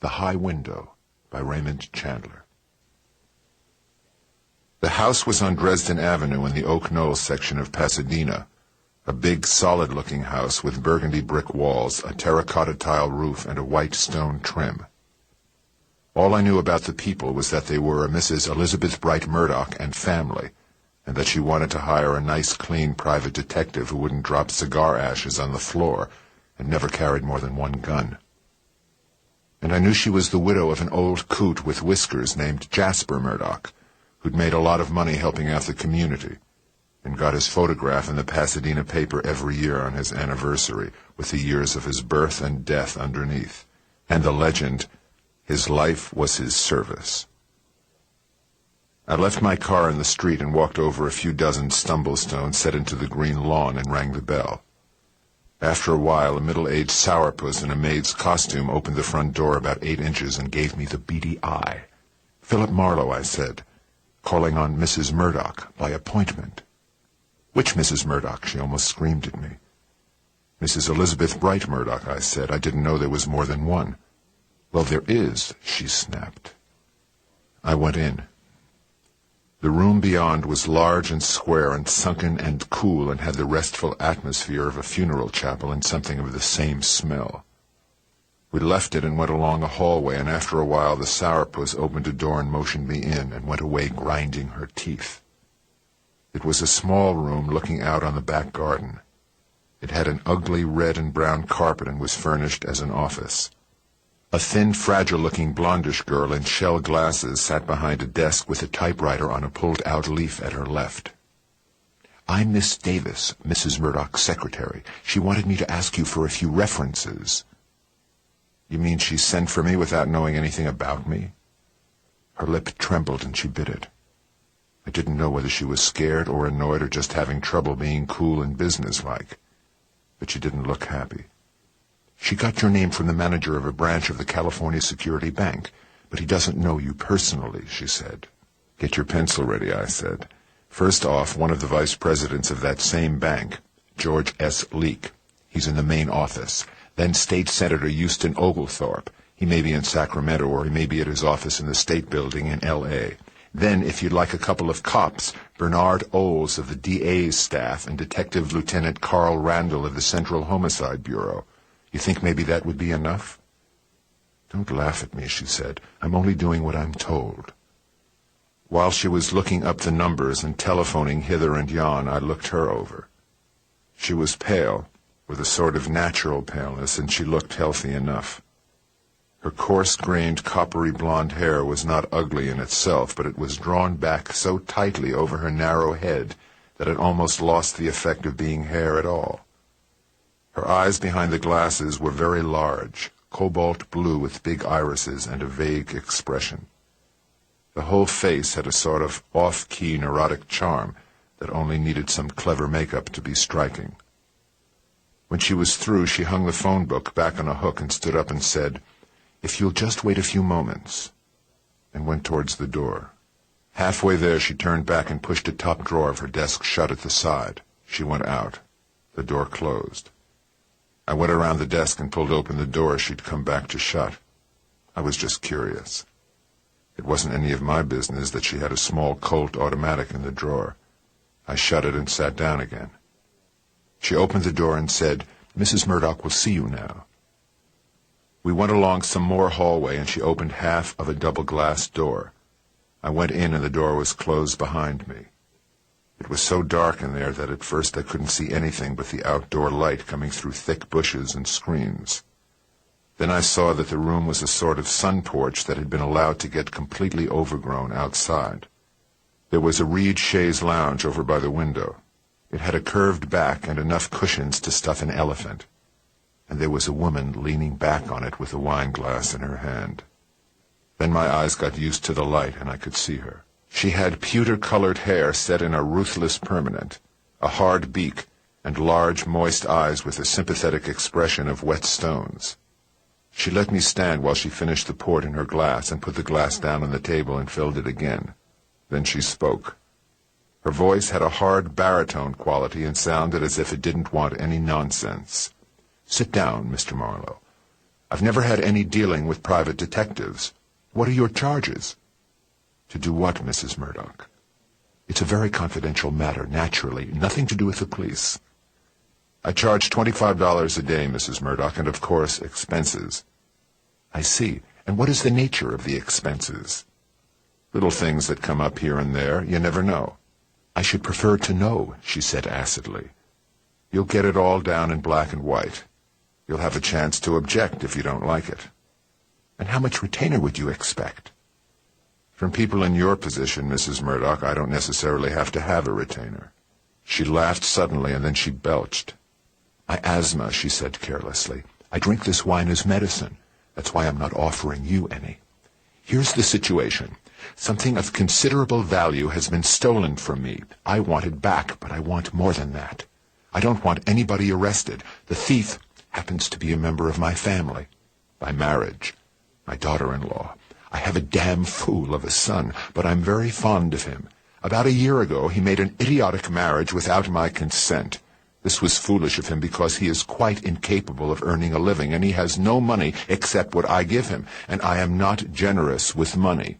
The High Window by Raymond Chandler. The house was on Dresden Avenue in the Oak Knoll section of Pasadena, a big, solid-looking house with burgundy brick walls, a terracotta tile roof, and a white stone trim. All I knew about the people was that they were a Mrs. Elizabeth Bright Murdoch and family, and that she wanted to hire a nice, clean private detective who wouldn't drop cigar ashes on the floor and never carried more than one gun. And I knew she was the widow of an old coot with whiskers named Jasper Murdoch, who'd made a lot of money helping out the community, and got his photograph in the Pasadena paper every year on his anniversary, with the years of his birth and death underneath, and the legend, "His life was his service." I left my car in the street and walked over a few dozen stumblestones set into the green lawn and rang the bell. After a while, a middle-aged sourpuss in a maid's costume opened the front door about 8 inches and gave me the beady eye. "Philip Marlowe," I said, "calling on Mrs. Murdoch, by appointment." "Which Mrs. Murdoch?" she almost screamed at me. "Mrs. Elizabeth Bright Murdoch," I said. "I didn't know there was more than one." "Well, there is," she snapped. I went in. The room beyond was large and square and sunken and cool and had the restful atmosphere of a funeral chapel and something of the same smell. We left it and went along a hallway, and after a while the sourpuss opened a door and motioned me in and went away grinding her teeth. It was a small room looking out on the back garden. It had an ugly red and brown carpet and was furnished as an office. A thin, fragile-looking blondish girl in shell glasses sat behind a desk with a typewriter on a pulled-out leaf at her left. "I'm Miss Davis, Mrs. Murdoch's secretary. She wanted me to ask you for a few references." "You mean she sent for me without knowing anything about me?" Her lip trembled and she bit it. I didn't know whether she was scared or annoyed or just having trouble being cool and businesslike, but she didn't look happy. "She got your name from the manager of a branch of the California Security Bank, but he doesn't know you personally," she said. "Get your pencil ready," I said. "First off, one of the vice presidents of that same bank, George S. Leake. He's in the main office. Then State Senator Houston Oglethorpe. He may be in Sacramento or he may be at his office in the State Building in L.A. Then, if you'd like a couple of cops, Bernard Olds of the DA's staff and Detective Lieutenant Carl Randall of the Central Homicide Bureau. You think maybe that would be enough?" "Don't laugh at me," she said. "I'm only doing what I'm told." While she was looking up the numbers and telephoning hither and yon, I looked her over. She was pale, with a sort of natural paleness, and she looked healthy enough. Her coarse-grained, coppery blonde hair was not ugly in itself, but it was drawn back so tightly over her narrow head that it almost lost the effect of being hair at all. Her eyes behind the glasses were very large, cobalt blue with big irises and a vague expression. The whole face had a sort of off-key neurotic charm that only needed some clever makeup to be striking. When she was through, she hung the phone book back on a hook and stood up and said, "If you'll just wait a few moments," and went towards the door. Halfway there, she turned back and pushed a top drawer of her desk shut at the side. She went out. The door closed. I went around the desk and pulled open the door she'd come back to shut. I was just curious. It wasn't any of my business that she had a small Colt automatic in the drawer. I shut it and sat down again. She opened the door and said, "Mrs. Murdoch will see you now." We went along some more hallway, and she opened half of a double-glass door. I went in, and the door was closed behind me. It was so dark in there that at first I couldn't see anything but the outdoor light coming through thick bushes and screens. Then I saw that the room was a sort of sun porch that had been allowed to get completely overgrown outside. There was a reed chaise lounge over by the window. It had a curved back and enough cushions to stuff an elephant, and there was a woman leaning back on it with a wine-glass in her hand. Then my eyes got used to the light, and I could see her. She had pewter-colored hair set in a ruthless permanent, a hard beak, and large, moist eyes with a sympathetic expression of wet stones. She let me stand while she finished the port in her glass and put the glass down on the table and filled it again. Then she spoke. Her voice had a hard baritone quality and sounded as if it didn't want any nonsense. "Sit down, Mr. Marlowe. I've never had any dealing with private detectives. What are your charges?" "To do what, Mrs. Murdoch?" "It's a very confidential matter, naturally. Nothing to do with the police." "I charge $25 a day, Mrs. Murdoch, and of course expenses." "I see. And what is the nature of the expenses?" "Little things that come up here and there. You never know." "I should prefer to know," she said acidly. "You'll get it all down in black and white. You'll have a chance to object if you don't like it." "And how much retainer would you expect?" "From people in your position, Mrs. Murdoch, I don't necessarily have to have a retainer." She laughed suddenly, and then she belched. "My asthma," she said carelessly. "I drink this wine as medicine. That's why I'm not offering you any. Here's the situation. Something of considerable value has been stolen from me. I want it back, but I want more than that. I don't want anybody arrested. The thief happens to be a member of my family, by marriage, my daughter-in-law. I have a damn fool of a son, but I'm very fond of him. About a year ago, he made an idiotic marriage without my consent. This was foolish of him because he is quite incapable of earning a living, and he has no money except what I give him, and I am not generous with money.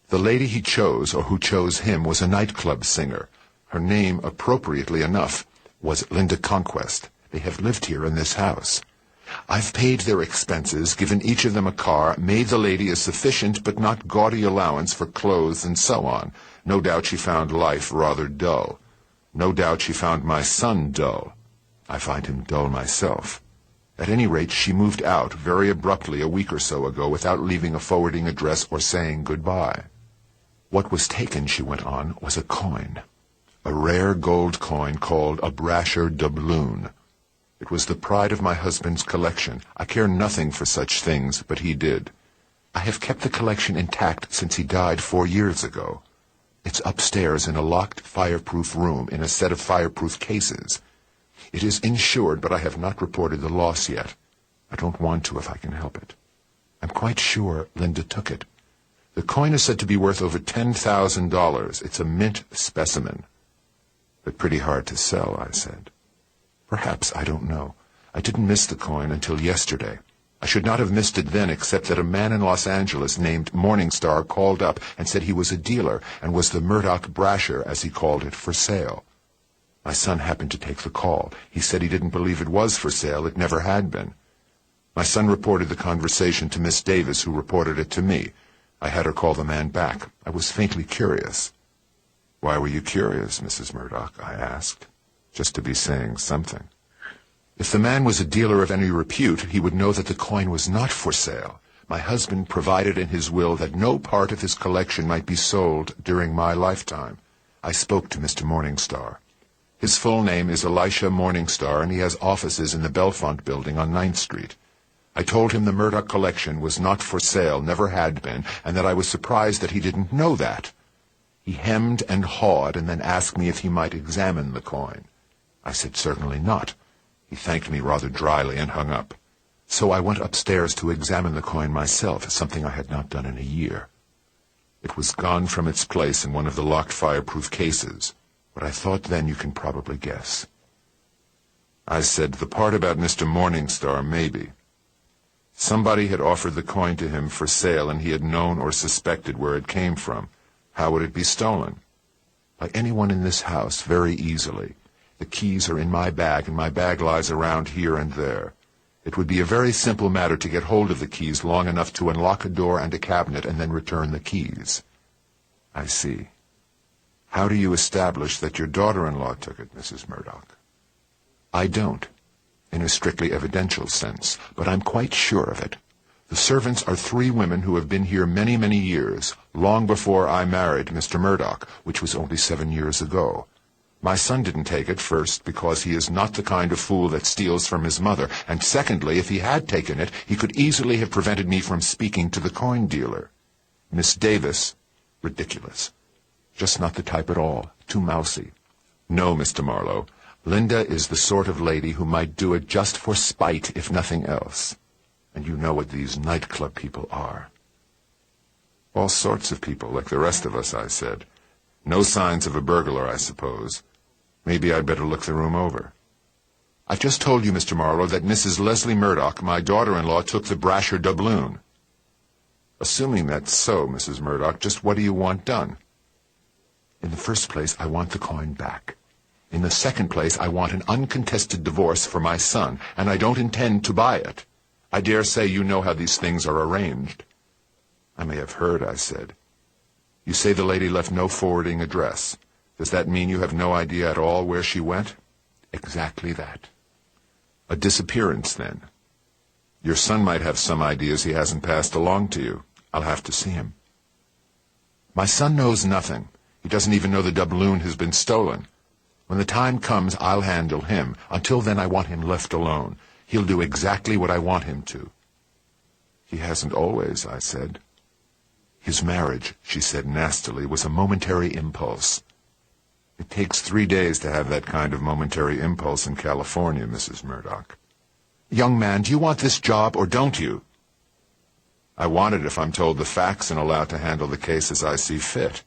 The lady he chose, or who chose him, was a nightclub singer. Her name, appropriately enough, was Linda Conquest. They have lived here in this house. I've paid their expenses, given each of them a car, made the lady a sufficient but not gaudy allowance for clothes and so on. No doubt she found life rather dull. No doubt she found my son dull. I find him dull myself. At any rate, she moved out very abruptly a week or so ago without leaving a forwarding address or saying goodbye. What was taken, she went on, was a coin. A rare gold coin called a brasher doubloon. It was the pride of my husband's collection. I care nothing for such things, but he did. I have kept the collection intact since he died 4 years ago. It's upstairs in a locked fireproof room in a set of fireproof cases. It is insured, but I have not reported the loss yet. I don't want to if I can help it. I'm quite sure Linda took it. The coin is said to be worth over $10,000. It's a mint specimen. But pretty hard to sell, I said. Perhaps, I don't know. I didn't miss the coin until yesterday. I should not have missed it then, except that a man in Los Angeles named Morningstar called up and said he was a dealer and was the Murdoch brasher, as he called it, for sale. My son happened to take the call. He said he didn't believe it was for sale. It never had been. My son reported the conversation to Miss Davis, who reported it to me. I had her call the man back. I was faintly curious. "Why were you curious, Mrs. Murdoch?" I asked. Just to be saying something. If the man was a dealer of any repute, he would know that the coin was not for sale. My husband provided in his will that no part of his collection might be sold during my lifetime. I spoke to Mr. Morningstar. His full name is Elisha Morningstar, and he has offices in the Belfont building on 9th Street. I told him the Murdoch collection was not for sale, never had been, and that I was surprised that he didn't know that. He hemmed and hawed, and then asked me if he might examine the coin. I said certainly not. He thanked me rather dryly and hung up. So I went upstairs to examine the coin myself, something I had not done in a year. It was gone from its place in one of the locked fireproof cases. What I thought then you can probably guess. I said, the part about Mr. Morningstar, maybe. Somebody had offered the coin to him for sale, and he had known or suspected where it came from. How would it be stolen? By anyone in this house, very easily. The keys are in my bag, and my bag lies around here and there. It would be a very simple matter to get hold of the keys long enough to unlock a door and a cabinet and then return the keys. I see. How do you establish that your daughter-in-law took it, Mrs. Murdoch? I don't, in a strictly evidential sense, but I'm quite sure of it. The servants are 3 women who have been here many, many years, long before I married Mr. Murdoch, which was only 7 years ago. My son didn't take it, first, because he is not the kind of fool that steals from his mother, and secondly, if he had taken it, he could easily have prevented me from speaking to the coin dealer. Miss Davis, ridiculous. Just not the type at all, too mousy. No, Mr. Marlowe, Linda is the sort of lady who might do it just for spite, if nothing else. And you know what these nightclub people are. All sorts of people, like the rest of us, I said. No signs of a burglar, I suppose. Maybe I'd better look the room over. I've just told you, Mr. Marlowe, that Mrs. Leslie Murdoch, my daughter-in-law, took the Brasher doubloon. Assuming that's so, Mrs. Murdoch, just what do you want done? In the first place, I want the coin back. In the second place, I want an uncontested divorce for my son, and I don't intend to buy it. I dare say you know how these things are arranged. I may have heard, I said. You say the lady left no forwarding address. Does that mean you have no idea at all where she went? Exactly that. A disappearance, then. Your son might have some ideas he hasn't passed along to you. I'll have to see him. My son knows nothing. He doesn't even know the doubloon has been stolen. When the time comes, I'll handle him. Until then, I want him left alone. He'll do exactly what I want him to. He hasn't always, I said. His marriage, she said nastily, was a momentary impulse. It takes 3 days to have that kind of momentary impulse in California, Mrs. Murdoch. Young man, do you want this job or don't you? I want it if I'm told the facts and allowed to handle the case as I see fit.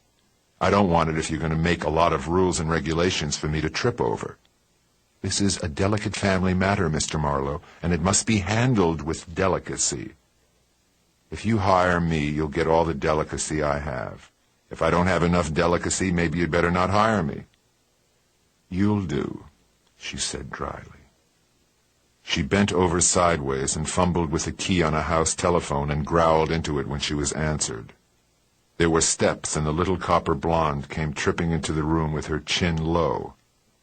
I don't want it if you're going to make a lot of rules and regulations for me to trip over. This is a delicate family matter, Mr. Marlowe, and it must be handled with delicacy. If you hire me, you'll get all the delicacy I have. If I don't have enough delicacy, maybe you'd better not hire me. You'll do, she said dryly. She bent over sideways and fumbled with a key on a house telephone and growled into it when she was answered. There were steps, and the little copper blonde came tripping into the room with her chin low,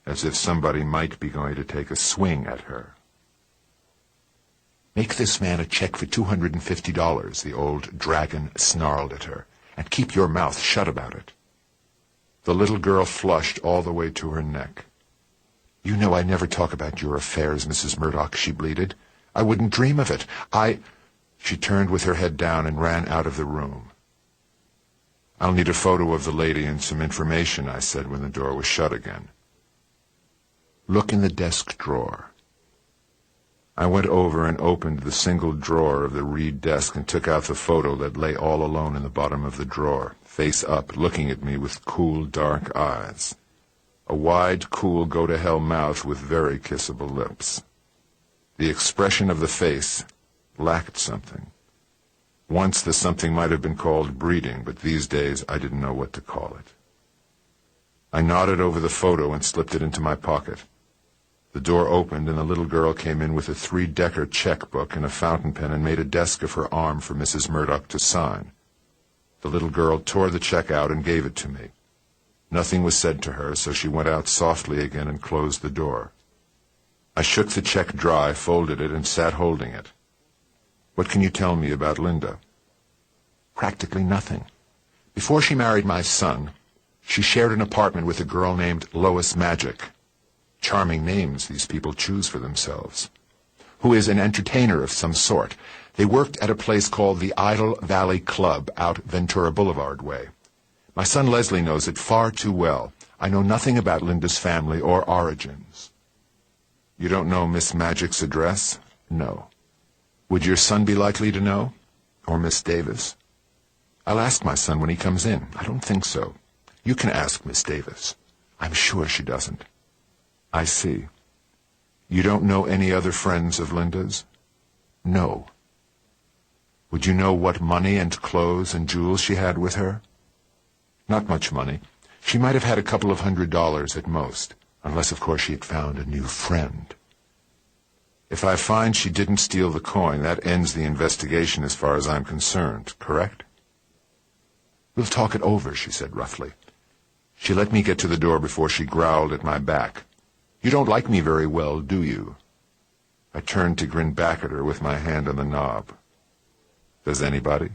as if somebody might be going to take a swing at her. Make this man a check for $250, the old dragon snarled at her, and keep your mouth shut about it. The little girl flushed all the way to her neck. You know I never talk about your affairs, Mrs. Murdoch, she bleated. I wouldn't dream of it. She turned with her head down and ran out of the room. I'll need a photo of the lady and some information, I said when the door was shut again. Look in the desk drawer. I went over and opened the single drawer of the reed desk and took out the photo that lay all alone in the bottom of the drawer, face up, looking at me with cool, dark eyes. A wide, cool, go-to-hell mouth with very kissable lips. The expression of the face lacked something. Once the something might have been called breeding, but these days I didn't know what to call it. I nodded over the photo and slipped it into my pocket. The door opened and the little girl came in with a 3-decker checkbook and a fountain pen and made a desk of her arm for Mrs. Murdoch to sign. The little girl tore the check out and gave it to me. Nothing was said to her, so she went out softly again and closed the door. I shook the check dry, folded it, and sat holding it. What can you tell me about Linda? Practically nothing. Before she married my son, she shared an apartment with a girl named Lois Magic. Charming names these people choose for themselves. Who is an entertainer of some sort. They worked at a place called the Idle Valley Club out Ventura Boulevard way. My son Leslie knows it far too well. I know nothing about Linda's family or origins. You don't know Miss Magic's address? No. Would your son be likely to know? Or Miss Davis? I'll ask my son when he comes in. I don't think so. You can ask Miss Davis. I'm sure she doesn't. I see. You don't know any other friends of Linda's? No. Would you know what money and clothes and jewels she had with her? Not much money. She might have had a couple of $100 at most, unless, of course, she had found a new friend. If I find she didn't steal the coin, that ends the investigation as far as I'm concerned, correct? We'll talk it over, she said roughly. She let me get to the door before she growled at my back. You don't like me very well, do you? I turned to grin back at her with my hand on the knob. Does anybody?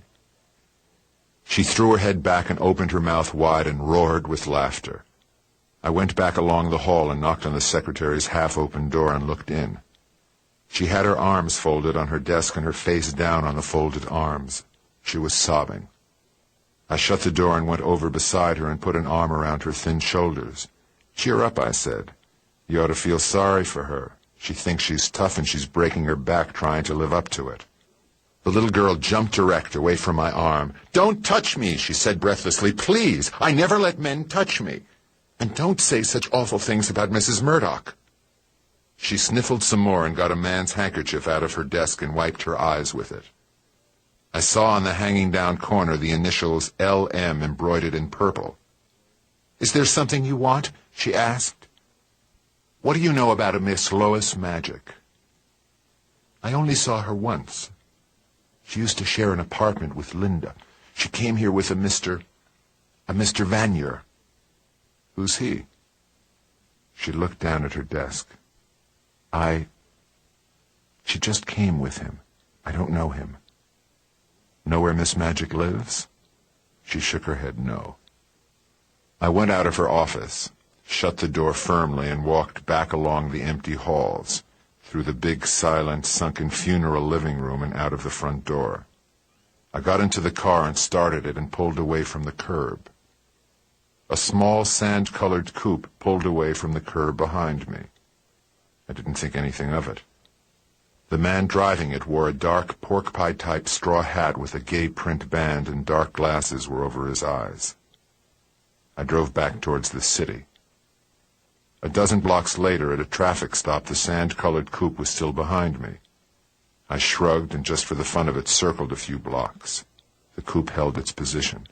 She threw her head back and opened her mouth wide and roared with laughter. I went back along the hall and knocked on the secretary's half-open door and looked in. She had her arms folded on her desk and her face down on the folded arms. She was sobbing. I shut the door and went over beside her and put an arm around her thin shoulders. Cheer up, I said. You ought to feel sorry for her. She thinks she's tough and she's breaking her back trying to live up to it. The little girl jumped erect away from my arm. Don't touch me, she said breathlessly. Please, I never let men touch me. And don't say such awful things about Mrs. Murdoch. She sniffled some more and got a man's handkerchief out of her desk and wiped her eyes with it. I saw on the hanging-down corner the initials LM embroidered in purple. "Is there something you want?" she asked. "What do you know about a Miss Lois Magic?" "I only saw her once. She used to share an apartment with Linda. She came here with a Mr. Vanier." "Who's he?" She looked down at her desk. She just came with him. I don't know him." "Know where Miss Magic lives?" She shook her head no. I went out of her office, shut the door firmly, and walked back along the empty halls, through the big, silent, sunken funeral living room and out of the front door. I got into the car and started it and pulled away from the curb. A small sand-colored coupe pulled away from the curb behind me. I didn't think anything of it. The man driving it wore a dark pork-pie-type straw hat with a gay print band, and dark glasses were over his eyes. I drove back towards the city. A dozen blocks later, at a traffic stop, the sand-colored coupe was still behind me. I shrugged and, just for the fun of it, circled a few blocks. The coupe held its position.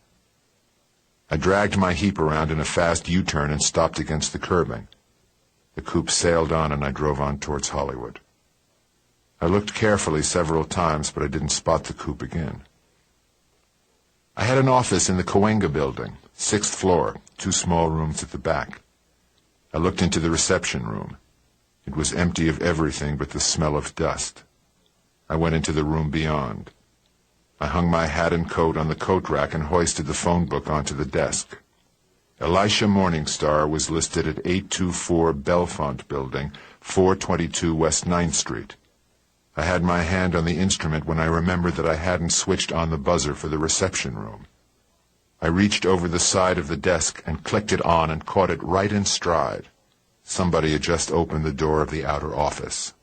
I dragged my heap around in a fast U-turn and stopped against the curbing. The coupe sailed on, and I drove on towards Hollywood. I looked carefully several times, but I didn't spot the coupe again. I had an office in the Cahuenga building, 6th floor, 2 small rooms at the back. I looked into the reception room. It was empty of everything but the smell of dust. I went into the room beyond. I hung my hat and coat on the coat rack and hoisted the phone book onto the desk. Elisha Morningstar was listed at 824 Bellefonte Building, 422 West 9th Street. I had my hand on the instrument when I remembered that I hadn't switched on the buzzer for the reception room. I reached over the side of the desk and clicked it on and caught it right in stride. Somebody had just opened the door of the outer office.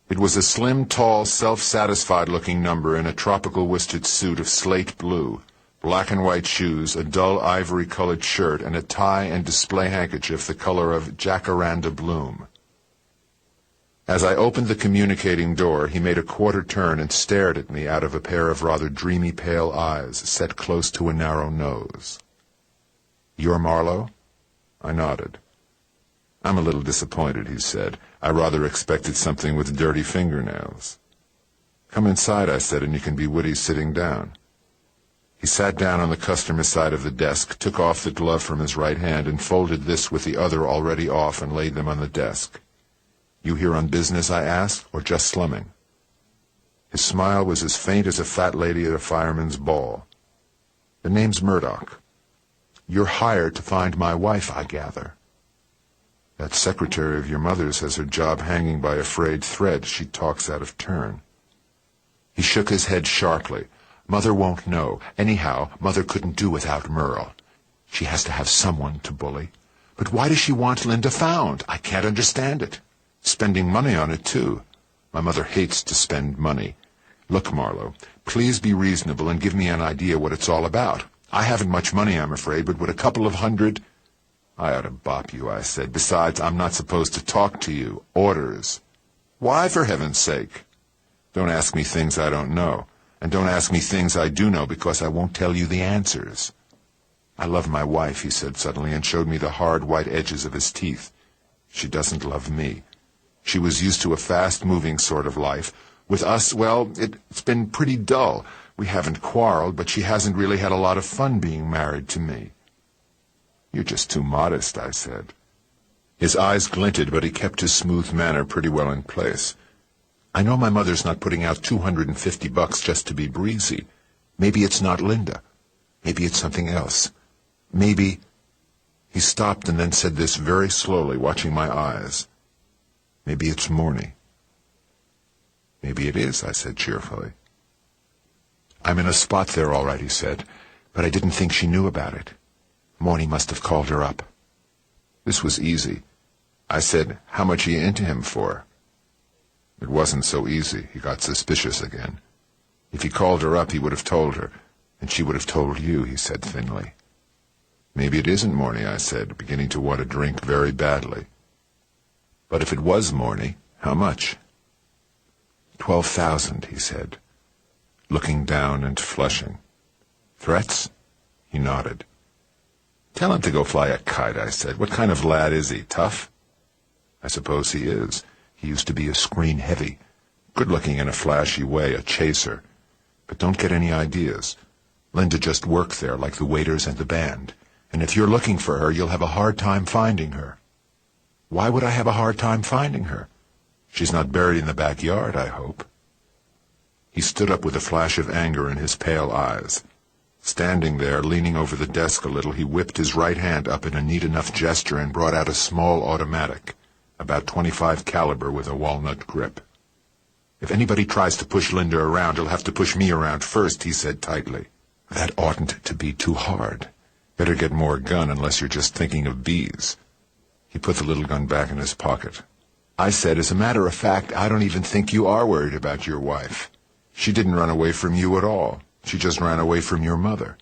It was a slim, tall, self-satisfied-looking number in a tropical worsted suit of slate blue, black and white shoes, a dull ivory-colored shirt, and a tie and display handkerchief the color of jacaranda bloom. As I opened the communicating door, he made a quarter turn and stared at me out of a pair of rather dreamy pale eyes set close to a narrow nose. "You're Marlowe?" I nodded. "I'm a little disappointed," he said. "I rather expected something with dirty fingernails." "Come inside," I said, "and you can be witty sitting down." He sat down on the customer's side of the desk, took off the glove from his right hand, and folded this with the other already off and laid them on the desk. "You here on business?" I asked, "or just slumming?" His smile was as faint as a fat lady at a fireman's ball. "The name's Murdoch. You're hired to find my wife, I gather." "That secretary of your mother's has her job hanging by a frayed thread. She talks out of turn." He shook his head sharply. "Mother won't know. Anyhow, Mother couldn't do without Merle. She has to have someone to bully. But why does she want Linda found? I can't understand it. Spending money on it, too. My mother hates to spend money. Look, Marlowe, please be reasonable and give me an idea what it's all about. I haven't much money, I'm afraid, but would a couple of $100... "I ought to bop you," I said. "Besides, I'm not supposed to talk to you. Orders." "Why, for heaven's sake?" "Don't ask me things I don't know. And don't ask me things I do know, because I won't tell you the answers." "I love my wife," he said suddenly, and showed me the hard white edges of his teeth. "She doesn't love me. She was used to a fast-moving sort of life. With us, well, it's been pretty dull. We haven't quarreled, but she hasn't really had a lot of fun being married to me." "You're just too modest," I said. His eyes glinted, but he kept his smooth manner pretty well in place. "I know my mother's not putting out $250 just to be breezy. Maybe it's not Linda. Maybe it's something else. Maybe—" He stopped and then said this very slowly, watching my eyes. "Maybe it's Morny." "Maybe it is," I said cheerfully. "I'm in a spot there, all right," he said, "but I didn't think she knew about it. Morny must have called her up." This was easy. I said, "How much are you into him for?" It wasn't so easy. He got suspicious again. "If he called her up, he would have told her, and she would have told you," he said thinly. "Maybe it isn't Morny," I said, beginning to want a drink very badly. But if it was Morny, how much? 12,000, he said, looking down and flushing. Threats? He nodded. Tell him to go fly a kite, I said. What kind of lad is he, tough? I suppose he is. He used to be a screen heavy, good-looking in a flashy way, a chaser. But don't get any ideas. Linda just worked there like the waiters and the band, and if you're looking for her, you'll have a hard time finding her. Why would I have a hard time finding her? She's not buried in the backyard, I hope. He stood up with a flash of anger in his pale eyes. Standing there, leaning over the desk a little, he whipped his right hand up in a neat enough gesture and brought out a small automatic, about .25 caliber with a walnut grip. If anybody tries to push Linda around, he'll have to push me around first, he said tightly. That oughtn't to be too hard. Better get more gun unless you're just thinking of bees. He put the little gun back in his pocket. I said, as a matter of fact, I don't even think you are worried about your wife. She didn't run away from you at all. She just ran away from your mother.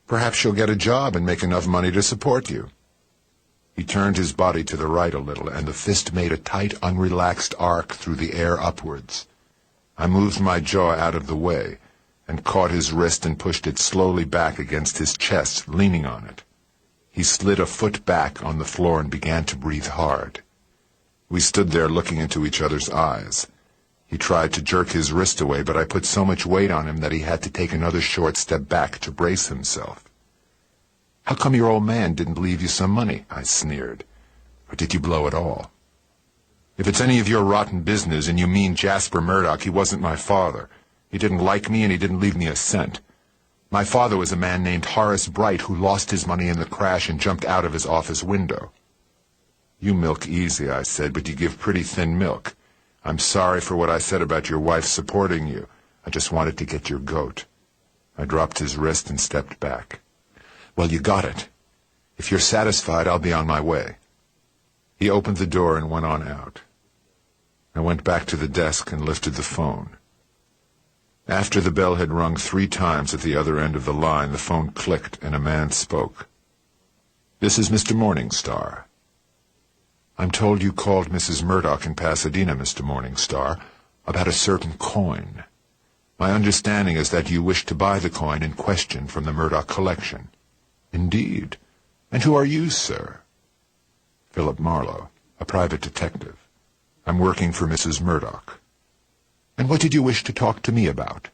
Perhaps she'll get a job and make enough money to support you. He turned his body to the right a little, and the fist made a tight, unrelaxed arc through the air upwards. I moved my jaw out of the way and caught his wrist and pushed it slowly back against his chest, leaning on it. He slid a foot back on the floor and began to breathe hard. We stood there looking into each other's eyes. He tried to jerk his wrist away, but I put so much weight on him that he had to take another short step back to brace himself. How come your old man didn't leave you some money? I sneered. Or did you blow it all? If it's any of your rotten business and you mean Jasper Murdoch, he wasn't my father. He didn't like me and he didn't leave me a cent. My father was a man named Horace Bright who lost his money in the crash and jumped out of his office window. You milk easy, I said, but you give pretty thin milk. I'm sorry for what I said about your wife supporting you. I just wanted to get your goat. I dropped his wrist and stepped back. Well, you got it. If you're satisfied, I'll be on my way. He opened the door and went on out. I went back to the desk and lifted the phone. After the bell had rung 3 times at the other end of the line, the phone clicked and a man spoke. This is Mr. Morningstar. I'm told you called Mrs. Murdoch in Pasadena, Mr. Morningstar, about a certain coin. My understanding is that you wish to buy the coin in question from the Murdoch collection. Indeed. And who are you, sir? Philip Marlowe, a private detective. I'm working for Mrs. Murdoch. And what did you wish to talk to me about?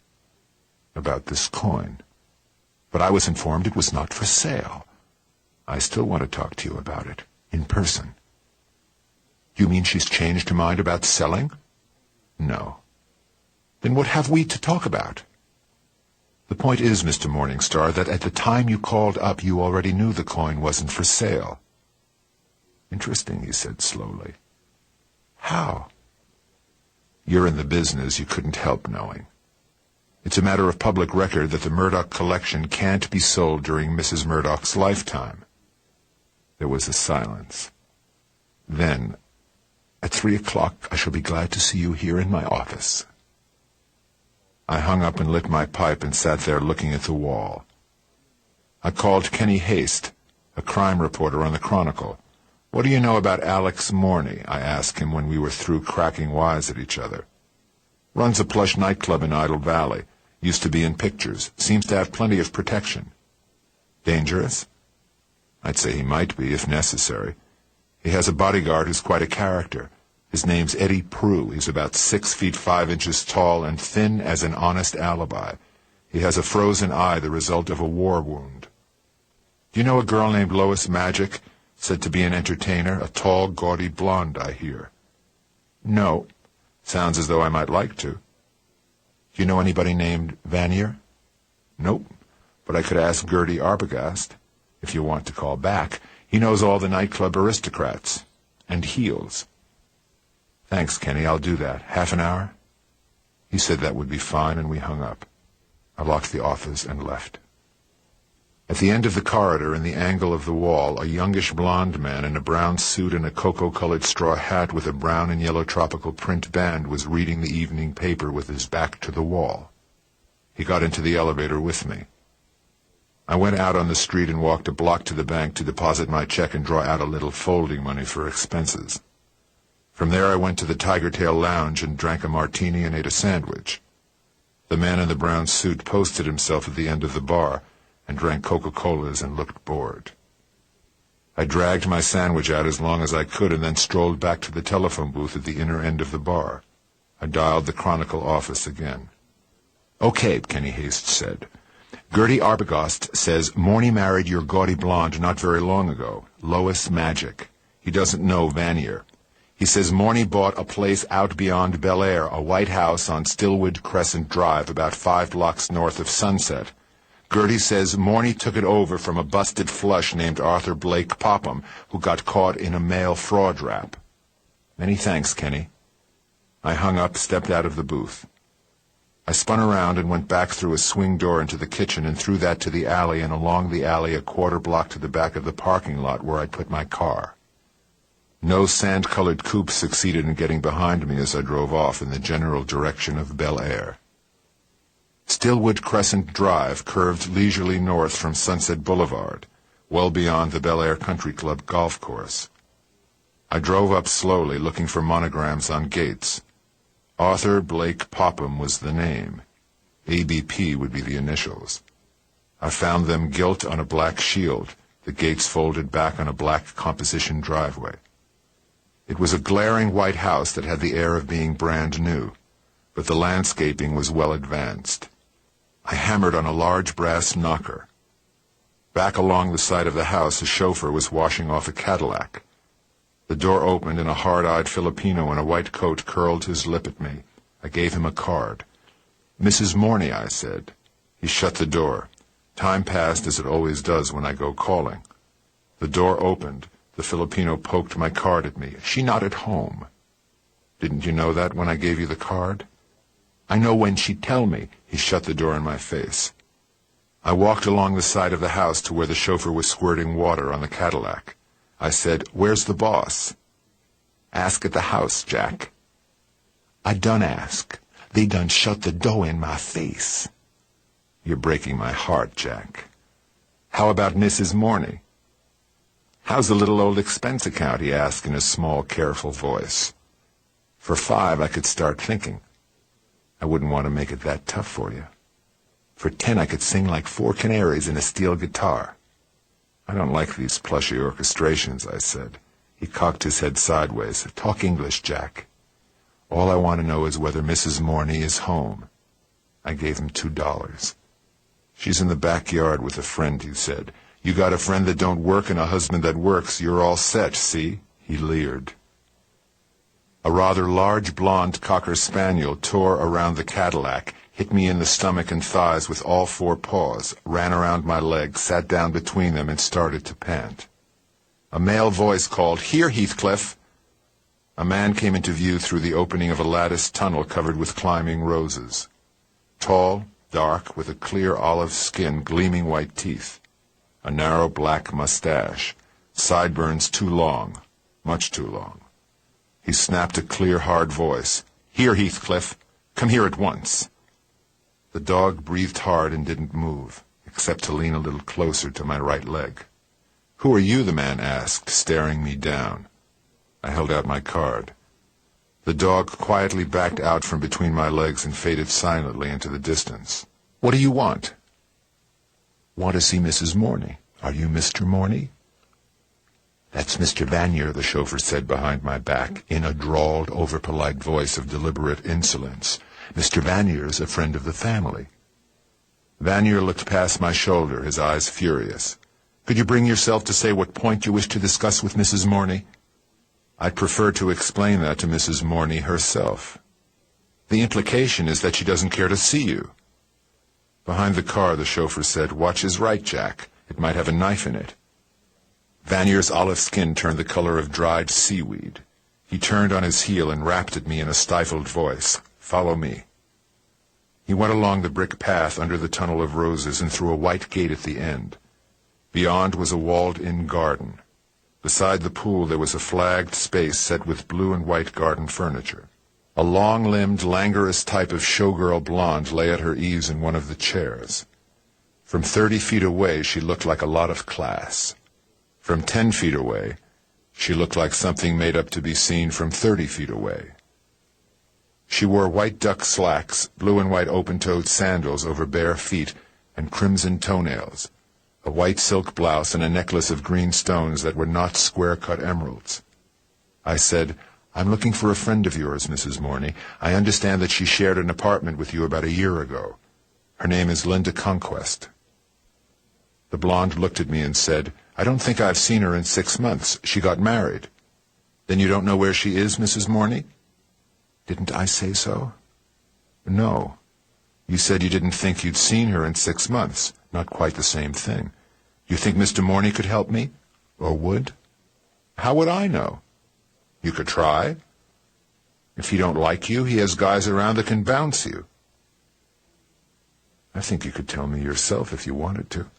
About this coin. But I was informed it was not for sale. I still want to talk to you about it, in person. You mean she's changed her mind about selling? No. Then what have we to talk about? The point is, Mr. Morningstar, that at the time you called up, you already knew the coin wasn't for sale. Interesting, he said slowly. How? You're in the business, you couldn't help knowing. It's a matter of public record that the Murdoch collection can't be sold during Mrs. Murdoch's lifetime. There was a silence. Then, at 3 o'clock, I shall be glad to see you here in my office. I hung up and lit my pipe and sat there looking at the wall. I called Kenny Haste, a crime reporter on the Chronicle. What do you know about Alex Morny? I asked him when we were through cracking wise at each other. Runs a plush nightclub in Idle Valley. Used to be in pictures. Seems to have plenty of protection. Dangerous? I'd say he might be, if necessary. He has a bodyguard who's quite a character. His name's Eddie Prue. He's about 6 feet 5 inches tall and thin as an honest alibi. He has a frozen eye, the result of a war wound. Do you know a girl named Lois Magic, said to be an entertainer? A tall, gaudy blonde, I hear. No. Sounds as though I might like to. Do you know anybody named Vanier? Nope. But I could ask Gertie Arbogast, if you want to call back. He knows all the nightclub aristocrats. And heels. Thanks, Kenny, I'll do that. Half an hour? He said that would be fine, and we hung up. I locked the office and left. At the end of the corridor, in the angle of the wall, a youngish blond man in a brown suit and a cocoa-colored straw hat with a brown and yellow tropical print band was reading the evening paper with his back to the wall. He got into the elevator with me. I went out on the street and walked a block to the bank to deposit my check and draw out a little folding money for expenses. From there I went to the Tiger Tail Lounge and drank a martini and ate a sandwich. The man in the brown suit posted himself at the end of the bar and drank Coca-Colas and looked bored. I dragged my sandwich out as long as I could and then strolled back to the telephone booth at the inner end of the bar. I dialed the Chronicle office again. "Okay," Kenny Haste said. "Gertie Arbogast says Morny married your gaudy blonde not very long ago, Lois Magic. He doesn't know Vanier. He says Morny bought a place out beyond Bel Air, a white house on Stillwood Crescent Drive, about 5 blocks north of Sunset. Gertie says Morny took it over from a busted flush named Arthur Blake Popham, who got caught in a mail fraud rap. Many thanks, Kenny." I hung up, stepped out of the booth. I spun around and went back through a swing door into the kitchen and through that to the alley and along the alley a quarter block to the back of the parking lot where I'd put my car. No sand-colored coupe succeeded in getting behind me as I drove off in the general direction of Bel Air. Stillwood Crescent Drive curved leisurely north from Sunset Boulevard, well beyond the Bel Air Country Club golf course. I drove up slowly, looking for monograms on gates. Arthur Blake Popham was the name. ABP would be the initials. I found them gilt on a black shield, the gates folded back on a black composition driveway. It was a glaring white house that had the air of being brand new, but the landscaping was well advanced. I hammered on a large brass knocker. Back along the side of the house, a chauffeur was washing off a Cadillac. The door opened and a hard-eyed Filipino in a white coat curled his lip at me. I gave him a card. "Mrs. Morny," I said. He shut the door. Time passed as it always does when I go calling. The door opened. The Filipino poked my card at me. "She not at home." "Didn't you know that when I gave you the card?" "I know when she tell me." He shut the door in my face. I walked along the side of the house to where the chauffeur was squirting water on the Cadillac. I said, "Where's the boss?" "Ask at the house, Jack." "I done ask. They done shut the door in my face." "You're breaking my heart, Jack." "How about Mrs. Morny?" "How's the little old expense account?" he asked in a small, careful voice. "For 5, I could start thinking." "I wouldn't want to make it that tough for you." "For 10, I could sing like 4 canaries in a steel guitar." "I don't like these plushy orchestrations," I said. He cocked his head sideways. "Talk English, Jack." "All I want to know is whether Mrs. Morny is home." I gave him $2. "She's in the backyard with a friend," he said. "You got a friend that don't work and a husband that works, you're all set, see?" He leered. A rather large blonde cocker spaniel tore around the Cadillac, hit me in the stomach and thighs with all 4 paws, ran around my legs, sat down between them, and started to pant. A male voice called, "Here, Heathcliff!" A man came into view through the opening of a latticed tunnel covered with climbing roses. Tall, dark, with a clear olive skin, gleaming white teeth. A narrow black mustache, sideburns too long, much too long. He snapped a clear, hard voice. "Here, Heathcliff! Come here at once!" The dog breathed hard and didn't move, except to lean a little closer to my right leg. "Who are you?" the man asked, staring me down. I held out my card. The dog quietly backed out from between my legs and faded silently into the distance. "What do you want?" "Want to see Mrs. Morny. Are you Mr. Morny?" "That's Mr. Vanier," the chauffeur said behind my back, in a drawled, overpolite voice of deliberate insolence. "Mr. Vanier's a friend of the family." Vanier looked past my shoulder, his eyes furious. "Could you bring yourself to say what point you wish to discuss with Mrs. Morny?" "I'd prefer to explain that to Mrs. Morny herself." "The implication is that she doesn't care to see you." Behind the car, the chauffeur said, "Watch his right, Jack. It might have a knife in it." Vanier's olive skin turned the color of dried seaweed. He turned on his heel and rapped at me in a stifled voice. "Follow me." He went along the brick path under the tunnel of roses and through a white gate at the end. Beyond was a walled-in garden. Beside the pool there was a flagged space set with blue and white garden furniture. A long-limbed, languorous type of showgirl blonde lay at her ease in one of the chairs. From 30 feet away she looked like a lot of class. From 10 feet away, She looked like something made up to be seen from 30 feet away. She wore white duck slacks, blue and white open-toed sandals over bare feet, and crimson toenails, a white silk blouse, and a necklace of green stones that were not square-cut emeralds. I said, "I'm looking for a friend of yours, Mrs. Morney. I understand that she shared an apartment with you about a year ago. Her name is Linda Conquest." The blonde looked at me and said, "I don't think I've seen her in 6 months. She got married." "Then you don't know where she is, Mrs. Morney?" "Didn't I say so?" "No. You said you didn't think you'd seen her in 6 months. Not quite the same thing. You think Mr. Morney could help me? Or would?" "How would I know?" "You could try. If he don't like you, he has guys around that can bounce you." "I think you could tell me yourself if you wanted to."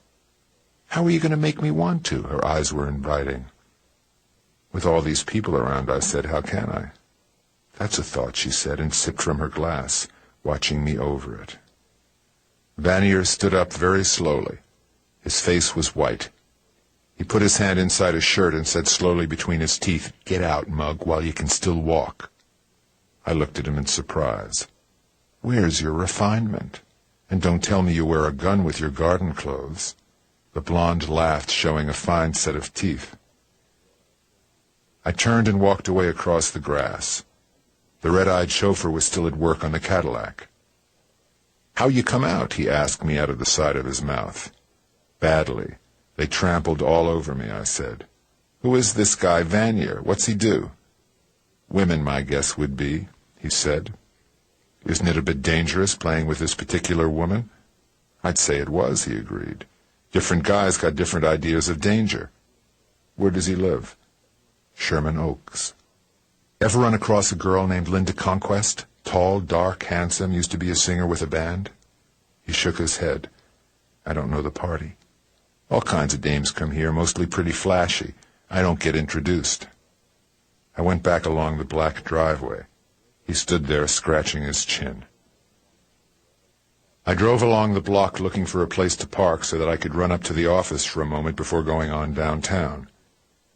"How are you going to make me want to?" Her eyes were inviting. "With all these people around," I said, "how can I?" "That's a thought," she said, and sipped from her glass, watching me over it. Vanier stood up very slowly. His face was white. He put his hand inside his shirt and said slowly between his teeth, "Get out, Mug, while you can still walk." I looked at him in surprise. "Where's your refinement? And don't tell me you wear a gun with your garden clothes." The blonde laughed, showing a fine set of teeth. I turned and walked away across the grass. The red-eyed chauffeur was still at work on the Cadillac. "How you come out?" he asked me out of the side of his mouth. "Badly. They trampled all over me," I said. "Who is this guy Vanier? What's he do?" "Women, my guess would be," he said. "Isn't it a bit dangerous playing with this particular woman?" "I'd say it was," he agreed. "Different guys got different ideas of danger." "Where does he live?" "Sherman Oaks." "Ever run across a girl named Linda Conquest? Tall, dark, handsome, used to be a singer with a band?" He shook his head. "I don't know the party. All kinds of dames come here, mostly pretty flashy. I don't get introduced." I went back along the black driveway. He stood there, scratching his chin. I drove along the block looking for a place to park so that I could run up to the office for a moment before going on downtown.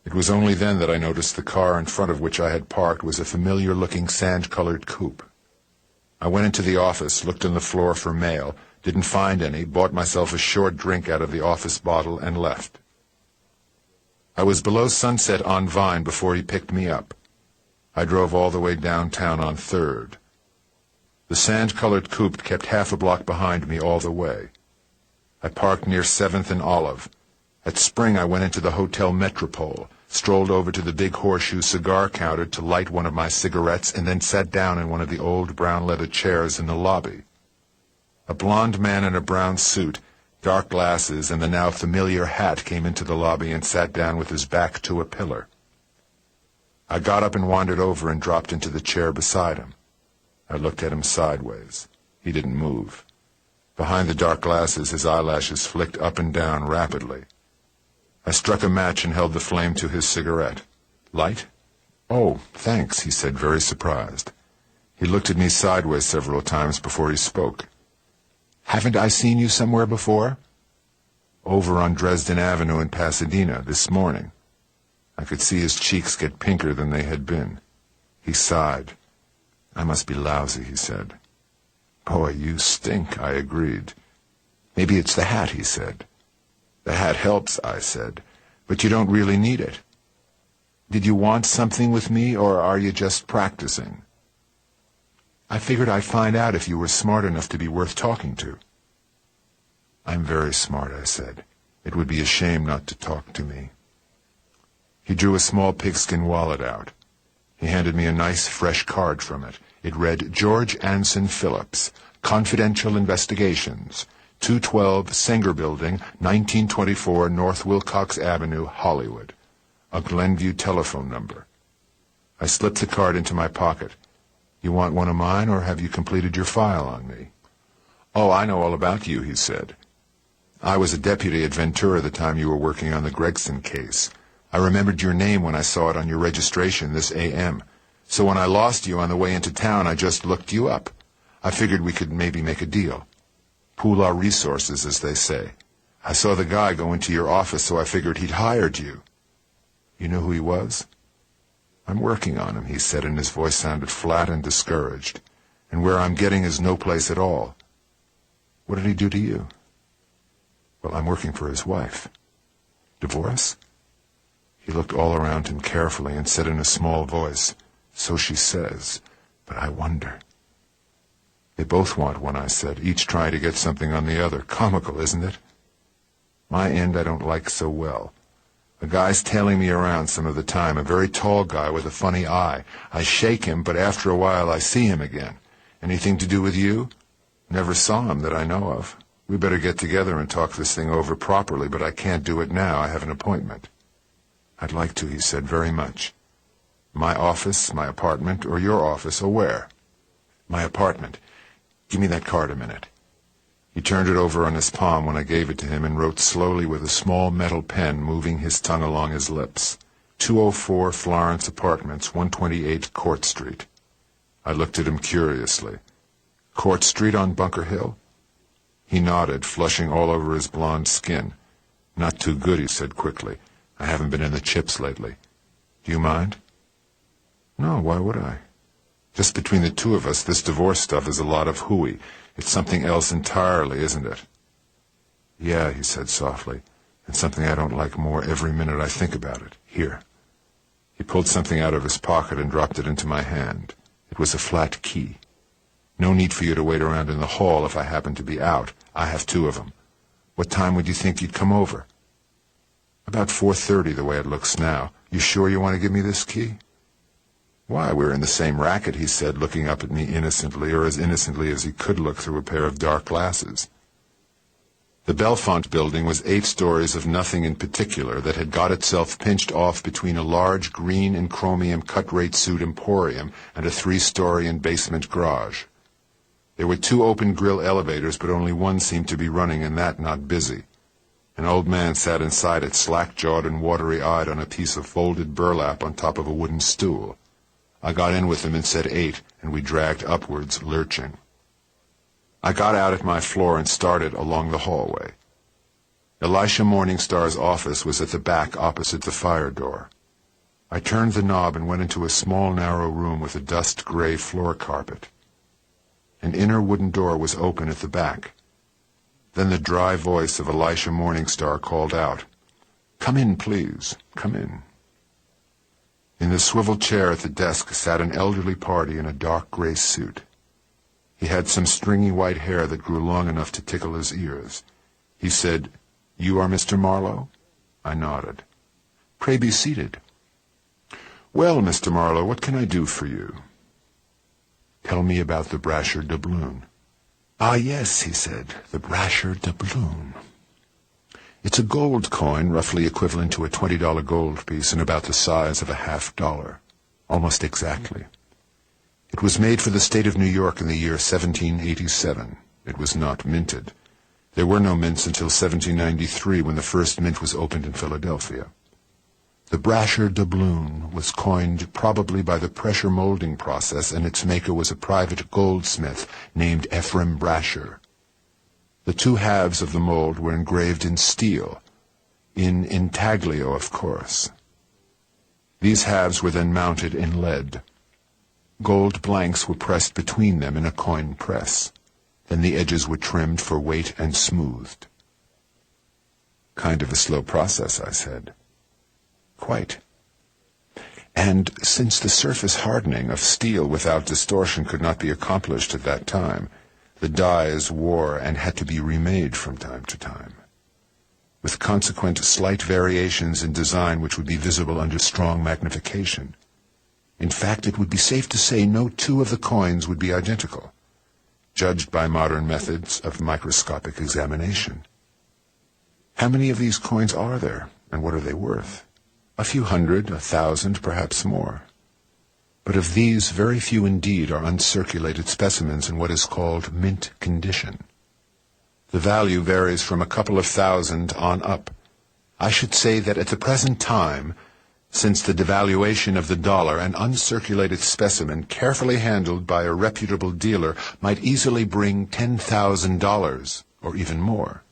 It was only then that I noticed the car in front of which I had parked was a familiar-looking sand-colored coupe. I went into the office, looked on the floor for mail, didn't find any, bought myself a short drink out of the office bottle, and left. I was below Sunset on Vine before he picked me up. I drove all the way downtown on 3rd. The sand-colored coupe kept half a block behind me all the way. I parked near 7th and Olive. At Spring I went into the Hotel Metropole, strolled over to the big horseshoe cigar counter to light one of my cigarettes, and then sat down in one of the old brown leather chairs in the lobby. A blond man in a brown suit, dark glasses, and the now familiar hat came into the lobby and sat down with his back to a pillar. I got up and wandered over and dropped into the chair beside him. I looked at him sideways. He didn't move. Behind the dark glasses, his eyelashes flicked up and down rapidly. I struck a match and held the flame to his cigarette. "Light?" "Oh, thanks," he said, very surprised. He looked at me sideways several times before he spoke. "Haven't I seen you somewhere before?" "Over on Dresden Avenue in Pasadena, this morning." I could see his cheeks get pinker than they had been. He sighed. "I must be lousy," he said. "Boy, you stink," I agreed. "Maybe it's the hat," he said. "The hat helps," I said, "but you don't really need it. Did you want something with me, or are you just practicing?" "I figured I'd find out if you were smart enough to be worth talking to." "I'm very smart," I said. "It would be a shame not to talk to me." He drew a small pigskin wallet out. He handed me a nice, fresh card from it. It read, "George Anson Phillips, Confidential Investigations, 212 Sanger Building, 1924 North Wilcox Avenue, Hollywood. A Glenview telephone number." I slipped the card into my pocket. "You want one of mine, or have you completed your file on me?" "Oh, I know all about you," he said. "I was a deputy at Ventura the time you were working on the Gregson case. I remembered your name when I saw it on your registration this a.m. So when I lost you on the way into town, I just looked you up. I figured we could maybe make a deal. Pool our resources, as they say. I saw the guy go into your office, so I figured he'd hired you." You knew who he was? I'm working on him, he said, and his voice sounded flat and discouraged. And where I'm getting is no place at all. What did he do to you? Well, I'm working for his wife. Divorce? He looked all around him carefully and said in a small voice, So she says, but I wonder. They both want one, I said, each trying to get something on the other. Comical, isn't it? My end I don't like so well. A guy's tailing me around some of the time, a very tall guy with a funny eye. I shake him, but after a while I see him again. Anything to do with you? Never saw him that I know of. We better get together and talk this thing over properly, but I can't do it now. I have an appointment. I'd like to, he said, very much. My office, my apartment, or your office, or where? My apartment. Give me that card a minute. He turned it over on his palm when I gave it to him and wrote slowly with a small metal pen, moving his tongue along his lips. 204 Florence Apartments, 128 Court Street. I looked at him curiously. Court Street on Bunker Hill? He nodded, flushing all over his blond skin. Not too good, he said quickly. I haven't been in the chips lately. Do you mind? No, why would I? Just between the two of us, this divorce stuff is a lot of hooey. It's something else entirely, isn't it? Yeah, he said softly, and something I don't like more every minute I think about it. Here. He pulled something out of his pocket and dropped it into my hand. It was a flat key. No need for you to wait around in the hall if I happen to be out. I have 2 of them. What time would you think you'd come over? About 4:30, the way it looks now. You sure you want to give me this key? Why, we're in the same racket, he said, looking up at me innocently, or as innocently as he could look through a pair of dark glasses. The Belfont building was 8 stories of nothing in particular that had got itself pinched off between a large green and chromium cut-rate suit emporium and a 3-story and basement garage. There were 2 open grill elevators, but only one seemed to be running, and that not busy. An old man sat inside it, slack-jawed and watery-eyed on a piece of folded burlap on top of a wooden stool. I got in with him and said 8, and we dragged upwards, lurching. I got out at my floor and started along the hallway. Elisha Morningstar's office was at the back opposite the fire door. I turned the knob and went into a small, narrow room with a dust-gray floor carpet. An inner wooden door was open at the back. Then the dry voice of Elisha Morningstar called out, "Come in, please. Come in." In the swivel chair at the desk sat an elderly party in a dark gray suit. He had some stringy white hair that grew long enough to tickle his ears. He said, "You are Mr. Marlowe?" I nodded. "Pray be seated." "Well, Mr. Marlowe, what can I do for you?" "Tell me about the Brasher doubloon." "Ah, yes," he said, "the Brasher doubloon. It's a gold coin, roughly equivalent to a $20 gold piece and about the size of a $half, almost exactly. It was made for the state of New York in the year 1787. It was not minted. There were no mints until 1793, when the first mint was opened in Philadelphia. The Brasher doubloon was coined probably by the pressure molding process, and its maker was a private goldsmith named Ephraim Brasher. The 2 halves of the mold were engraved in steel, in intaglio, of course. These halves were then mounted in lead. Gold blanks were pressed between them in a coin press. Then the edges were trimmed for weight and smoothed. "Kind of a slow process," I said. "Quite. And since the surface hardening of steel without distortion could not be accomplished at that time, the dies wore and had to be remade from time to time, with consequent slight variations in design which would be visible under strong magnification. In fact, it would be safe to say no 2 of the coins would be identical, judged by modern methods of microscopic examination. How many of these coins are there, and what are they worth? A few hundred, 1,000, perhaps more. But of these, very few indeed are uncirculated specimens in what is called mint condition. The value varies from a couple of thousand on up. I should say that at the present time, since the devaluation of the dollar, an uncirculated specimen carefully handled by a reputable dealer might easily bring $10,000 or even more.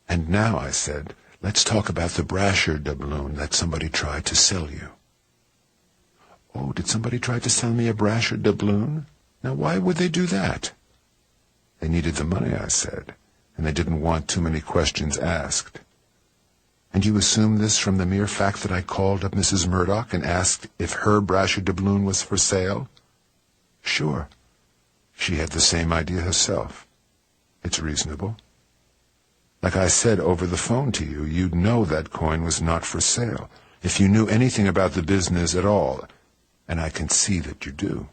"And now," I said, Let's talk about the Brasher doubloon that somebody tried to sell you. Oh, did somebody try to sell me a Brasher doubloon? Now, why would they do that? They needed the money, I said, and they didn't want too many questions asked. And you assume this from the mere fact that I called up Mrs. Murdoch and asked if her Brasher doubloon was for sale? Sure. She had the same idea herself. It's reasonable. Like I said over the phone to you, you'd know that coin was not for sale if you knew anything about the business at all, and I can see that you do.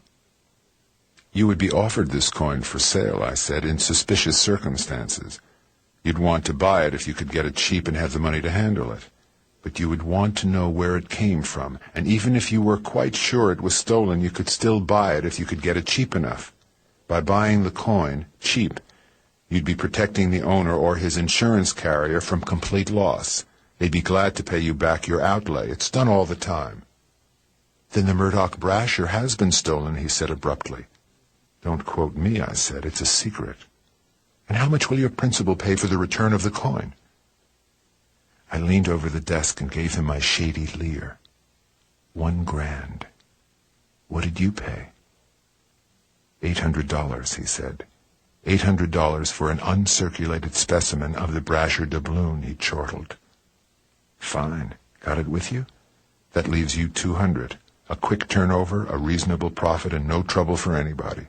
You would be offered this coin for sale, I said, in suspicious circumstances. You'd want to buy it if you could get it cheap and have the money to handle it. But you would want to know where it came from, and even if you were quite sure it was stolen, you could still buy it if you could get it cheap enough. By buying the coin cheap, you'd be protecting the owner or his insurance carrier from complete loss. They'd be glad to pay you back your outlay. It's done all the time. Then the Murdoch Brasher has been stolen, he said abruptly. Don't quote me, I said. It's a secret. And how much will your principal pay for the return of the coin? I leaned over the desk and gave him my shady leer. $1,000. What did you pay? $800, he said. $800 for an uncirculated specimen of the Brasher doubloon, he chortled. Fine. Got it with you? That leaves you $200. A quick turnover, a reasonable profit, and no trouble for anybody.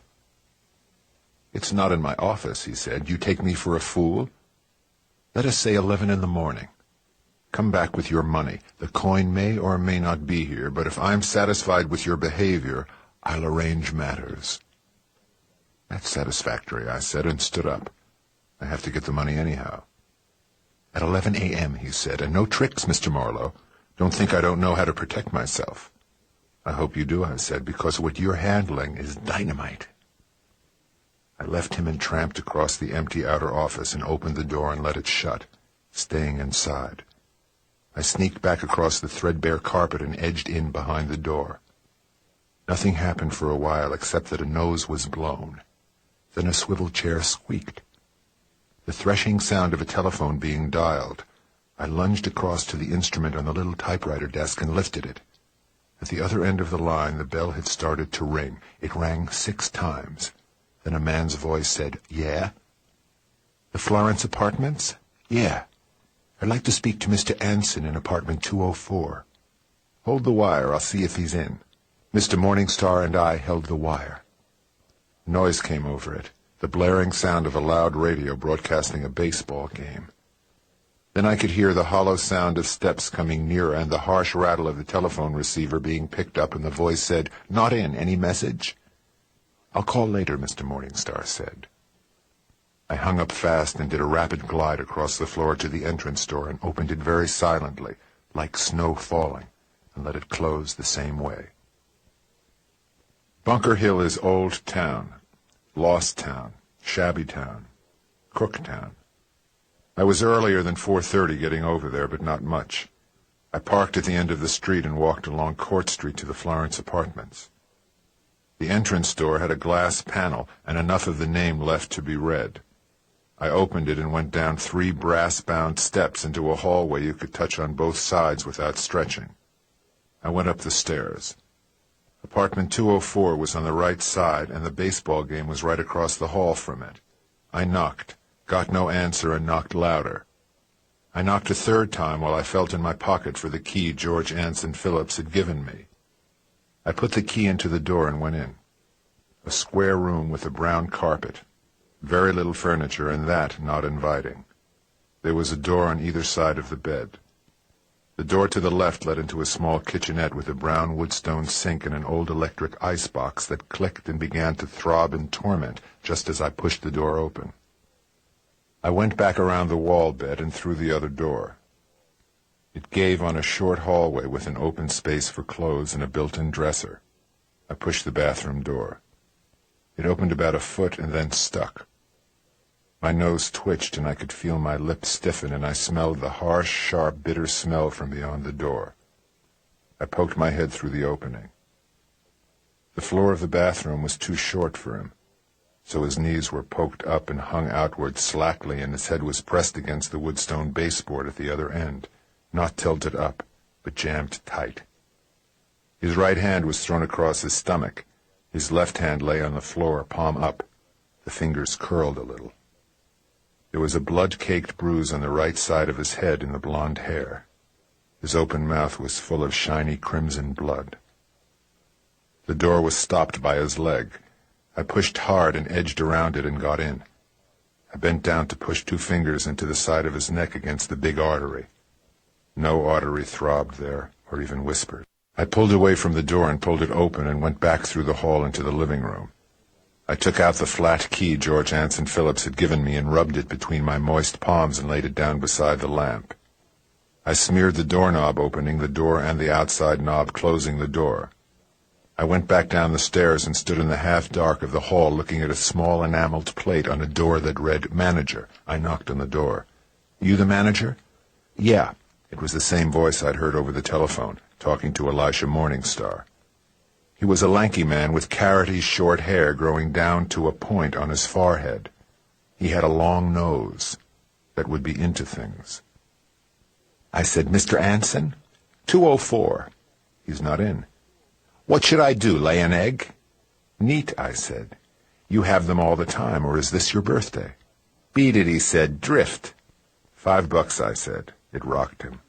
It's not in my office, he said. You take me for a fool? Let us say 11 in the morning. Come back with your money. The coin may or may not be here, but if I'm satisfied with your behavior, I'll arrange matters. That's satisfactory, I said, and stood up. I have to get the money anyhow. At 11 a.m., he said, and no tricks, Mr. Marlowe. Don't think I don't know how to protect myself. I hope you do, I said, because what you're handling is dynamite. I left him and tramped across the empty outer office and opened the door and let it shut, staying inside. I sneaked back across the threadbare carpet and edged in behind the door. Nothing happened for a while except that a nose was blown. Then a swivel chair squeaked. The threshing sound of a telephone being dialed. I lunged across to the instrument on the little typewriter desk and lifted it. At the other end of the line, the bell had started to ring. It rang 6 times. Then a man's voice said, Yeah? The Florence Apartments? Yeah. I'd like to speak to Mr. Anson in apartment 204. Hold the wire. I'll see if he's in. Mr. Morningstar and I held the wire. Noise came over it, the blaring sound of a loud radio broadcasting a baseball game. Then I could hear the hollow sound of steps coming nearer and the harsh rattle of the telephone receiver being picked up, and the voice said, Not in. Any message? I'll call later, Mr. Morningstar said. I hung up fast and did a rapid glide across the floor to the entrance door and opened it very silently, like snow falling, and let it close the same way. Bunker Hill is old town, lost town, shabby town, crook town. I was earlier than 4:30 getting over there, but not much. I parked at the end of the street and walked along Court Street to the Florence Apartments. The entrance door had a glass panel and enough of the name left to be read. I opened it and went down 3 brass-bound steps into a hallway you could touch on both sides without stretching. I went up the stairs. Apartment 204 was on the right side, and the baseball game was right across the hall from it. I knocked, got no answer, and knocked louder. I knocked a 3rd time while I felt in my pocket for the key George Anson Phillips had given me. I put the key into the door and went in. A square room with a brown carpet. Very little furniture, and that not inviting. There was a door on either side of the bed. The door to the left led into a small kitchenette with a brown woodstone sink and an old electric icebox that clicked and began to throb in torment just as I pushed the door open. I went back around the wall bed and through the other door. It gave on a short hallway with an open space for clothes and a built-in dresser. I pushed the bathroom door. It opened about a foot and then stuck. My nose twitched and I could feel my lips stiffen, and I smelled the harsh, sharp, bitter smell from beyond the door. I poked my head through the opening. The floor of the bathroom was too short for him. so his knees were poked up and hung outward slackly, and his head was pressed against the woodstone baseboard at the other end, not tilted up, but jammed tight. His right hand was thrown across his stomach. His left hand lay on the floor, palm up. The fingers curled a little. There was a blood-caked bruise on the right side of his head in the blonde hair. His open mouth was full of shiny crimson blood. The door was stopped by his leg. I pushed hard and edged around it and got in. I bent down to push 2 fingers into the side of his neck against the big artery. No artery throbbed there, or even whispered. I pulled away from the door and pulled it open and went back through the hall into the living room. I took out the flat key George Anson Phillips had given me and rubbed it between my moist palms and laid it down beside the lamp. I smeared the doorknob, opening the door, and the outside knob, closing the door. I went back down the stairs and stood in the half-dark of the hall looking at a small enameled plate on a door that read, "Manager." I knocked on the door. "You the manager?" "Yeah." It was the same voice I'd heard over the telephone, talking to Elisha Morningstar. He was a lanky man with carroty short hair growing down to a point on his forehead. He had a long nose that would be into things. I said, "Mr. Anson?" 204. "He's not in." "What should I do, lay an egg?" "Neat," I said. "You have them all the time, or is this your birthday?" "Beat it," he said. "Drift." $5, I said. It rocked him.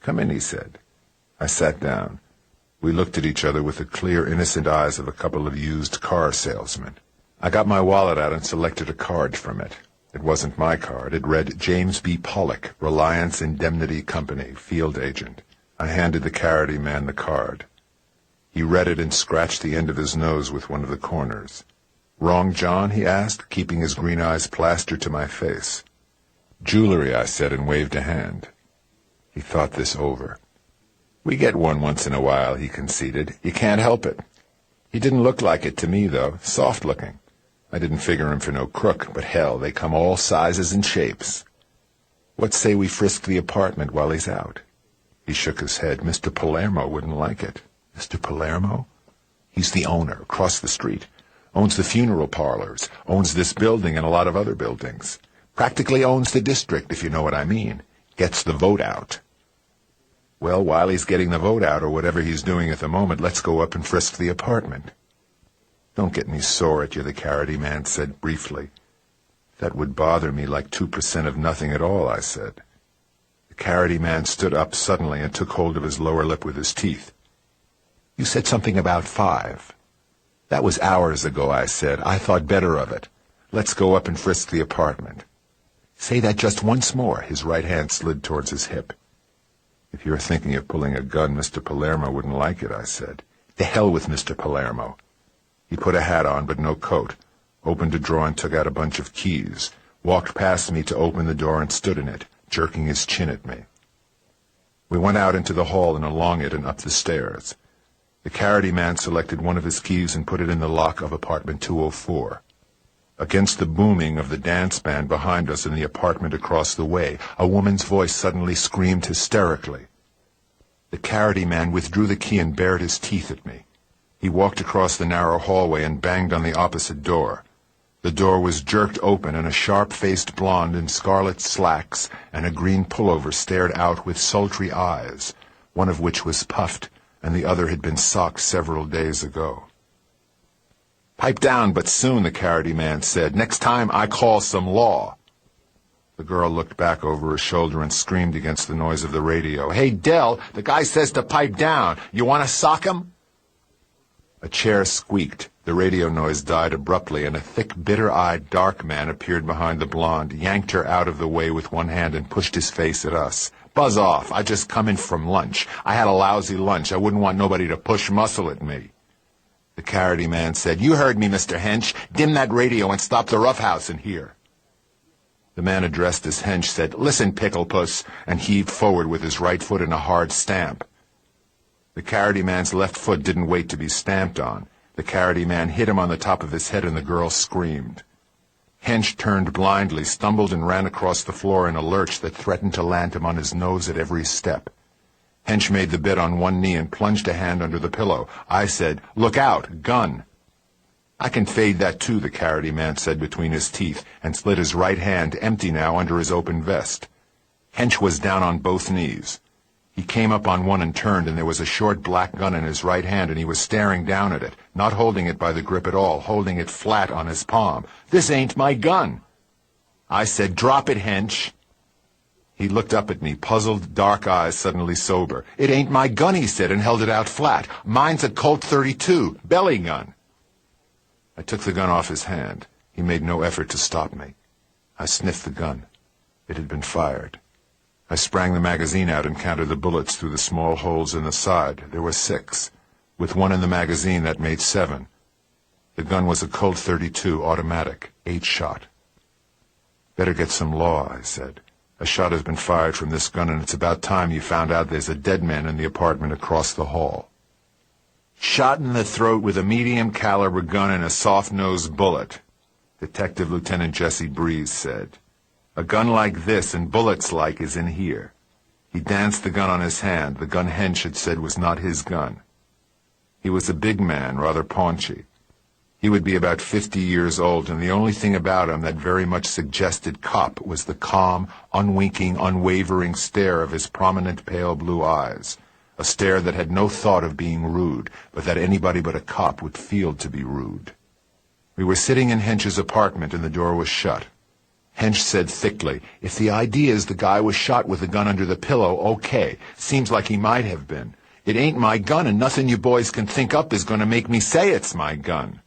"Come in," he said. I sat down. We looked at each other with the clear, innocent eyes of a couple of used car salesmen. I got my wallet out and selected a card from it. It wasn't my card. It read, "James B. Pollock, Reliance Indemnity Company, Field Agent." I handed the carroty man the card. He read it and scratched the end of his nose with one of the corners. "Wrong, John?" he asked, keeping his green eyes plastered to my face. "Jewelry," I said, and waved a hand. He thought this over. "We get one once in a while," he conceded. "You can't help it." He didn't look like it to me, though. Soft-looking. I didn't figure him for no crook, but hell, they come all sizes and shapes. "What say we frisk the apartment while he's out?" He shook his head. "Mr. Palermo wouldn't like it." "Mr. Palermo?" "He's the owner, across the street. Owns the funeral parlors. Owns this building and a lot of other buildings. Practically owns the district, if you know what I mean. Gets the vote out." "Well, while he's getting the vote out, or whatever he's doing at the moment, let's go up and frisk the apartment." "Don't get me sore at you," the carroty man said briefly. "That would bother me like 2% of nothing at all," I said. The carroty man stood up suddenly and took hold of his lower lip with his teeth. "You said something about 5. "That was hours ago," I said. "I thought better of it. Let's go up and frisk the apartment." "Say that just once more." His right hand slid towards his hip. "If you're thinking of pulling a gun, Mr. Palermo wouldn't like it," I said. "To hell with Mr. Palermo." He put a hat on, but no coat, opened a drawer and took out a bunch of keys, walked past me to open the door and stood in it, jerking his chin at me. We went out into the hall and along it and up the stairs. The carroty man selected one of his keys and put it in the lock of apartment 204. Against the booming of the dance band behind us in the apartment across the way, a woman's voice suddenly screamed hysterically. The carroty man withdrew the key and bared his teeth at me. He walked across the narrow hallway and banged on the opposite door. The door was jerked open, and a sharp-faced blonde in scarlet slacks and a green pullover stared out with sultry eyes, one of which was puffed, and the other had been socked several days ago. "Pipe down, but soon," the carroty man said. "Next time I call some law." The girl looked back over her shoulder and screamed against the noise of the radio. "Hey, Dell, the guy says to pipe down. You want to sock him?" A chair squeaked. The radio noise died abruptly, and a thick, bitter-eyed, dark man appeared behind the blonde, yanked her out of the way with one hand, and pushed his face at us. "Buzz off. I just come in from lunch. I had a lousy lunch. I wouldn't want nobody to push muscle at me." The carroty man said, "You heard me, Mr. Hench. Dim that radio and stop the roughhouse in here." The man addressed as Hench said, "Listen, Picklepuss," and heaved forward with his right foot in a hard stamp. The carroty man's left foot didn't wait to be stamped on. The carroty man hit him on the top of his head, and the girl screamed. Hench turned blindly, stumbled, and ran across the floor in a lurch that threatened to land him on his nose at every step. Hench made the bed on one knee and plunged a hand under the pillow. I said, "Look out! Gun!" "I can fade that too," the carroty man said between his teeth, and slid his right hand, empty now, under his open vest. Hench was down on both knees. He came up on one and turned, and there was a short black gun in his right hand, and he was staring down at it, not holding it by the grip at all, holding it flat on his palm. "This ain't my gun." I said, "Drop it, Hench." He looked up at me, puzzled, dark eyes suddenly sober. "It ain't my gun," he said, and held it out flat. "Mine's a Colt .32, belly gun." I took the gun off his hand. He made no effort to stop me. I sniffed the gun. It had been fired. I sprang the magazine out and counted the bullets through the small holes in the side. There were 6. With one in the magazine, that made 7. The gun was a Colt .32 automatic, 8-shot. "Better get some law," I said. "A shot has been fired from this gun, and it's about time you found out there's a dead man in the apartment across the hall." "Shot in the throat with a medium-caliber gun and a soft-nosed bullet," Detective Lieutenant Jesse Breeze said. "A gun like this and bullets like is in here." He danced the gun on his hand. The gun Hench had said was not his gun. He was a big man, rather paunchy. He would be about 50 years old, and the only thing about him that very much suggested cop was the calm, unwinking, unwavering stare of his prominent pale blue eyes, a stare that had no thought of being rude, but that anybody but a cop would feel to be rude. We were sitting in Hench's apartment, and the door was shut. Hench said thickly, "If the idea is the guy was shot with the gun under the pillow, okay. Seems like he might have been. It ain't my gun, and nothing you boys can think up is going to make me say it's my gun."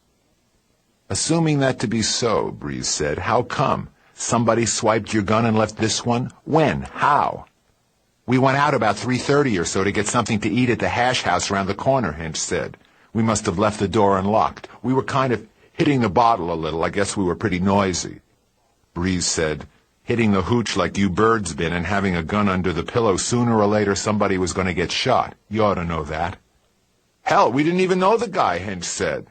"Assuming that to be so," Breeze said, "how come? Somebody swiped your gun and left this one? When? How?" "We went out about 3:30 or so to get something to eat at the hash house around the corner," Hench said. "We must have left the door unlocked. We were kind of hitting the bottle a little. I guess we were pretty noisy." Breeze said, "Hitting the hooch like you birds been and having a gun under the pillow, sooner or later somebody was going to get shot. You ought to know that." "Hell, we didn't even know the guy," Hench said.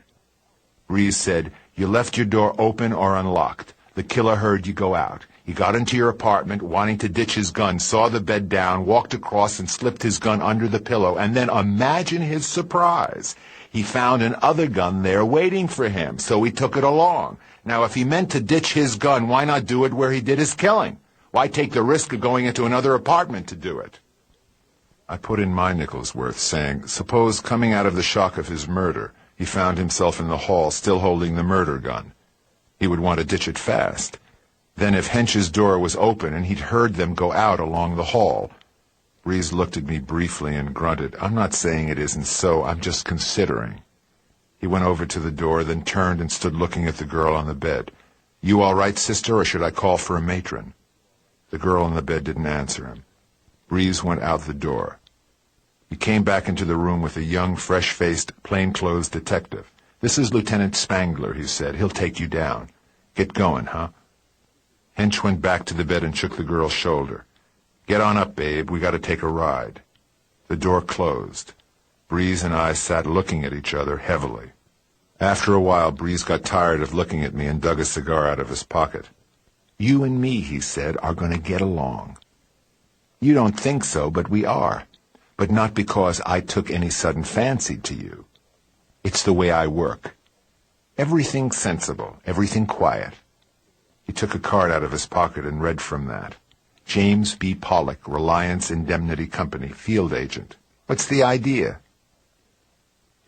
Breeze said, "You left your door open or unlocked. The killer heard you go out. He got into your apartment, wanting to ditch his gun, saw the bed down, walked across and slipped his gun under the pillow, and then imagine his surprise. He found an other gun there waiting for him, so he took it along. Now, if he meant to ditch his gun, why not do it where he did his killing? Why take the risk of going into another apartment to do it?" I put in my nickel's worth, saying, suppose coming out of the shock of his murder, he found himself in the hall still holding the murder gun. He would want to ditch it fast. Then if Hench's door was open and he'd heard them go out along the hall. Breeze looked at me briefly and grunted, "I'm not saying it isn't so, I'm just considering." He went over to the door, then turned and stood looking at the girl on the bed. "You all right, sister, or should I call for a matron?" The girl on the bed didn't answer him. Breeze went out the door. He came back into the room with a young, fresh-faced, plain-clothes detective. "This is Lieutenant Spangler," he said. "He'll take you down. Get going, huh?" Hench went back to the bed and shook the girl's shoulder. "Get on up, babe. We got to take a ride." The door closed. Breeze and I sat looking at each other heavily. After a while, Breeze got tired of looking at me and dug a cigar out of his pocket. "You and me," he said, "are going to get along. You don't think so, but we are. But not because I took any sudden fancy to you. It's the way I work. Everything sensible, everything quiet." He took a card out of his pocket and read from that. "James B. Pollock, Reliance Indemnity Company, field agent. What's the idea?"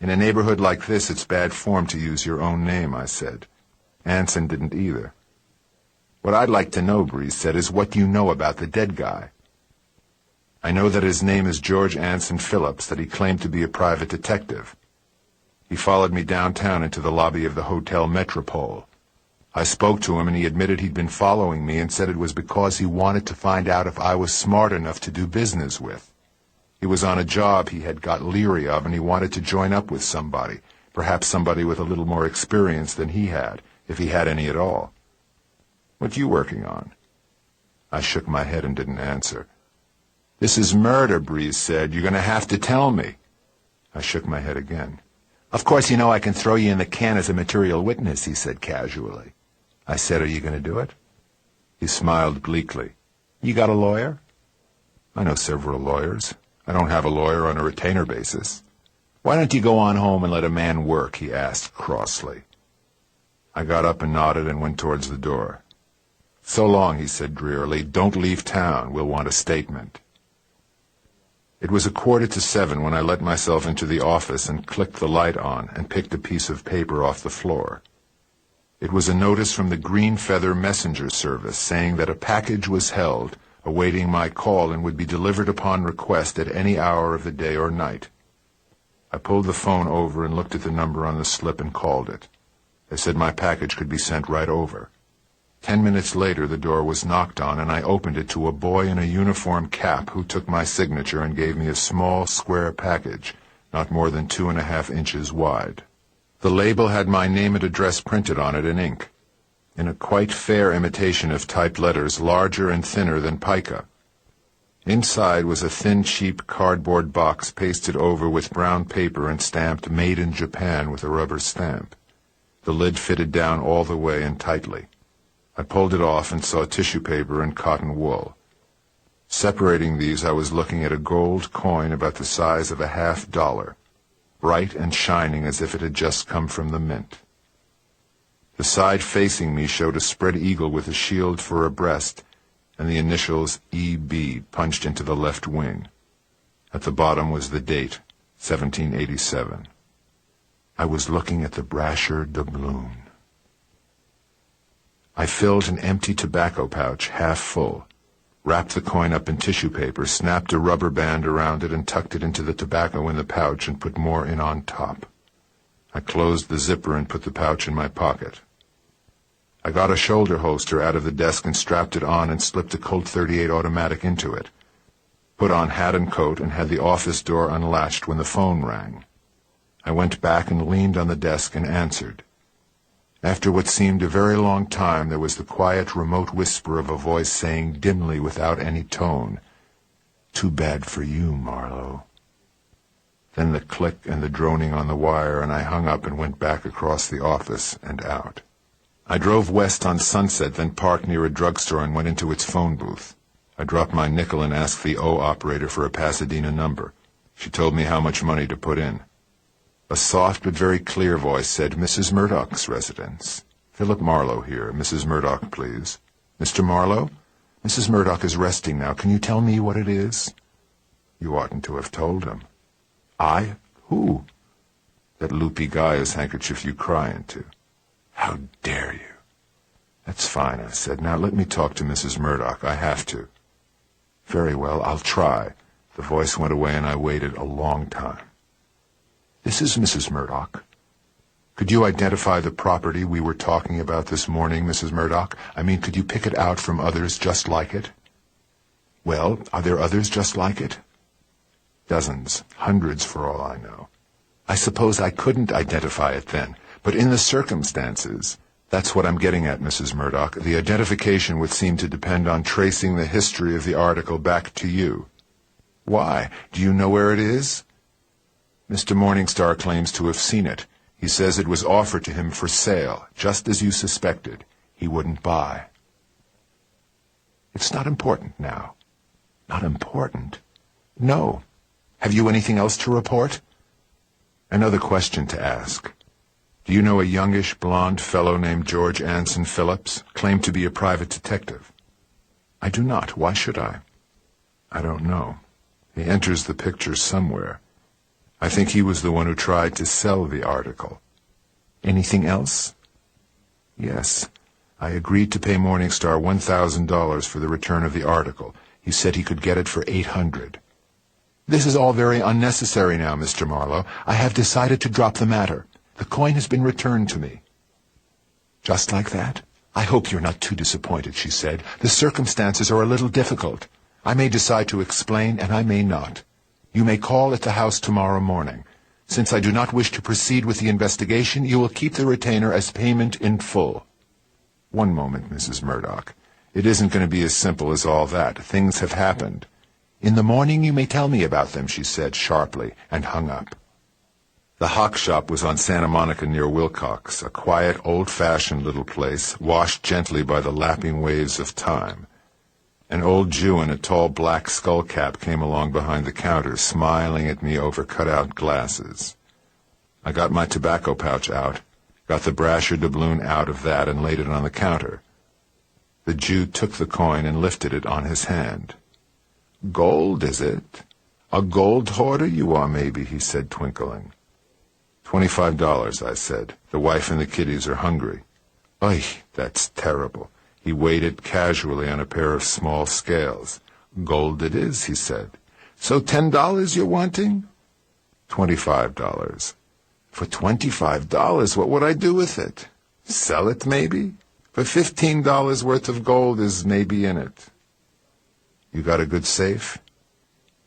"In a neighborhood like this, it's bad form to use your own name," I said. Anson didn't either. "What I'd like to know," Breeze said, "is what you know about the dead guy." "I know that his name is George Anson Phillips, that he claimed to be a private detective. He followed me downtown into the lobby of the Hotel Metropole. I spoke to him, and he admitted he'd been following me and said it was because he wanted to find out if I was smart enough to do business with. He was on a job he had got leery of, and he wanted to join up with somebody, perhaps somebody with a little more experience than he had, if he had any at all. What you working on?" I shook my head and didn't answer. "This is murder," Breeze said. "You're going to have to tell me." I shook my head again. "Of course you know I can throw you in the can as a material witness," he said casually. I said, "Are you going to do it?" He smiled bleakly. "You got a lawyer?" "I know several lawyers. I don't have a lawyer on a retainer basis." "Why don't you go on home and let a man work?" he asked crossly. I got up and nodded and went towards the door. "So long," he said drearily. "Don't leave town. We'll want a statement." It was 6:45 when I let myself into the office and clicked the light on and picked a piece of paper off the floor. It was a notice from the Green Feather Messenger Service saying that a package was held, awaiting my call, and would be delivered upon request at any hour of the day or night. I pulled the phone over and looked at the number on the slip and called it. They said my package could be sent right over. 10 minutes later, the door was knocked on, and I opened it to a boy in a uniform cap who took my signature and gave me a small, square package, not more than 2.5 inches wide. The label had my name and address printed on it in ink, in a quite fair imitation of typed letters, larger and thinner than pica. Inside was a thin, cheap cardboard box pasted over with brown paper and stamped "Made in Japan" with a rubber stamp. The lid fitted down all the way and tightly. I pulled it off and saw tissue paper and cotton wool. Separating these, I was looking at a gold coin about the size of a $50, bright and shining as if it had just come from the mint. The side facing me showed a spread eagle with a shield for a breast and the initials E.B. punched into the left wing. At the bottom was the date, 1787. I was looking at the brasher doubloon. I filled an empty tobacco pouch half full, wrapped the coin up in tissue paper, snapped a rubber band around it, and tucked it into the tobacco in the pouch and put more in on top. I closed the zipper and put the pouch in my pocket. I got a shoulder holster out of the desk and strapped it on and slipped a Colt .38 automatic into it, put on hat and coat, and had the office door unlatched when the phone rang. I went back and leaned on the desk and answered. After what seemed a very long time, there was the quiet, remote whisper of a voice saying dimly without any tone, "Too bad for you, Marlowe." Then the click and the droning on the wire, and I hung up and went back across the office and out. I drove west on Sunset, then parked near a drugstore and went into its phone booth. I dropped my nickel and asked the O operator for a Pasadena number. She told me how much money to put in. A soft but very clear voice said, "Mrs. Murdoch's residence. Philip Marlowe here. Mrs. Murdoch, please." "Mr. Marlowe? Mrs. Murdoch is resting now. Can you tell me what it is?" "You oughtn't to have told him." "I? Who?" "That loopy guy whose handkerchief you cry into." "How dare you?" "That's fine," I said. "Now let me talk to Mrs. Murdoch. I have to." "Very well, I'll try." The voice went away and I waited a long time. "This is Mrs. Murdoch. Could you identify the property we were talking about this morning, Mrs. Murdoch? I mean, could you pick it out from others just like it?" "Well, are there others just like it?" "Dozens, hundreds for all I know." "I suppose I couldn't identify it then, but in the circumstances, that's what I'm getting at, Mrs. Murdoch. The identification would seem to depend on tracing the history of the article back to you." "Why? Do you know where it is?" "Mr. Morningstar claims to have seen it. He says it was offered to him for sale, just as you suspected. He wouldn't buy." "It's not important now." "Not important?" "No. Have you anything else to report?" "Another question to ask. Do you know a youngish, blond fellow named George Anson Phillips, claimed to be a private detective?" "I do not. Why should I?" "I don't know. He enters the picture somewhere. I think he was the one who tried to sell the article." "Anything else?" "Yes. I agreed to pay Morningstar $1,000 for the return of the article. He said he could get it for $800. "This is all very unnecessary now, Mr. Marlowe. I have decided to drop the matter. The coin has been returned to me." "Just like that? I hope you're not too disappointed," she said. "The circumstances are a little difficult. I may decide to explain, and I may not. You may call at the house tomorrow morning. Since I do not wish to proceed with the investigation, you will keep the retainer as payment in full." "One moment, Mrs. Murdoch. It isn't going to be as simple as all that. Things have happened." "In the morning you may tell me about them," she said sharply, and hung up. The hock shop was on Santa Monica near Wilcox, a quiet, old-fashioned little place, washed gently by the lapping waves of time. An old Jew in a tall black skull cap came along behind the counter, smiling at me over cut-out glasses. I got my tobacco pouch out, got the brasher doubloon out of that and laid it on the counter. The Jew took the coin and lifted it on his hand. "Gold, is it? A gold hoarder you are, maybe," he said, twinkling. $25, I said. "The wife and the kiddies are hungry." "Oy, that's terrible." He weighed it casually on a pair of small scales. "Gold it is," he said. "So $10 you're wanting?" $25. "For $25, what would I do with it? Sell it, maybe? For $15 worth of gold is maybe in it." "You got a good safe?"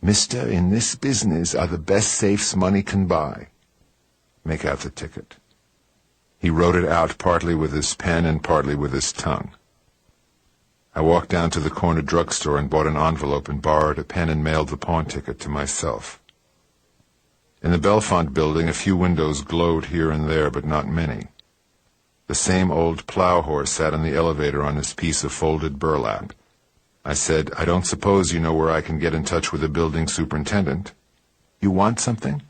"Mister, in this business are the best safes money can buy." "Make out the ticket." He wrote it out partly with his pen and partly with his tongue. I walked down to the corner drugstore and bought an envelope and borrowed a pen and mailed the pawn ticket to myself. In the Belfont building, a few windows glowed here and there, but not many. The same old plow horse sat in the elevator on his piece of folded burlap. I said, "I don't suppose you know where I can get in touch with the building superintendent." "You want something?"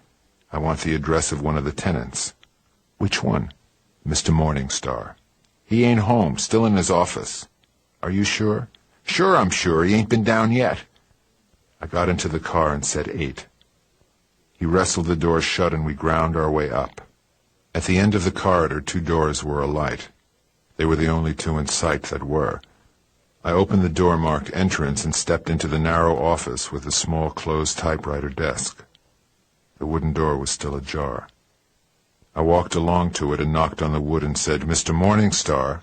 "I want the address of one of the tenants." "Which one?" "Mr. Morningstar." "He ain't home, still in his office." "Are you sure?" "Sure, I'm sure. He ain't been down yet." I got into the car and said 8. He wrestled the door shut and we ground our way up. At the end of the corridor, 2 doors were alight. They were the only 2 in sight that were. I opened the door marked entrance and stepped into the narrow office with the small closed typewriter desk. The wooden door was still ajar. I walked along to it and knocked on the wood and said, "Mr. Morningstar."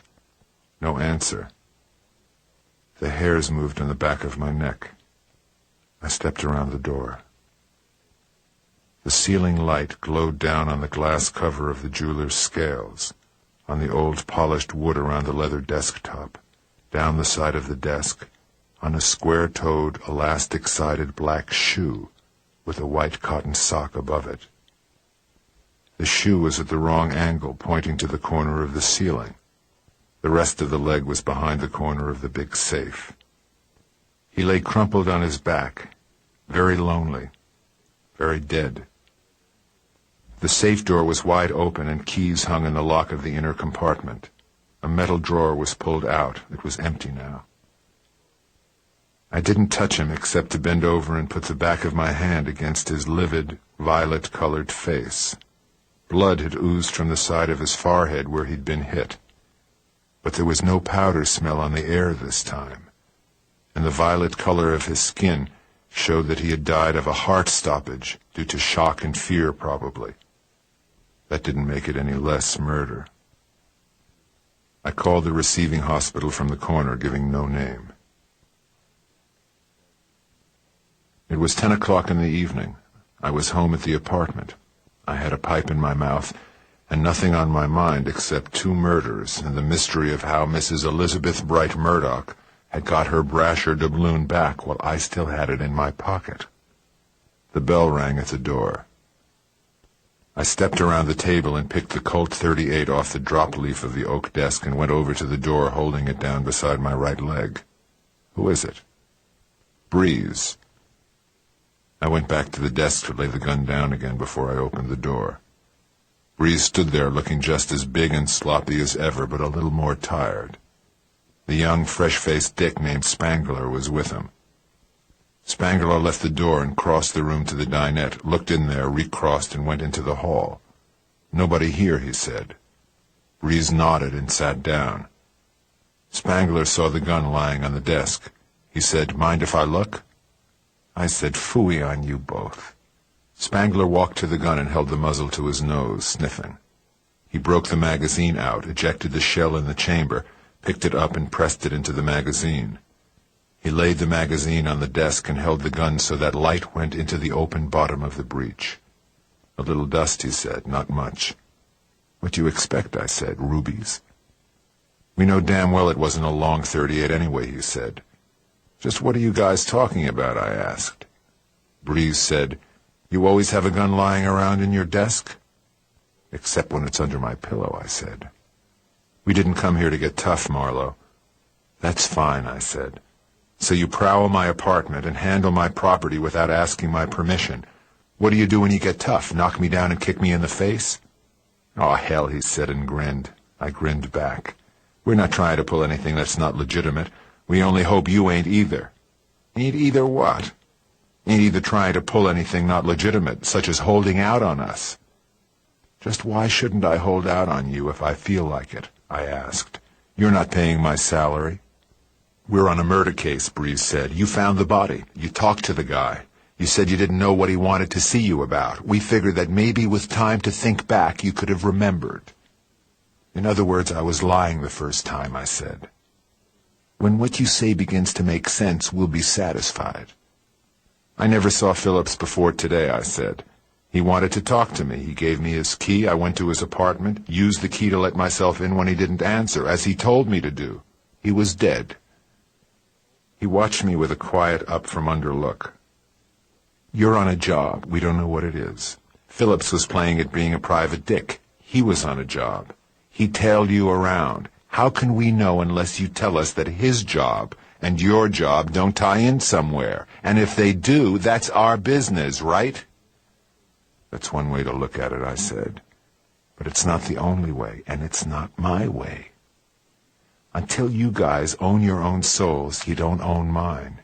No answer. The hairs moved on the back of my neck. I stepped around the door. The ceiling light glowed down on the glass cover of the jeweler's scales, on the old polished wood around the leather desktop, down the side of the desk, on a square-toed, elastic-sided black shoe with a white cotton sock above it. The shoe was at the wrong angle, pointing to the corner of the ceiling. The rest of the leg was behind the corner of the big safe. He lay crumpled on his back, very lonely, very dead. The safe door was wide open and keys hung in the lock of the inner compartment. A metal drawer was pulled out. It was empty now. I didn't touch him except to bend over and put the back of my hand against his livid, violet-colored face. Blood had oozed from the side of his forehead where he'd been hit. But there was no powder smell on the air this time, and the violet color of his skin showed that he had died of a heart stoppage due to shock and fear, probably. That didn't make it any less murder. I called the receiving hospital from the corner, giving no name. It was 10 o'clock in the evening. I was home at the apartment. I had a pipe in my mouth, and nothing on my mind except 2 murders and the mystery of how Mrs. Elizabeth Bright Murdoch had got her brasher doubloon back while I still had it in my pocket. The bell rang at the door. I stepped around the table and picked the Colt .38 off the drop leaf of the oak desk and went over to the door, holding it down beside my right leg. "Who is it?" "Breeze." I went back to the desk to lay the gun down again before I opened the door. Breeze stood there looking just as big and sloppy as ever, but a little more tired. The young, fresh-faced dick named Spangler was with him. Spangler left the door and crossed the room to the dinette, looked in there, recrossed, and went into the hall. "Nobody here," he said. Breeze nodded and sat down. Spangler saw the gun lying on the desk. He said, "Mind if I look?" I said, "Phooey on you both." Spangler walked to the gun and held the muzzle to his nose, sniffing. He broke the magazine out, ejected the shell in the chamber, picked it up and pressed it into the magazine. He laid the magazine on the desk and held the gun so that light went into the open bottom of the breech. "A little dust," he said, "not much." "What do you expect?" I said. "Rubies?" "We know damn well it wasn't a long .38 anyway," he said. "Just what are you guys talking about?" I asked. Breeze said, "You always have a gun lying around in your desk?" "Except when it's under my pillow," I said. "We didn't come here to get tough, Marlowe." "That's fine," I said. "So you prowl my apartment and handle my property without asking my permission. What do you do when you get tough? Knock me down and kick me in the face?" "Oh, hell," he said and grinned. I grinned back. "We're not trying to pull anything that's not legitimate. We only hope you ain't either." "Ain't either what?" "Ain't either trying to pull anything not legitimate, such as holding out on us." "Just why shouldn't I hold out on you if I feel like it?" I asked. "You're not paying my salary." "We're on a murder case," Breeze said. "You found the body. You talked to the guy. You said you didn't know what he wanted to see you about. We figured that maybe with time to think back you could have remembered." "In other words, I was lying the first time," I said. "When what you say begins to make sense, we'll be satisfied." "I never saw Phillips before today," I said. "He wanted to talk to me. He gave me his key. I went to his apartment, used the key to let myself in when he didn't answer, as he told me to do. He was dead." He watched me with a quiet up-from-under look. "You're on a job. We don't know what it is. Phillips was playing at being a private dick. He was on a job. He tailed you around. How can we know unless you tell us that his job and your job don't tie in somewhere? And if they do, that's our business, right?" "That's one way to look at it," I said. "But it's not the only way, and it's not my way. Until you guys own your own souls, you don't own mine.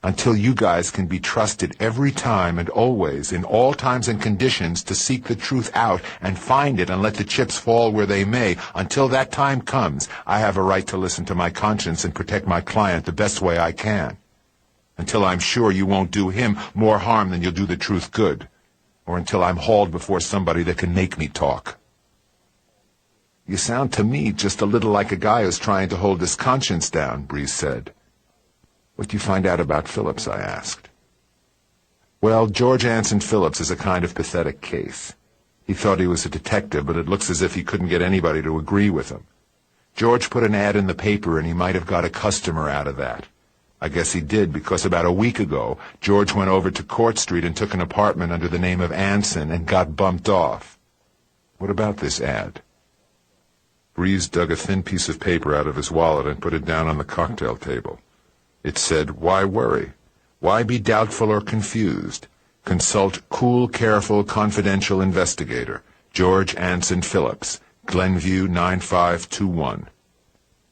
Until you guys can be trusted every time and always, in all times and conditions, to seek the truth out and find it and let the chips fall where they may, until that time comes, I have a right to listen to my conscience and protect my client the best way I can. Until I'm sure you won't do him more harm than you'll do the truth good. Or until I'm hauled before somebody that can make me talk." "You sound to me just a little like a guy who's trying to hold his conscience down," Breeze said. "What do you find out about Phillips?" I asked. "Well, George Anson Phillips is a kind of pathetic case. He thought he was a detective, but it looks as if he couldn't get anybody to agree with him. George put an ad in the paper, and he might have got a customer out of that. I guess he did, because about a week ago, George went over to Court Street and took an apartment under the name of Anson and got bumped off." "What about this ad?" Breeze dug a thin piece of paper out of his wallet and put it down on the cocktail table. It said, "Why worry? Why be doubtful or confused? Consult cool, careful, confidential investigator, George Anson Phillips, Glenview 9521.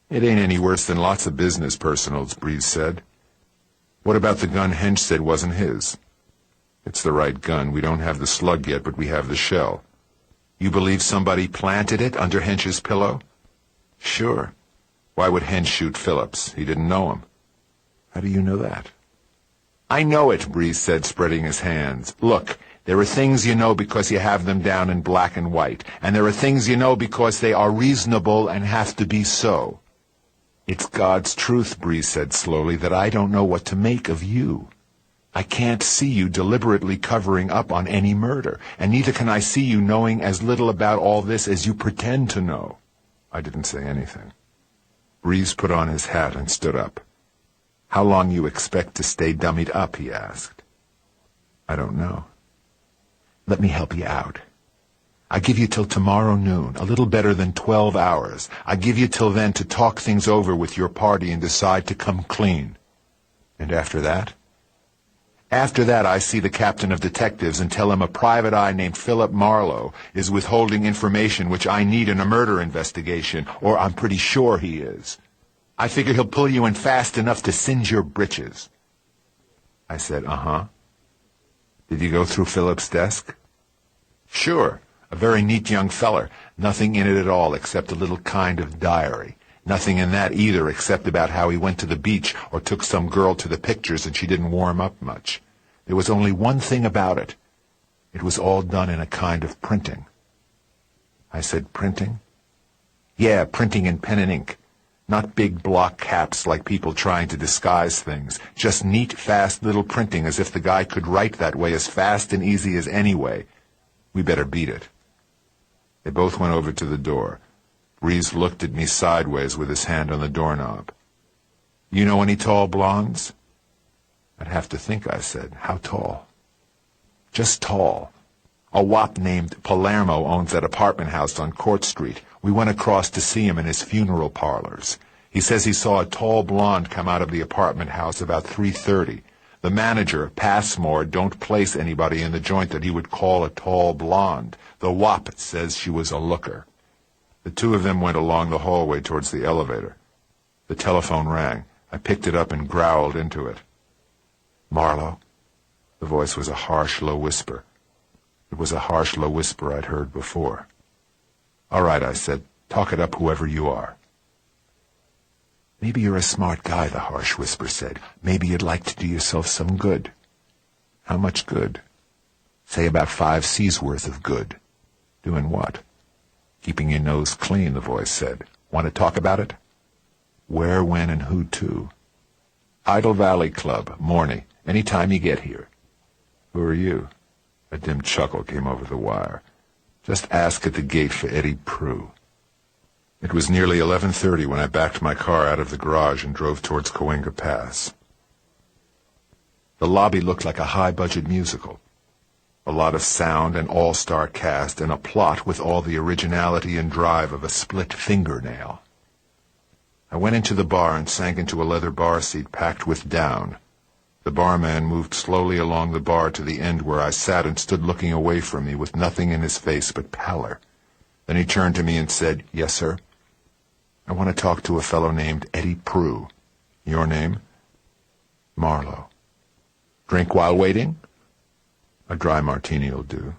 "It ain't any worse than lots of business personals," Breeze said. "What about the gun Hench said wasn't his?" "It's the right gun. We don't have the slug yet, but we have the shell." "You believe somebody planted it under Hench's pillow?" "Sure. Why would Hench shoot Phillips? He didn't know him." "How do you know that?" "I know it," Breeze said, spreading his hands. "Look, there are things you know because you have them down in black and white, and there are things you know because they are reasonable and have to be so. It's God's truth," Breeze said slowly, "that I don't know what to make of you. I can't see you deliberately covering up on any murder, and neither can I see you knowing as little about all this as you pretend to know." I didn't say anything. Breeze put on his hat and stood up. "How long you expect to stay dummied up?" he asked. "I don't know." "Let me help you out. I give you till tomorrow noon, a little better than 12 hours. I give you till then to talk things over with your party and decide to come clean." "And after that?" "After that, I see the captain of detectives and tell him a private eye named Philip Marlowe is withholding information which I need in a murder investigation, or I'm pretty sure he is. I figure he'll pull you in fast enough to singe your britches." I said, "Uh-huh." "Did you go through Philip's desk?" "Sure. A very neat young feller. Nothing in it at all except a little kind of diary. Nothing in that either except about how he went to the beach or took some girl to the pictures and she didn't warm up much. There was only one thing about it. It was all done in a kind of printing." I said, "Printing?" "Yeah, printing in pen and ink. Not big block caps like people trying to disguise things. Just neat, fast little printing as if the guy could write that way as fast and easy as any way. We better beat it." They both went over to the door. Breeze looked at me sideways with his hand on the doorknob. "You know any tall blondes?" "I'd have to think," I said. "How tall?" "Just tall. A wop named Palermo owns that apartment house on Court Street. We went across to see him in his funeral parlors. He says he saw a tall blonde come out of the apartment house about 3:30. The manager, Passmore, don't place anybody in the joint that he would call a tall blonde. The wop says she was a looker. The two of them went along the hallway towards the elevator. The telephone rang. I picked it up and growled into it. "Marlowe?" The voice was a harsh, low whisper. It was a harsh, low whisper I'd heard before. "All right," I said. "Talk it up, whoever you are." "Maybe you're a smart guy," the harsh whisper said. "Maybe you'd like to do yourself some good." "How much good?" "Say about 5 C's worth of good." "Doing what?" "Keeping your nose clean," the voice said. "Want to talk about it?" "Where, when, and who to?" "Idle Valley Club, Morny. Any time you get here." "Who are you?" A dim chuckle came over the wire. "Just ask at the gate for Eddie Prue." It was nearly 11:30 when I backed my car out of the garage and drove towards Cahuenga Pass. The lobby looked like a high-budget musical. A lot of sound, an all-star cast, and a plot with all the originality and drive of a split fingernail. I went into the bar and sank into a leather bar seat packed with down. The barman moved slowly along the bar to the end where I sat and stood looking away from me with nothing in his face but pallor. Then he turned to me and said, "Yes, sir?" "I want to talk to a fellow named Eddie Prue." "Your name?" "Marlowe." "Drink while waiting?" "A dry martini'll do."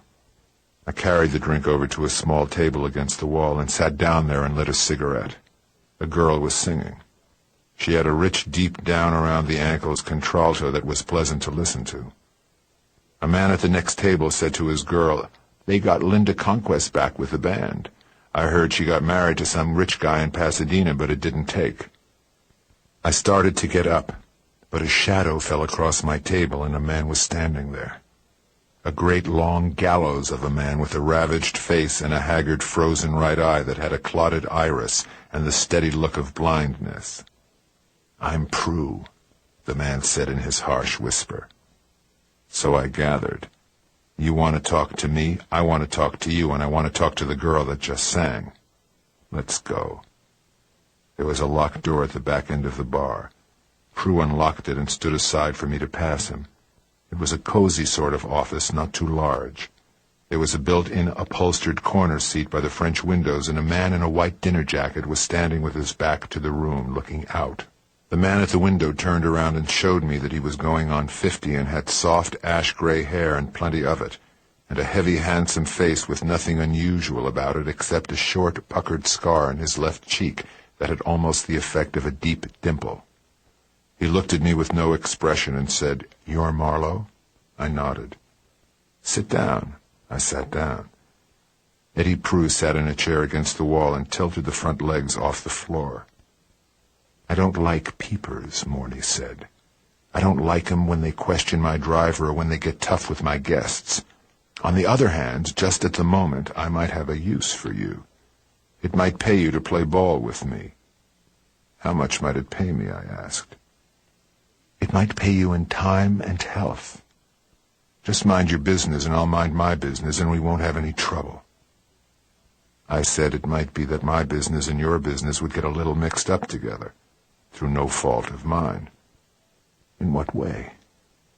I carried the drink over to a small table against the wall and sat down there and lit a cigarette. A girl was singing. She had a rich, deep down around the ankles contralto that was pleasant to listen to. A man at the next table said to his girl, "They got Linda Conquest back with the band. I heard she got married to some rich guy in Pasadena, but it didn't take." I started to get up, but a shadow fell across my table and a man was standing there. A great long gallows of a man with a ravaged face and a haggard frozen right eye that had a clotted iris and the steady look of blindness. "I'm Prue," the man said in his harsh whisper. So I gathered. You want to talk to me, I want to talk to you, and I want to talk to the girl that just sang. Let's go. There was a locked door at the back end of the bar. Prue unlocked it and stood aside for me to pass him. It was a cozy sort of office, not too large. There was a built-in upholstered corner seat by the French windows, and a man in a white dinner jacket was standing with his back to the room, looking out. The man at the window turned around and showed me that he was going on 50 and had soft ash-gray hair and plenty of it, and a heavy, handsome face with nothing unusual about it except a short, puckered scar on his left cheek that had almost the effect of a deep dimple. He looked at me with no expression and said, "You're Marlowe?" I nodded. "Sit down." I sat down. Eddie Prue sat in a chair against the wall and tilted the front legs off the floor. "I don't like peepers," Morny said. "I don't like 'em when they question my driver or when they get tough with my guests. On the other hand, just at the moment, I might have a use for you. It might pay you to play ball with me." "How much might it pay me?" I asked. "It might pay you in time and health. Just mind your business and I'll mind my business and we won't have any trouble." I said it might be that my business and your business would get a little mixed up together, through no fault of mine. "In what way?"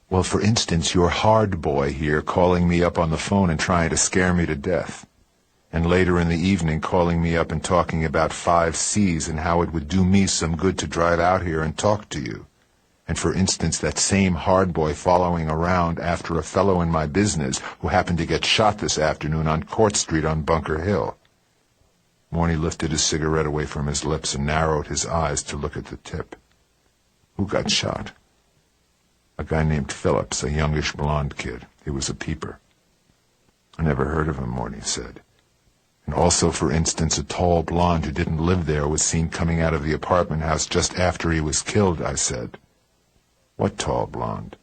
"Well, for instance, your hard boy here calling me up on the phone and trying to scare me to death. And later in the evening calling me up and talking about 5 C's and how it would do me some good to drive out here and talk to you. And for instance, that same hard boy following around after a fellow in my business who happened to get shot this afternoon on Court Street on Bunker Hill." Morny lifted his cigarette away from his lips and narrowed his eyes to look at the tip. "Who got shot?" "A guy named Phillips, a youngish blonde kid. He was a peeper." "I never heard of him," Morny said. "And also, for instance, a tall blonde who didn't live there was seen coming out of the apartment house just after he was killed," I said. "What tall blonde?"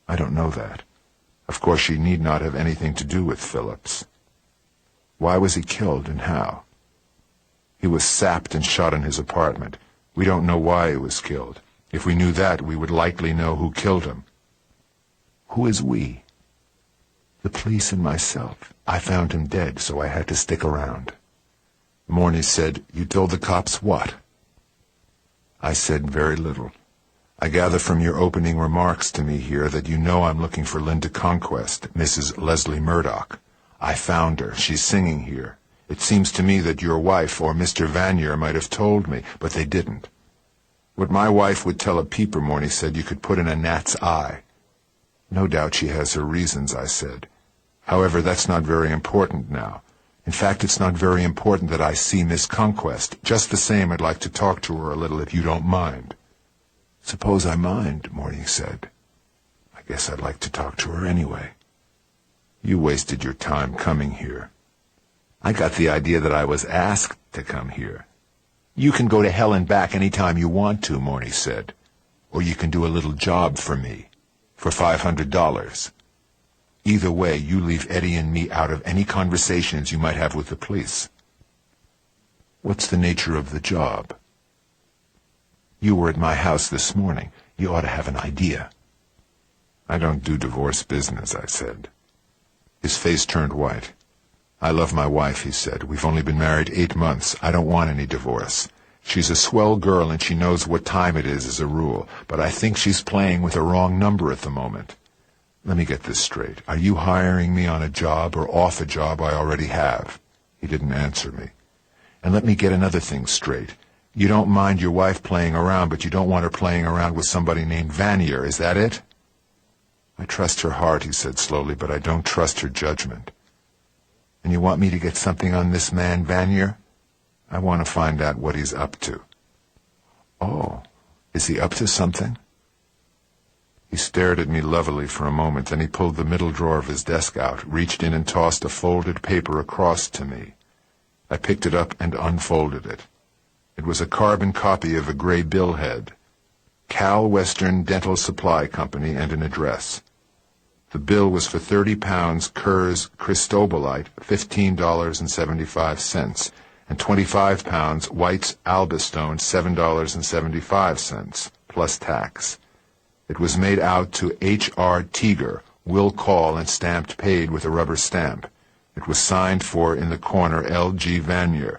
"I don't know that. Of course, she need not have anything to do with Phillips." "Why was he killed and how?" "He was sapped and shot in his apartment. We don't know why he was killed. If we knew that, we would likely know who killed him." "Who is we?" "The police and myself. I found him dead, so I had to stick around." Morny said, "You told the cops what?" I said very little. I gather from your opening remarks to me here that you know I'm looking for Linda Conquest, Mrs. Leslie Murdoch. I found her. She's singing here. It seems to me that your wife or Mr. Vanier might have told me, but they didn't. What my wife would tell a peeper, Morny said, you could put in a gnat's eye. No doubt she has her reasons, I said. However, that's not very important now. In fact, it's not very important that I see Miss Conquest. Just the same, I'd like to talk to her a little if you don't mind. Suppose I mind, Morny said. I guess I'd like to talk to her anyway. You wasted your time coming here. I got the idea that I was asked to come here. You can go to hell and back any time you want to, Morny said. Or you can do a little job for me, for $500. Either way, you leave Eddie and me out of any conversations you might have with the police. What's the nature of the job? You were at my house this morning. You ought to have an idea. I don't do divorce business, I said. His face turned white. I love my wife, he said. We've only been married 8 months. I don't want any divorce. She's a swell girl and she knows what time it is as a rule, but I think she's playing with a wrong number at the moment. Let me get this straight. Are you hiring me on a job or off a job I already have? He didn't answer me. And let me get another thing straight. You don't mind your wife playing around, but you don't want her playing around with somebody named Vanier, is that it? I trust her heart, he said slowly, but I don't trust her judgment. And you want me to get something on this man, Vanier? I want to find out what he's up to. Oh, is he up to something? He stared at me levelly for a moment, then he pulled the middle drawer of his desk out, reached in and tossed a folded paper across to me. I picked it up and unfolded it. It was a carbon copy of a gray billhead. Cal Western Dental Supply Company and an address. The bill was for 30 pounds Kerr's Cristobalite, $15.75, and 25 pounds White's Albastone, $7.75, plus tax. It was made out to H.R. Teager, will call, and stamped paid with a rubber stamp. It was signed for in the corner L.G. Vanier.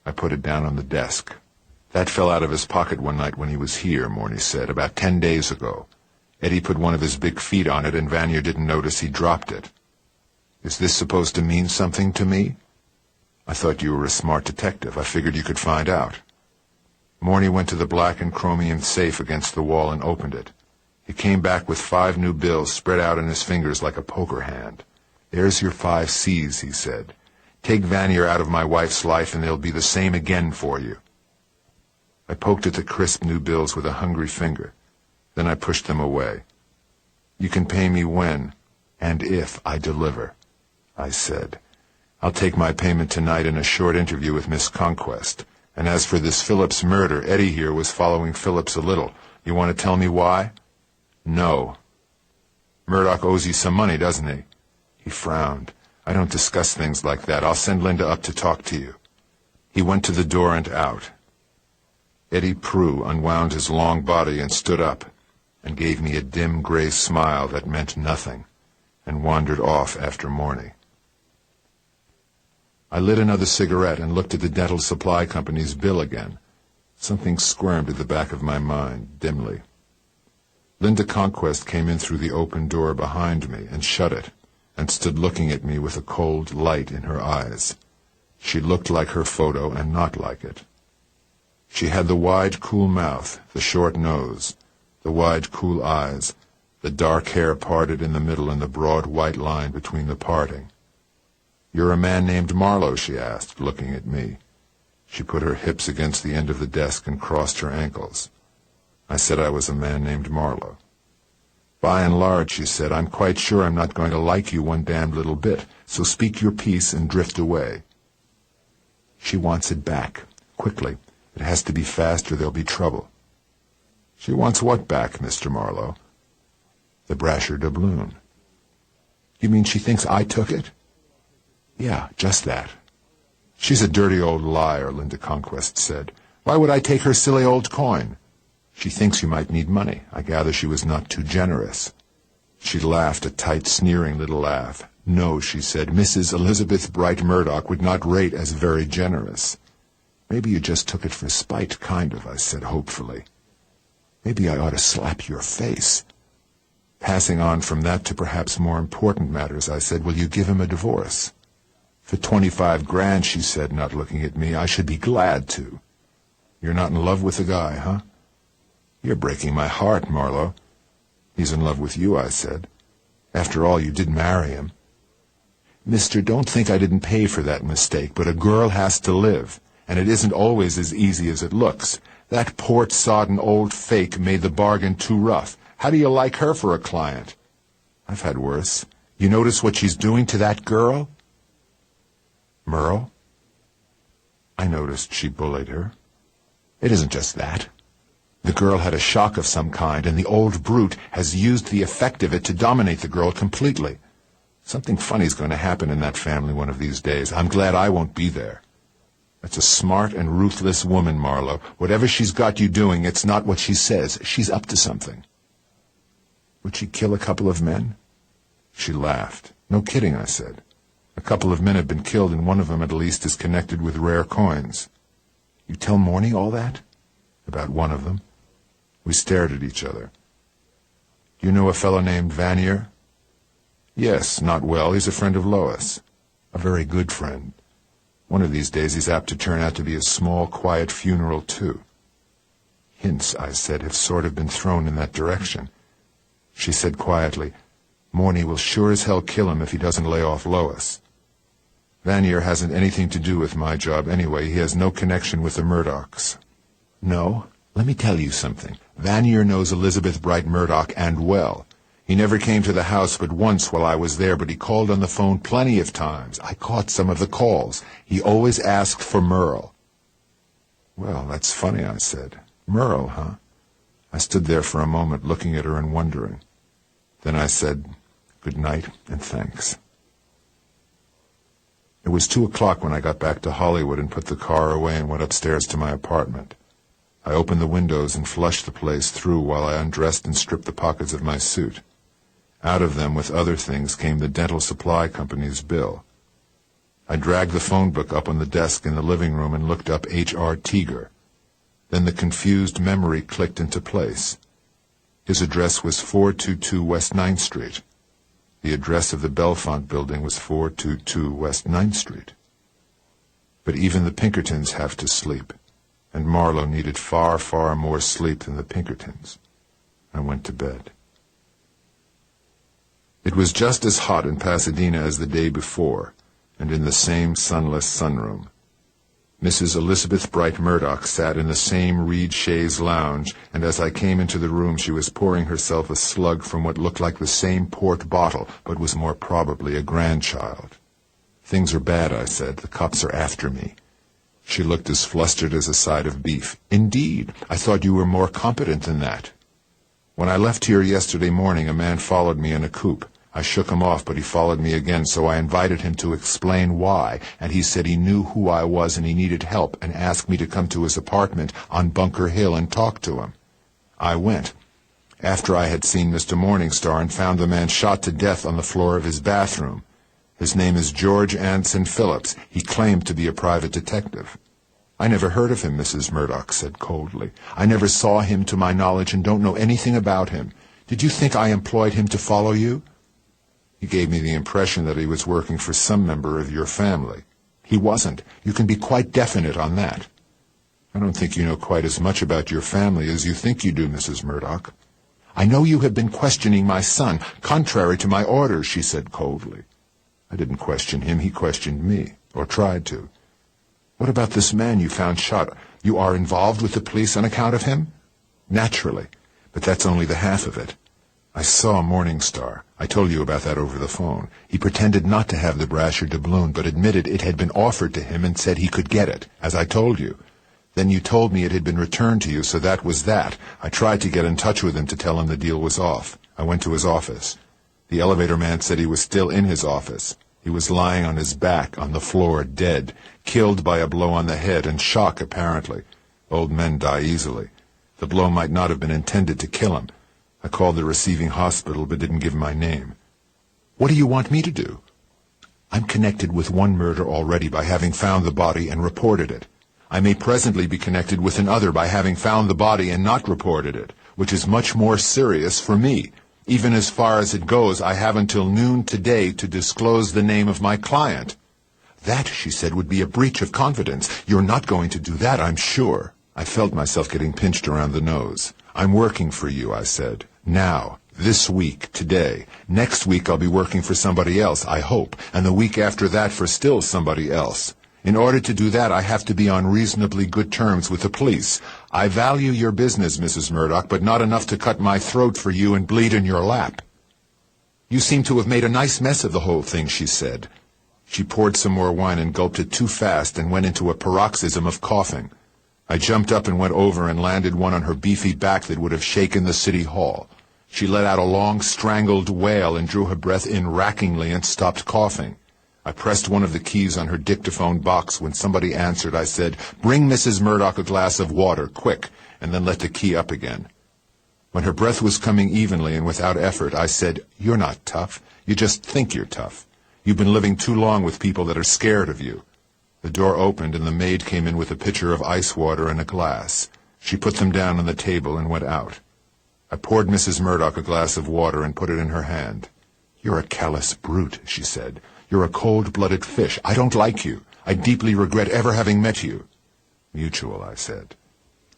I put it down on the desk. That fell out of his pocket one night when he was here, Morny said, about 10 days ago. Eddie put one of his big feet on it, and Vanier didn't notice he dropped it. Is this supposed to mean something to me? I thought you were a smart detective. I figured you could find out. Morny went to the black and chromium safe against the wall and opened it. He came back with 5 new bills spread out in his fingers like a poker hand. There's your 5 C's, he said. Take Vanier out of my wife's life and they'll be the same again for you. I poked at the crisp new bills with a hungry finger. Then I pushed them away. You can pay me when and if I deliver, I said. I'll take my payment tonight in a short interview with Miss Conquest. And as for this Phillips murder, Eddie here was following Phillips a little. You want to tell me why? No. Murdoch owes you some money, doesn't he? He frowned. I don't discuss things like that. I'll send Linda up to talk to you. He went to the door and out. Eddie Prue unwound his long body and stood up, and gave me a dim gray smile that meant nothing, and wandered off after Morny. I lit another cigarette and looked at the dental supply company's bill again. Something squirmed at the back of my mind, dimly. Linda Conquest came in through the open door behind me and shut it, and stood looking at me with a cold light in her eyes. She looked like her photo and not like it. She had the wide, cool mouth, the short nose, the wide, cool eyes, the dark hair parted in the middle and the broad white line between the parting. "You're a man named Marlowe?" she asked, looking at me. She put her hips against the end of the desk and crossed her ankles. I said I was a man named Marlowe. "By and large," she said, "I'm quite sure I'm not going to like you one damned little bit, so speak your piece and drift away." She wants it back, quickly. It has to be fast or there'll be trouble. She wants what back, Mr. Marlowe? The Brasher doubloon. You mean she thinks I took it? Yeah, just that. She's a dirty old liar, Linda Conquest said. Why would I take her silly old coin? She thinks you might need money. I gather she was not too generous. She laughed a tight, sneering little laugh. No, she said, Mrs. Elizabeth Bright Murdoch would not rate as very generous. Maybe you just took it for spite, kind of, I said hopefully. Maybe I ought to slap your face. Passing on from that to perhaps more important matters, I said, will you give him a divorce? For 25 grand, she said, not looking at me, I should be glad to. You're not in love with the guy, huh? You're breaking my heart, Marlowe. He's in love with you, I said. After all, you did marry him. Mister, don't think I didn't pay for that mistake, but a girl has to live, and it isn't always as easy as it looks. That port-sodden old fake made the bargain too rough. How do you like her for a client? I've had worse. You notice what she's doing to that girl? Merle? I noticed she bullied her. It isn't just that. The girl had a shock of some kind, and the old brute has used the effect of it to dominate the girl completely. Something funny's going to happen in that family one of these days. I'm glad I won't be there. That's a smart and ruthless woman, Marlowe. Whatever she's got you doing, it's not what she says. She's up to something. Would she kill a couple of men? She laughed. No kidding, I said. A couple of men have been killed, and one of them at least is connected with rare coins. You tell Morny all that? About one of them. We stared at each other. Do you know a fellow named Vanier? Yes, not well. He's a friend of Lois. A very good friend. One of these days he's apt to turn out to be a small, quiet funeral, too. Hints, I said, have sort of been thrown in that direction. She said quietly, Morny will sure as hell kill him if he doesn't lay off Lois. Vanier hasn't anything to do with my job anyway. He has no connection with the Murdochs. No? Let me tell you something. Vanier knows Elizabeth Bright Murdoch, and well. He never came to the house but once while I was there, but he called on the phone plenty of times. I caught some of the calls. He always asked for Merle. Well, that's funny, I said. Merle, huh? I stood there for a moment looking at her and wondering. Then I said, good night and thanks. It was 2 o'clock when I got back to Hollywood and put the car away and went upstairs to my apartment. I opened the windows and flushed the place through while I undressed and stripped the pockets of my suit. Out of them, with other things, came the dental supply company's bill. I dragged the phone book up on the desk in the living room and looked up H.R. Teager. Then the confused memory clicked into place. His address was 422 West 9th Street. The address of the Bellefonte building was 422 West 9th Street. But even the Pinkertons have to sleep, and Marlowe needed far, far more sleep than the Pinkertons. I went to bed. It was just as hot in Pasadena as the day before, and in the same sunless sunroom. Mrs. Elizabeth Bright Murdoch sat in the same reed chaise lounge, and as I came into the room she was pouring herself a slug from what looked like the same port bottle, but was more probably a grandchild. Things are bad, I said. The cops are after me. She looked as flustered as a side of beef. Indeed, I thought you were more competent than that. When I left here yesterday morning, a man followed me in a coupe. I shook him off, but he followed me again, so I invited him to explain why, and he said he knew who I was and he needed help and asked me to come to his apartment on Bunker Hill and talk to him. I went. After I had seen Mr. Morningstar and found the man shot to death on the floor of his bathroom. His name is George Anson Phillips. He claimed to be a private detective. I never heard of him, Mrs. Murdoch said coldly. I never saw him to my knowledge and don't know anything about him. Did you think I employed him to follow you? He gave me the impression that he was working for some member of your family. He wasn't. You can be quite definite on that. I don't think you know quite as much about your family as you think you do, Mrs. Murdoch. I know you have been questioning my son, contrary to my orders, she said coldly. I didn't question him. He questioned me, or tried to. What about this man you found shot? You are involved with the police on account of him? Naturally, but that's only the half of it. I saw Morningstar. I told you about that over the phone. He pretended not to have the Brasher doubloon, but admitted it had been offered to him and said he could get it, as I told you. Then you told me it had been returned to you, so that was that. I tried to get in touch with him to tell him the deal was off. I went to his office. The elevator man said he was still in his office. He was lying on his back on the floor, dead, killed by a blow on the head and shock, apparently. Old men die easily. The blow might not have been intended to kill him. I called the receiving hospital but didn't give my name. What do you want me to do? I'm connected with one murder already by having found the body and reported it. I may presently be connected with another by having found the body and not reported it. which is much more serious for me. Even as far as it goes, I have until noon today to disclose the name of my client. That, she said, would be a breach of confidence. You're not going to do that, I'm sure. I felt myself getting pinched around the nose. I'm working for you, I said. Now. This week, today. Next week I'll be working for somebody else, I hope, and the week after that for still somebody else. In order to do that, I have to be on reasonably good terms with the police. I value your business, Mrs. Murdoch, but not enough to cut my throat for you and bleed in your lap. You seem to have made a nice mess of the whole thing, she said. She poured some more wine and gulped it too fast and went into a paroxysm of coughing. I jumped up and went over and landed one on her beefy back that would have shaken the city hall. She let out a long, strangled wail and drew her breath in rackingly and stopped coughing. I pressed one of the keys on her dictaphone box. When somebody answered, I said, "Bring Mrs. Murdoch a glass of water, quick," and then let the key up again. When her breath was coming evenly and without effort, I said, "You're not tough. You just think you're tough. You've been living too long with people that are scared of you." The door opened and the maid came in with a pitcher of ice water and a glass. She put them down on the table and went out. I poured Mrs. Murdoch a glass of water and put it in her hand. "You're a callous brute," she said. "You're a cold-blooded fish. I don't like you. I deeply regret ever having met you." "Mutual," I said.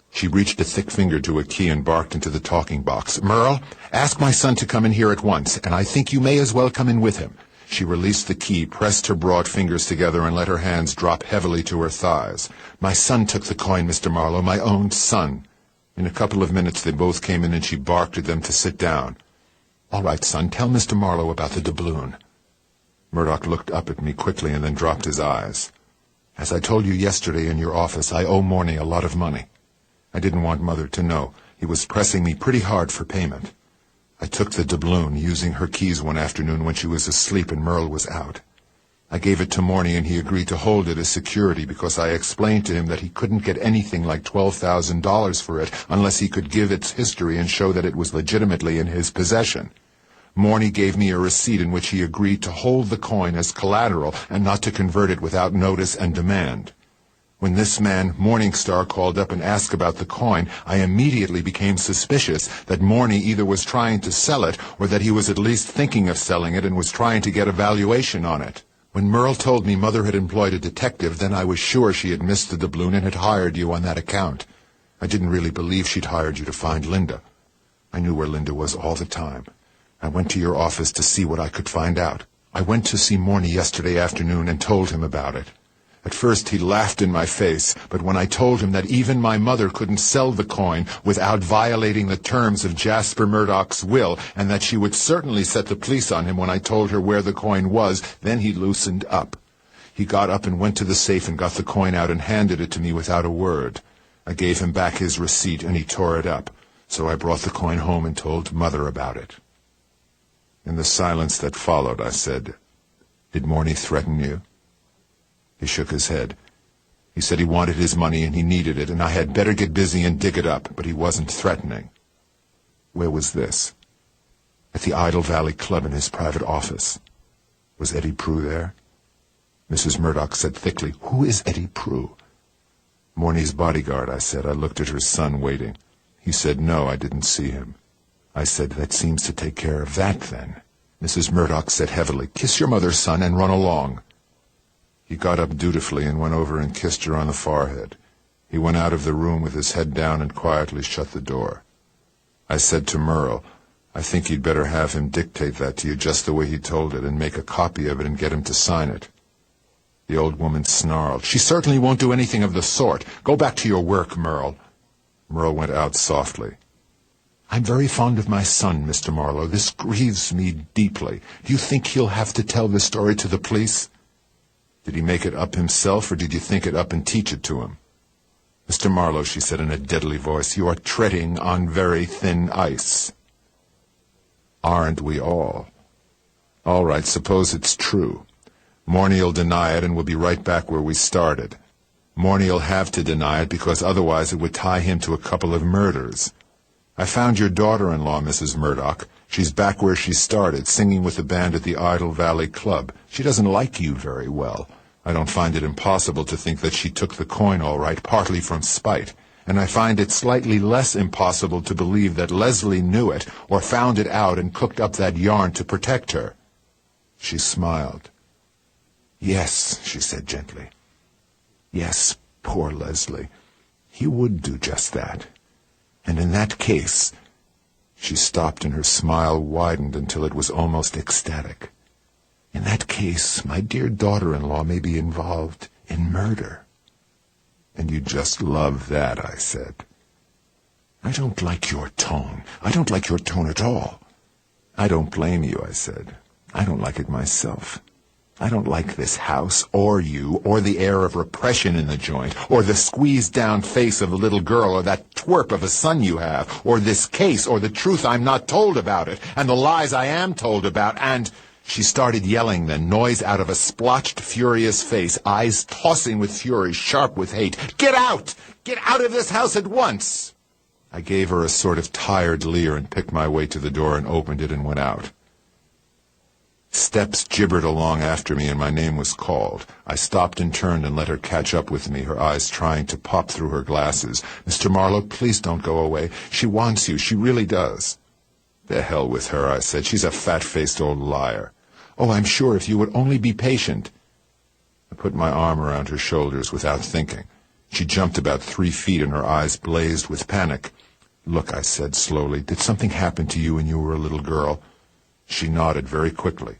She reached a thick finger to a key and barked into the talking box. "Merle, ask my son to come in here at once, and I think you may as well come in with him." She released the key, pressed her broad fingers together, and let her hands drop heavily to her thighs. "My son took the coin, Mr. Marlowe, my own son." In a couple of minutes they both came in and she barked at them to sit down. "All right, son, tell Mr. Marlowe about the doubloon." Murdoch looked up at me quickly and then dropped his eyes. "As I told you yesterday in your office, I owe Morny a lot of money. I didn't want Mother to know. He was pressing me pretty hard for payment. I took the doubloon, using her keys one afternoon when she was asleep and Merle was out. I gave it to Morny and he agreed to hold it as security because I explained to him that he couldn't get anything like $12,000 for it unless he could give its history and show that it was legitimately in his possession. Morny gave me a receipt in which he agreed to hold the coin as collateral and not to convert it without notice and demand. When this man, Morningstar, called up and asked about the coin, I immediately became suspicious that Morny either was trying to sell it or that he was at least thinking of selling it and was trying to get a valuation on it. When Merle told me Mother had employed a detective, then I was sure she had missed the doubloon and had hired you on that account. I didn't really believe she'd hired you to find Linda. I knew where Linda was all the time. I went to your office to see what I could find out. I went to see Morny yesterday afternoon and told him about it. At first he laughed in my face, but when I told him that even my mother couldn't sell the coin without violating the terms of Jasper Murdoch's will, and that she would certainly set the police on him when I told her where the coin was, then he loosened up. He got up and went to the safe and got the coin out and handed it to me without a word. I gave him back his receipt and he tore it up, so I brought the coin home and told Mother about it. In the silence that followed, I said, "Did Morny threaten you?" He shook his head. He said he wanted his money and he needed it, and I had better get busy and dig it up, but he wasn't threatening. Where was this? At the Idle Valley Club in his private office. Was Eddie Prue there? Mrs. Murdoch said thickly, "Who is Eddie Prue?" "Morny's bodyguard," I said. I looked at her son waiting. He said, "No, I didn't see him." I said, "That seems to take care of that, then." Mrs. Murdoch said heavily, "Kiss your mother, son, and run along." He got up dutifully and went over and kissed her on the forehead. He went out of the room with his head down and quietly shut the door. I said to Merle, "I think you'd better have him dictate that to you just the way he told it and make a copy of it and get him to sign it." The old woman snarled, "She certainly won't do anything of the sort. Go back to your work, Merle." Merle went out softly. "I'm very fond of my son, Mr. Marlowe. This grieves me deeply. Do you think he'll have to tell this story to the police?" "Did he make it up himself, or did you think it up and teach it to him?" "Mr. Marlowe," she said in a deadly voice, "you are treading on very thin ice." "Aren't we all?" "All right, suppose it's true. Morny'll deny it and we'll be right back where we started. Morny'll have to deny it because otherwise it would tie him to a couple of murders. I found your daughter-in-law, Mrs. Murdoch. She's back where she started, singing with the band at the Idle Valley Club. She doesn't like you very well. I don't find it impossible to think that she took the coin all right, partly from spite, and I find it slightly less impossible to believe that Leslie knew it or found it out and cooked up that yarn to protect her. She smiled. Yes, she said gently. Yes, poor Leslie. He would do just that. And in that case... She stopped and her smile widened until it was almost ecstatic. In that case, my dear daughter-in-law may be involved in murder. And you just love that, I said. I don't like your tone. I don't like your tone at all. I don't blame you, I said. I don't like it myself. I don't like this house, or you, or the air of repression in the joint, or the squeezed-down face of a little girl, or that twerp of a son you have, or this case, or the truth I'm not told about it, and the lies I am told about, and... She started yelling then, noise out of a splotched, furious face, eyes tossing with fury, sharp with hate. Get out! Get out of this house at once! I gave her a sort of tired leer and picked my way to the door and opened it and went out. Steps gibbered along after me, and my name was called. I stopped and turned and let her catch up with me, her eyes trying to pop through her glasses. Mr. Marlowe, please don't go away. She wants you. She really does. The hell with her, I said. She's a fat-faced old liar. Oh, I'm sure if you would only be patient. I put my arm around her shoulders without thinking. She jumped about 3 feet and her eyes blazed with panic. Look, I said slowly, did something happen to you when you were a little girl? She nodded very quickly.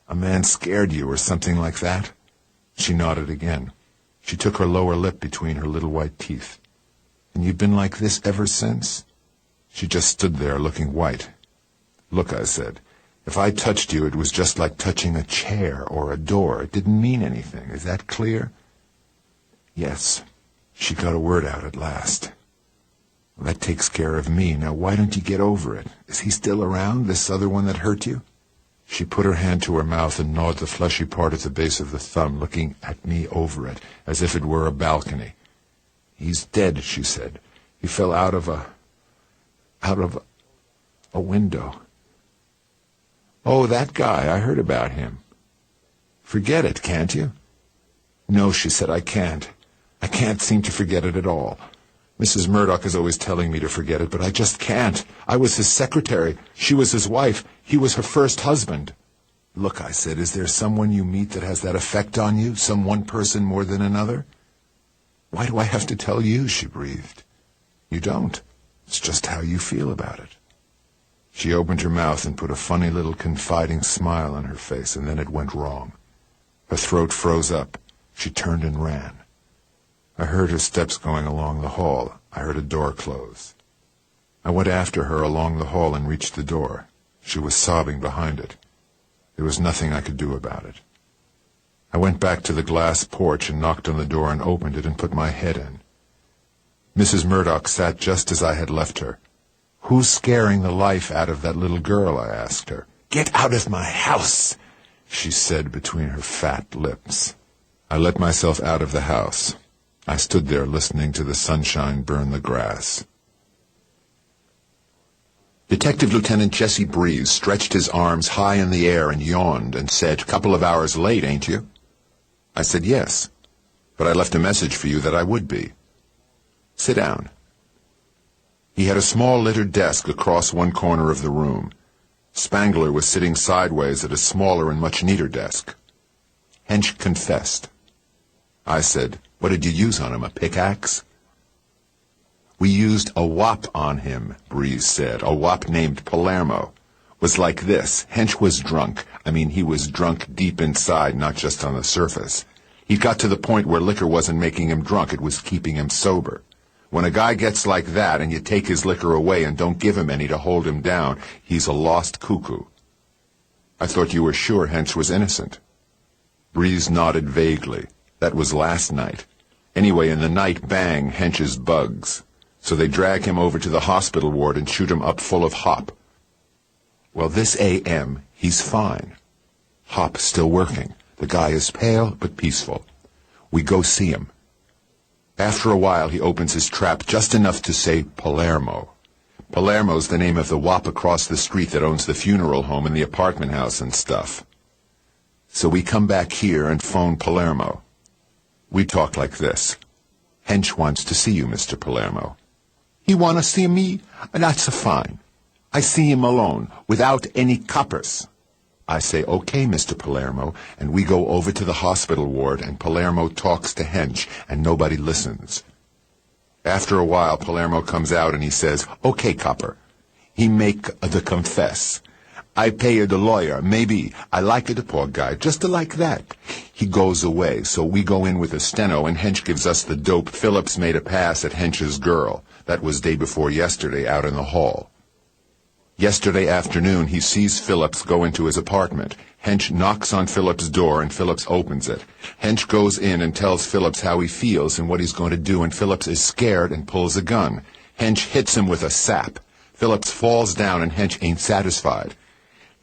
A man scared you or something like that? She nodded again. She took her lower lip between her little white teeth. And you've been like this ever since? She just stood there looking white. Look, I said, if I touched you, it was just like touching a chair or a door. It didn't mean anything. Is that clear? Yes. She got a word out at last. Well, that takes care of me. Now, why don't you get over it? Is he still around, this other one that hurt you? She put her hand to her mouth and gnawed the fleshy part at the base of the thumb, looking at me over it, as if it were a balcony. He's dead, she said. He fell out of a window. Oh, that guy. I heard about him. Forget it, can't you? No, she said, I can't. I can't seem to forget it at all. Mrs. Murdoch is always telling me to forget it, but I just can't. I was his secretary. She was his wife. He was her first husband. Look, I said, is there someone you meet that has that effect on you? Some one person more than another? Why do I have to tell you? She breathed. You don't. It's just how you feel about it. She opened her mouth and put a funny little confiding smile on her face, and then it went wrong. Her throat froze up. She turned and ran. I heard her steps going along the hall. I heard a door close. I went after her along the hall and reached the door. She was sobbing behind it. There was nothing I could do about it. I went back to the glass porch and knocked on the door and opened it and put my head in. Mrs. Murdoch sat just as I had left her. Who's scaring the life out of that little girl? I asked her. Get out of my house, she said between her fat lips. I let myself out of the house. I stood there listening to the sunshine burn the grass. Detective Lieutenant Jesse Breeze stretched his arms high in the air and yawned and said, "Couple of hours late, ain't you?" I said, "Yes, but I left a message for you that I would be." "Sit down." He had a small littered desk across one corner of the room. Spangler was sitting sideways at a smaller and much neater desk. Hench confessed. I said, "What did you use on him, a pickaxe?" "We used a wop on him," Breeze said. "A wop named Palermo. Was like this. Hench was drunk. He was drunk deep inside, not just on the surface. He got to the point where liquor wasn't making him drunk, it was keeping him sober. When a guy gets like that and you take his liquor away and don't give him any to hold him down, he's a lost cuckoo." "I thought you were sure Hench was innocent." Breeze nodded vaguely. "That was last night. Anyway, in the night, bang, Hench is bugs. So they drag him over to the hospital ward and shoot him up full of hop. Well, this AM, he's fine. Hop still working. The guy is pale but peaceful. We go see him. After a while, he opens his trap just enough to say Palermo. Palermo's the name of the wop across the street that owns the funeral home and the apartment house and stuff. So we come back here and phone Palermo. We talk like this. Hench wants to see you, Mr. Palermo. He wanna see me? That's fine. I see him alone, without any coppers. I say, okay, Mr. Palermo, and we go over to the hospital ward, and Palermo talks to Hench, and nobody listens. After a while, Palermo comes out and he says, okay, copper. He make the confess. I pay the lawyer, maybe. I like the poor guy, just like that. He goes away, so we go in with a steno, and Hench gives us the dope. Phillips made a pass at Hench's girl. That was day before yesterday out in the hall. Yesterday afternoon, he sees Phillips go into his apartment. Hench knocks on Phillips' door, and Phillips opens it. Hench goes in and tells Phillips how he feels and what he's going to do, and Phillips is scared and pulls a gun. Hench hits him with a sap. Phillips falls down, and Hench ain't satisfied.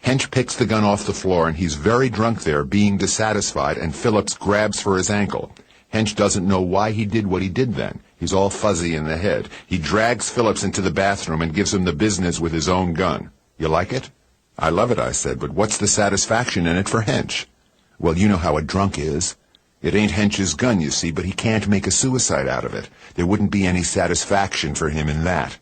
Hench picks the gun off the floor, and he's very drunk there, being dissatisfied, and Phillips grabs for his ankle. Hench doesn't know why he did what he did then. He's all fuzzy in the head. He drags Phillips into the bathroom and gives him the business with his own gun. You like it? I love it, I said, but what's the satisfaction in it for Hench? Well, you know how a drunk is. It ain't Hench's gun, you see, but he can't make a suicide out of it. There wouldn't be any satisfaction for him in that.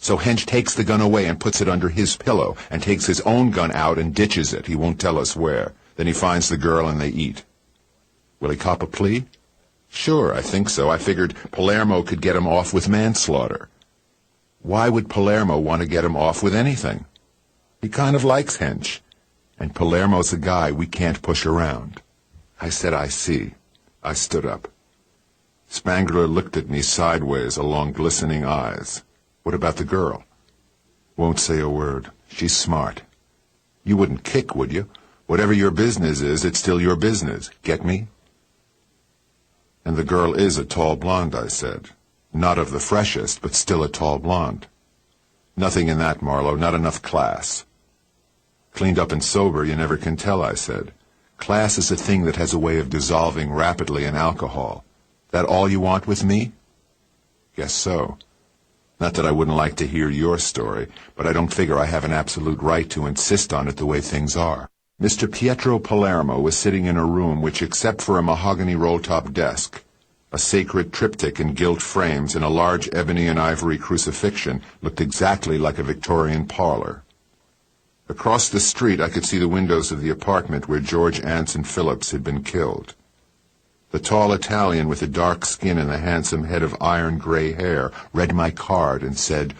So Hench takes the gun away and puts it under his pillow and takes his own gun out and ditches it. He won't tell us where. Then he finds the girl and they eat. Will he cop a plea? Sure, I think so. I figured Palermo could get him off with manslaughter. Why would Palermo want to get him off with anything? He kind of likes Hench, and Palermo's a guy we can't push around. I said, I see. I stood up. Spangler looked at me sideways along glistening eyes. What about the girl? Won't say a word. She's smart. You wouldn't kick, would you? Whatever your business is, it's still your business. Get me? And the girl is a tall blonde, I said. Not of the freshest, but still a tall blonde. Nothing in that, Marlowe, not enough class. Cleaned up and sober, you never can tell, I said. Class is a thing that has a way of dissolving rapidly in alcohol. That all you want with me? Guess so. Not that I wouldn't like to hear your story, but I don't figure I have an absolute right to insist on it the way things are. Mr. Pietro Palermo was sitting in a room which, except for a mahogany roll-top desk, a sacred triptych in gilt frames, and a large ebony and ivory crucifixion, looked exactly like a Victorian parlor. Across the street I could see the windows of the apartment where George Anson Phillips had been killed. The tall Italian with the dark skin and the handsome head of iron-gray hair read my card and said,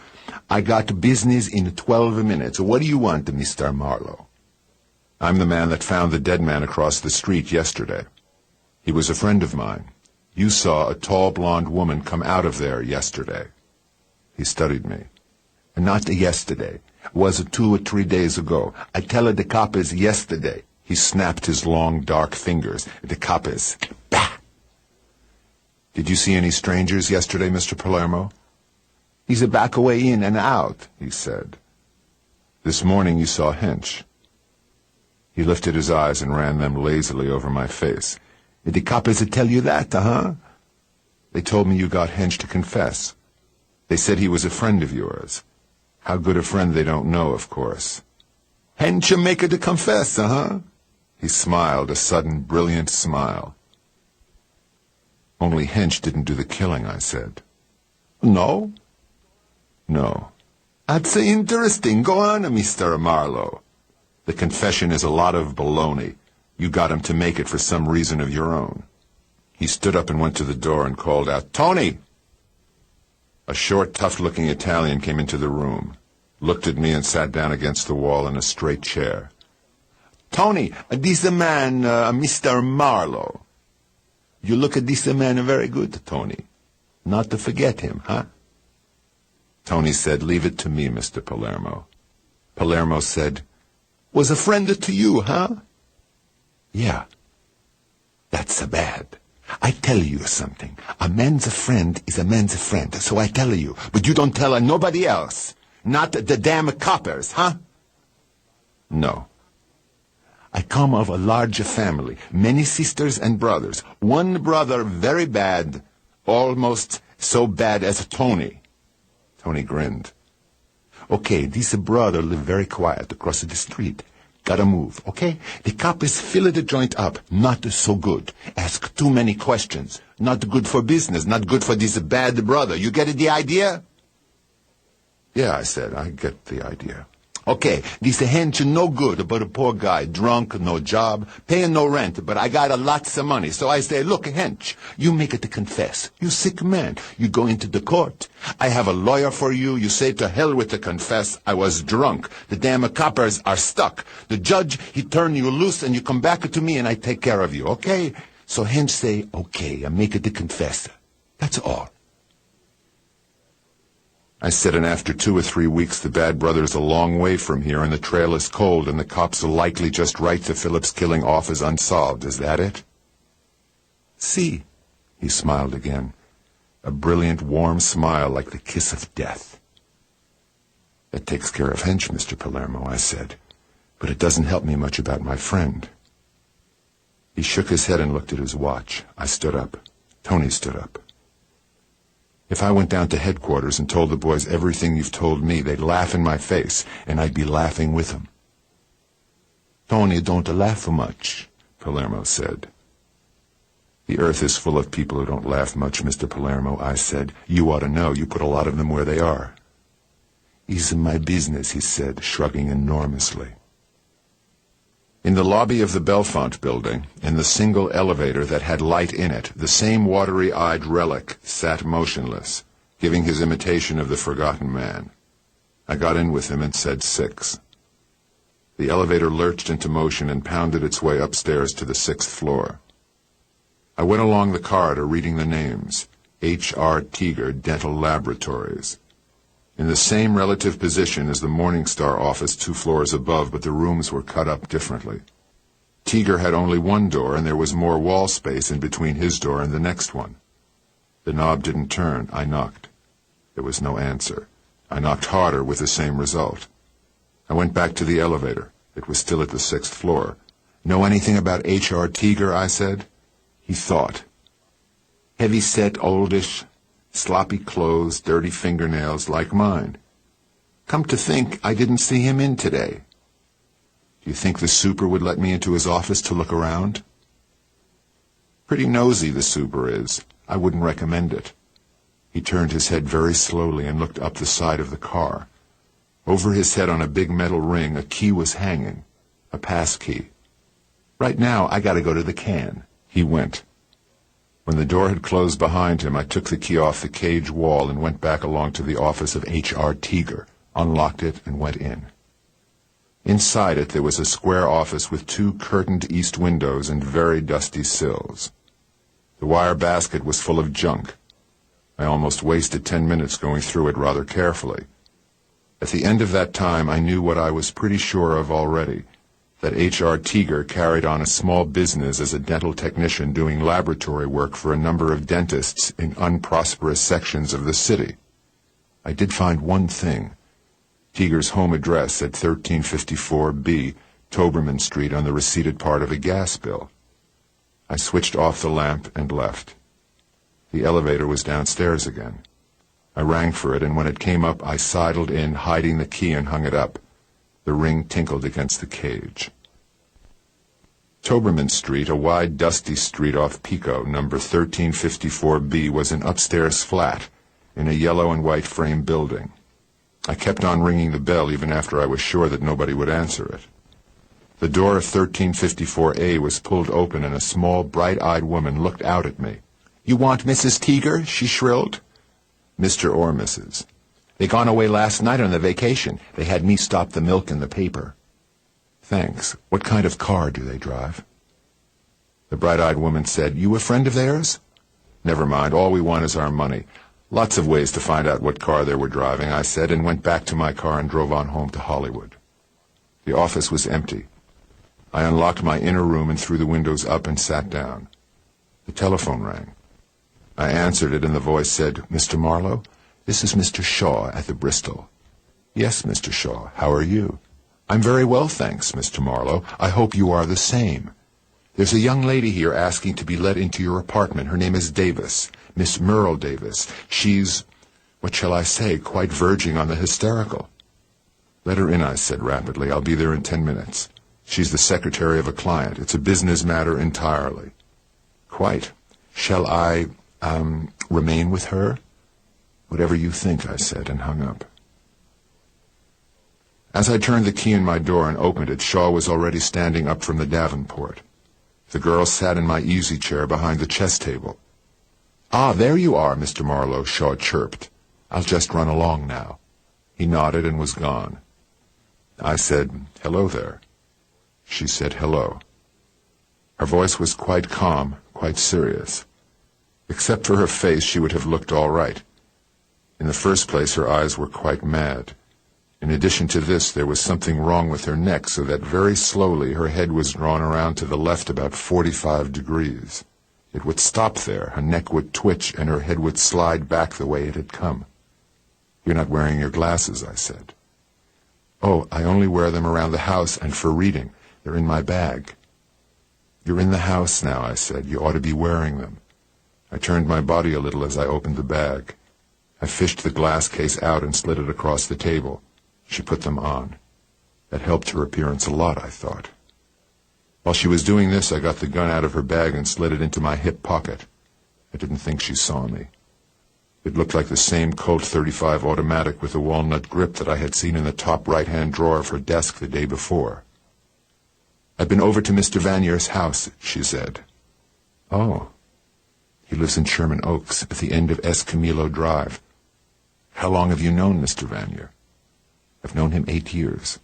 I got business in 12 minutes. What do you want, Mr. Marlowe? I'm the man that found the dead man across the street yesterday. He was a friend of mine. You saw a tall blonde woman come out of there yesterday. He studied me. Not yesterday. It was 2 or 3 days ago. I tell the coppers yesterday. He snapped his long, dark fingers. The coppers. Bah! Did you see any strangers yesterday, Mr. Palermo? He's a back away in and out, he said. This morning you saw Hench. He lifted his eyes and ran them lazily over my face. Did the coppers tell you that, huh? They told me you got Hench to confess. They said he was a friend of yours. How good a friend they don't know, of course. Hench make her to confess, huh? He smiled, a sudden, brilliant smile. Only Hench didn't do the killing, I said. No? No. That's interesting. Go on, Mr. Marlowe. The confession is a lot of baloney. You got him to make it for some reason of your own. He stood up and went to the door and called out, Tony! A short, tough-looking Italian came into the room, looked at me and sat down against the wall in a straight chair. Tony, this man, Mr. Marlowe. You look at this man very good, Tony. Not to forget him, huh? Tony said, leave it to me, Mr. Palermo. Palermo said, was a friend to you, huh? Yeah. That's bad. I tell you something. A man's friend is a man's friend, so I tell you. But you don't tell nobody else. Not the damn coppers, huh? No. I come of a large family, many sisters and brothers. One brother very bad, almost so bad as Tony. Tony grinned. Okay, this brother live very quiet across the street. Gotta move, okay? The cop is filling the joint up. Not so good. Ask too many questions. Not good for business. Not good for this bad brother. You get the idea? Yeah, I said, I get the idea. Okay, this hench no good but a poor guy, drunk, no job, paying no rent, but I got lots of money. So I say, look, hench, you make it to confess. You sick man. You go into the court. I have a lawyer for you. You say to hell with the confess. I was drunk. The damn coppers are stuck. The judge, he turn you loose and you come back to me and I take care of you, okay? So hench say, okay, I make it to confess. That's all. I said, and after 2 or 3 weeks, the bad brother's a long way from here, and the trail is cold, and the cops are likely just write the Phillips killing off as unsolved. Is that it? See, he smiled again. A brilliant, warm smile like the kiss of death. That takes care of Hench, Mr. Palermo, I said, but it doesn't help me much about my friend. He shook his head and looked at his watch. I stood up. Tony stood up. If I went down to headquarters and told the boys everything you've told me, they'd laugh in my face, and I'd be laughing with them. Tony don't laugh much, Palermo said. The earth is full of people who don't laugh much, Mr. Palermo, I said. You ought to know. You put a lot of them where they are. It's my business, he said, shrugging enormously. In the lobby of the Belfont building, in the single elevator that had light in it, the same watery-eyed relic sat motionless, giving his imitation of the forgotten man. I got in with him and said 6. The elevator lurched into motion and pounded its way upstairs to the 6th floor. I went along the corridor reading the names. H.R. Teager Dental Laboratories. In the same relative position as the Morningstar office 2 floors above, but the rooms were cut up differently. Teager had only one door, and there was more wall space in between his door and the next one. The knob didn't turn. I knocked. There was no answer. I knocked harder with the same result. I went back to the elevator. It was still at the 6th floor. Know anything about H.R. Teager? I said. He thought. Heavy-set, oldish, sloppy clothes, dirty fingernails, like mine. Come to think, I didn't see him in today. Do you think the super would let me into his office to look around? Pretty nosy, the super is. I wouldn't recommend it. He turned his head very slowly and looked up the side of the car. Over his head on a big metal ring, a key was hanging. A pass key. Right now, I gotta go to the can. He went. When the door had closed behind him, I took the key off the cage wall and went back along to the office of H.R. Teager, unlocked it, and went in. Inside it, there was a square office with 2 curtained east windows and very dusty sills. The wire basket was full of junk. I almost wasted 10 minutes going through it rather carefully. At the end of that time, I knew what I was pretty sure of already, that H.R. Teager carried on a small business as a dental technician doing laboratory work for a number of dentists in unprosperous sections of the city. I did find one thing. Teager's home address at 1354B, Toberman Street, on the receipted part of a gas bill. I switched off the lamp and left. The elevator was downstairs again. I rang for it, and when it came up, I sidled in, hiding the key, and hung it up. The ring tinkled against the cage. Toberman Street, a wide, dusty street off Pico, number 1354B, was an upstairs flat in a yellow and white frame building. I kept on ringing the bell even after I was sure that nobody would answer it. The door of 1354A was pulled open, and a small, bright-eyed woman looked out at me. "You want Mrs. Teager?" she shrilled. "Mr. or Mrs." "They gone away last night on the vacation. They had me stop the milk in the paper." "Thanks. What kind of car do they drive?" The bright-eyed woman said, "You a friend of theirs?" "Never mind. All we want is our money." "Lots of ways to find out what car they were driving," I said, and went back to my car and drove on home to Hollywood. The office was empty. I unlocked my inner room and threw the windows up and sat down. The telephone rang. I answered it, and the voice said, "Mr. Marlowe? This is Mr. Shaw at the Bristol." "Yes, Mr. Shaw. How are you?" "I'm very well, thanks, Mr. Marlowe. I hope you are the same. There's a young lady here asking to be let into your apartment. Her name is Davis, Miss Merle Davis. She's, what shall I say, quite verging on the hysterical." "Let her in," I said rapidly. "I'll be there in 10 minutes. She's the secretary of a client. It's a business matter entirely. Quite. Shall I, remain with her? Whatever you think, I said, and hung up. As I turned the key in my door and opened it, Shaw was already standing up from the Davenport. The girl sat in my easy chair behind the chess table. "Ah, there you are, Mr. Marlowe," Shaw chirped. "I'll just run along now." He nodded and was gone. I said, "Hello there." She said hello. Her voice was quite calm, quite serious. Except for her face, she would have looked all right. In the first place, her eyes were quite mad. In addition to this, there was something wrong with her neck, so that very slowly her head was drawn around to the left about 45 degrees. It would stop there, her neck would twitch, and her head would slide back the way it had come. "You're not wearing your glasses," I said. "Oh, I only wear them around the house and for reading. They're in my bag." "You're in the house now," I said. "You ought to be wearing them." I turned my body a little as I opened the bag. I fished the glass case out and slid it across the table. She put them on. That helped her appearance a lot, I thought. While she was doing this, I got the gun out of her bag and slid it into my hip pocket. I didn't think she saw me. It looked like the same Colt .35 automatic with a walnut grip that I had seen in the top right-hand drawer of her desk the day before. "I've been over to Mr. Vanier's house," she said. "Oh." "He lives in Sherman Oaks, at the end of Escamillo Drive." "How long have you known Mr. Vanier?" "I've known him 8 years.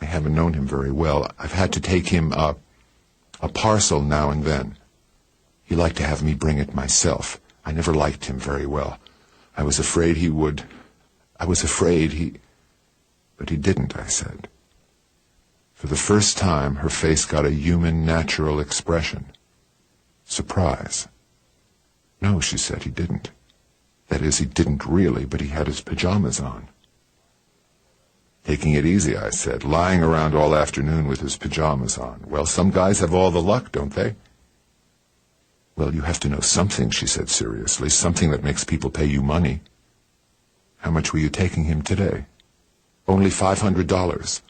I haven't known him very well. I've had to take him a parcel now and then. He liked to have me bring it myself. I never liked him very well. I was afraid he would. But he didn't," I said. For the first time, her face got a human, natural expression. Surprise. "No," she said, "he didn't. That is, he didn't really, but he had his pajamas on." "Taking it easy," I said, "lying around all afternoon with his pajamas on. Well, some guys have all the luck, don't they?" "Well, you have to know something," she said seriously, "something that makes people pay you money." "How much were you taking him today?" "Only $500.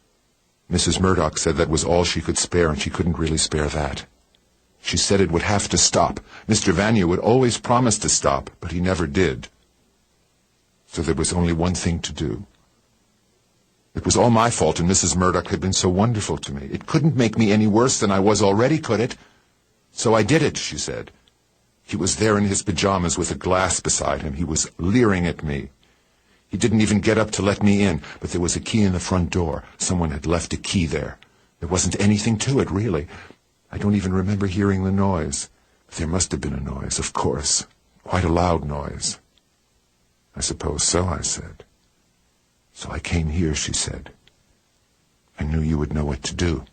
Mrs. Murdoch said that was all she could spare, and she couldn't really spare that. She said it would have to stop. Mr. Vanier would always promise to stop, but he never did. So there was only one thing to do. It was all my fault, and Mrs. Murdoch had been so wonderful to me. It couldn't make me any worse than I was already, could it? So I did it," she said. "He was there in his pajamas with a glass beside him. He was leering at me. He didn't even get up to let me in, but there was a key in the front door. Someone had left a key there. There wasn't anything to it, really. I don't even remember hearing the noise. But there must have been a noise, of course. Quite a loud noise." "I suppose so," I said. "So I came here," she said. "I knew you would know what to do."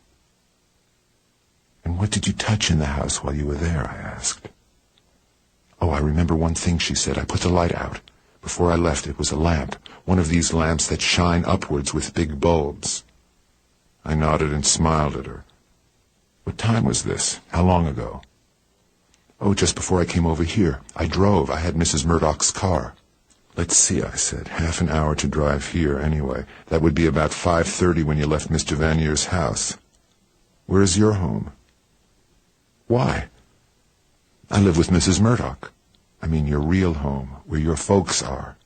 "And what did you touch in the house while you were there?" I asked. "Oh, I remember one thing," she said. "I put the light out. Before I left, it was a lamp, one of these lamps that shine upwards with big bulbs." I nodded and smiled at her. "What time was this? How long ago?" "Oh, just before I came over here. I drove. I had Mrs. Murdoch's car." "Let's see," I said. "Half an hour to drive here, anyway. That would be about 5:30 when you left Mr. Vanier's house. Where is your home?" "Why?" "I live with Mrs. Murdoch. I mean your real home, where your folks are."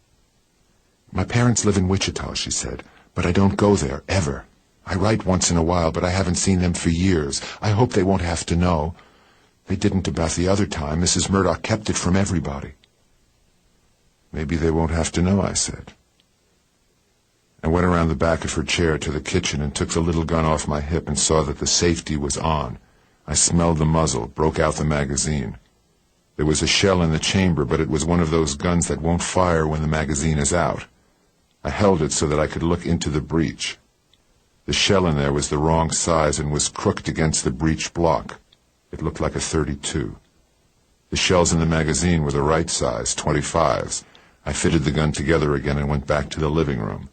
"My parents live in Wichita," she said, "but I don't go there, ever. I write once in a while, but I haven't seen them for years. I hope they won't have to know. They didn't about the other time. Mrs. Murdoch kept it from everybody." "Maybe they won't have to know," I said. I went around the back of her chair to the kitchen and took the little gun off my hip and saw that the safety was on. I smelled the muzzle, broke out the magazine. There was a shell in the chamber, but it was one of those guns that won't fire when the magazine is out. I held it so that I could look into the breech. The shell in there was the wrong size and was crooked against the breech block. It looked like a .32. The shells in the magazine were the right size, 25s. I fitted the gun together again and went back to the living room.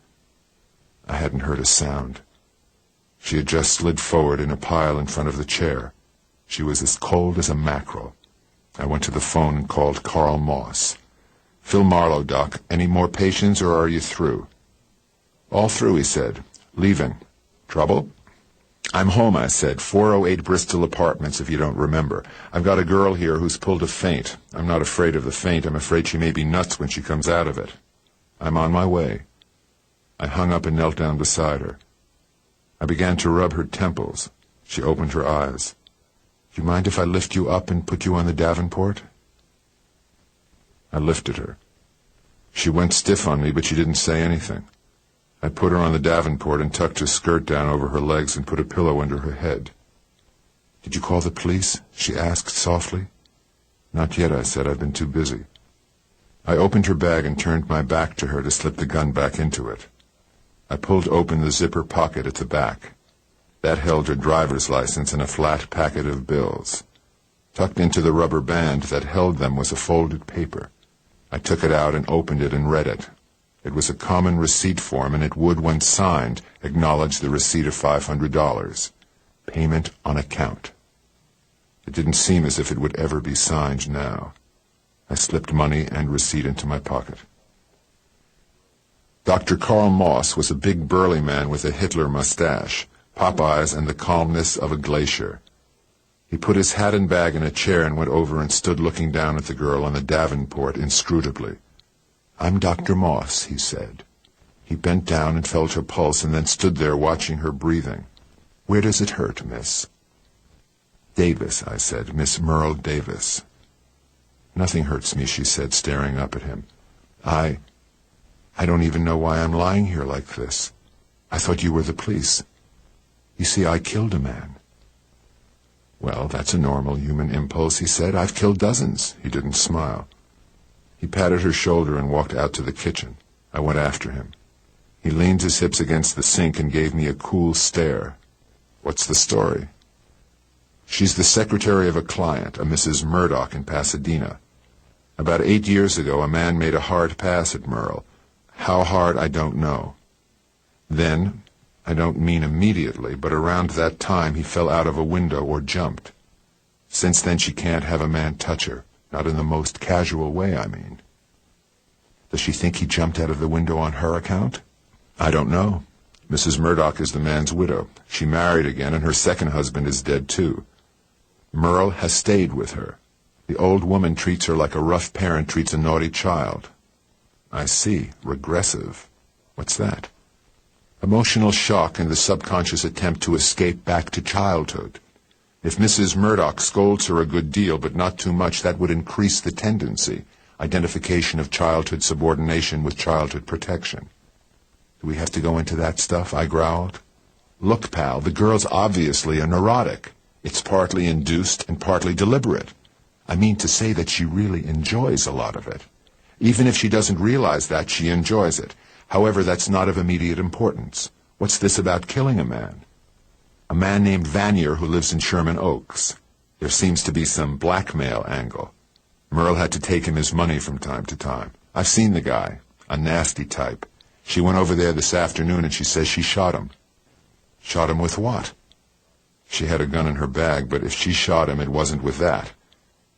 I hadn't heard a sound. She had just slid forward in a pile in front of the chair. She was as cold as a mackerel. I went to the phone and called Carl Moss. "Phil Marlowe, Doc. Any more patients, or are you through?" "All through," he said. "Leaving. Trouble?" "I'm home," I said. 408 Bristol Apartments, if you don't remember. I've got a girl here who's pulled a faint. I'm not afraid of the faint. I'm afraid she may be nuts when she comes out of it. I'm on my way. I hung up and knelt down beside her. I began to rub her temples. She opened her eyes. "Do you mind if I lift you up and put you on the Davenport?" I lifted her. She went stiff on me, but she didn't say anything. I put her on the Davenport and tucked her skirt down over her legs and put a pillow under her head. "Did you call the police?" she asked softly. "Not yet," I said. "I've been too busy." I opened her bag and turned my back to her to slip the gun back into it. I pulled open the zipper pocket at the back. That held her driver's license and a flat packet of bills. Tucked into the rubber band that held them was a folded paper. I took it out and opened it and read it. It was a common receipt form, and it would, when signed, acknowledge the receipt of $500. Payment on account. It didn't seem as if it would ever be signed now. I slipped money and receipt into my pocket. Dr. Karl Moss was a big burly man with a Hitler mustache, pop eyes, and the calmness of a glacier. He put his hat and bag in a chair and went over and stood looking down at the girl on the Davenport inscrutably. "I'm Dr. Moss," he said. He bent down and felt her pulse and then stood there watching her breathing. "Where does it hurt, miss?" "Davis," I said. "Miss Merle Davis." "Nothing hurts me," she said, staring up at him. I don't even know why I'm lying here like this. I thought you were the police. You see, I killed a man." "Well, that's a normal human impulse," he said. "I've killed dozens." He didn't smile. He patted her shoulder and walked out to the kitchen. I went after him. He leaned his hips against the sink and gave me a cool stare. "What's the story?" "She's the secretary of a client, a Mrs. Murdoch in Pasadena. About 8 years ago, a man made a hard pass at Merle. How hard, I don't know. Then, I don't mean immediately, but around that time he fell out of a window or jumped. Since then she can't have a man touch her, not in the most casual way, I mean." "Does she think he jumped out of the window on her account?" "I don't know. Mrs. Murdoch is the man's widow. She married again, and her second husband is dead too. Merle has stayed with her. The old woman treats her like a rough parent treats a naughty child." "I see. Regressive. What's that?" "Emotional shock and the subconscious attempt to escape back to childhood. If Mrs. Murdoch scolds her a good deal, but not too much, that would increase the tendency. Identification of childhood subordination with childhood protection." "Do we have to go into that stuff?" I growled. "Look, pal, the girl's obviously a neurotic. It's partly induced and partly deliberate. I mean to say that she really enjoys a lot of it. Even if she doesn't realize that, she enjoys it. However, that's not of immediate importance. What's this about killing a man?" "A man named Vanier who lives in Sherman Oaks. There seems to be some blackmail angle. Merle had to take him his money from time to time. I've seen the guy. A nasty type. She went over there this afternoon and she says she shot him." "Shot him with what?" "She had a gun in her bag, but if she shot him, it wasn't with that.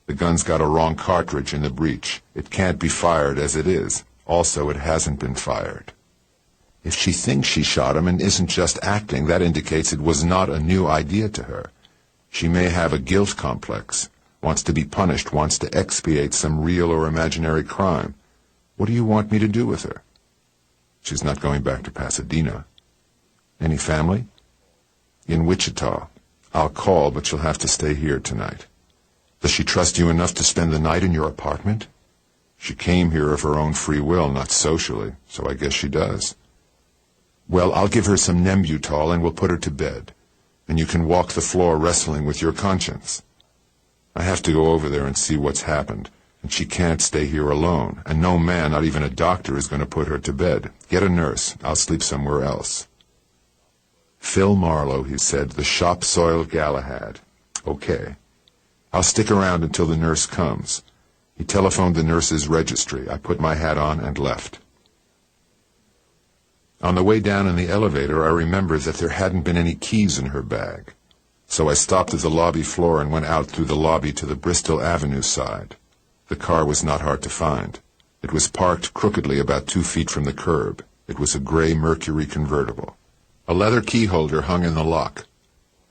The gun's got a wrong cartridge in the breech. It can't be fired as it is. Also, it hasn't been fired." If she thinks she shot him and isn't just acting, that indicates it was not a new idea to her. She may have a guilt complex, wants to be punished, wants to expiate some real or imaginary crime. What do you want me to do with her?" "She's not going back to Pasadena." "Any family?" "In Wichita. I'll call, but she'll have to stay here tonight." "Does she trust you enough to spend the night in your apartment?" "She came here of her own free will, not socially, so I guess she does." "Well, I'll give her some Nembutal and we'll put her to bed. And you can walk the floor wrestling with your conscience. I have to go over there and see what's happened, and she can't stay here alone, and no man, not even a doctor, is going to put her to bed. Get a nurse. I'll sleep somewhere else." "Phil Marlowe," he said, "the shop-soiled Galahad. Okay. I'll stick around until the nurse comes." He telephoned the nurse's registry. I put my hat on and left. On the way down in the elevator, I remembered that there hadn't been any keys in her bag. So I stopped at the lobby floor and went out through the lobby to the Bristol Avenue side. The car was not hard to find. It was parked crookedly about 2 feet from the curb. It was a gray Mercury convertible. A leather key holder hung in the lock.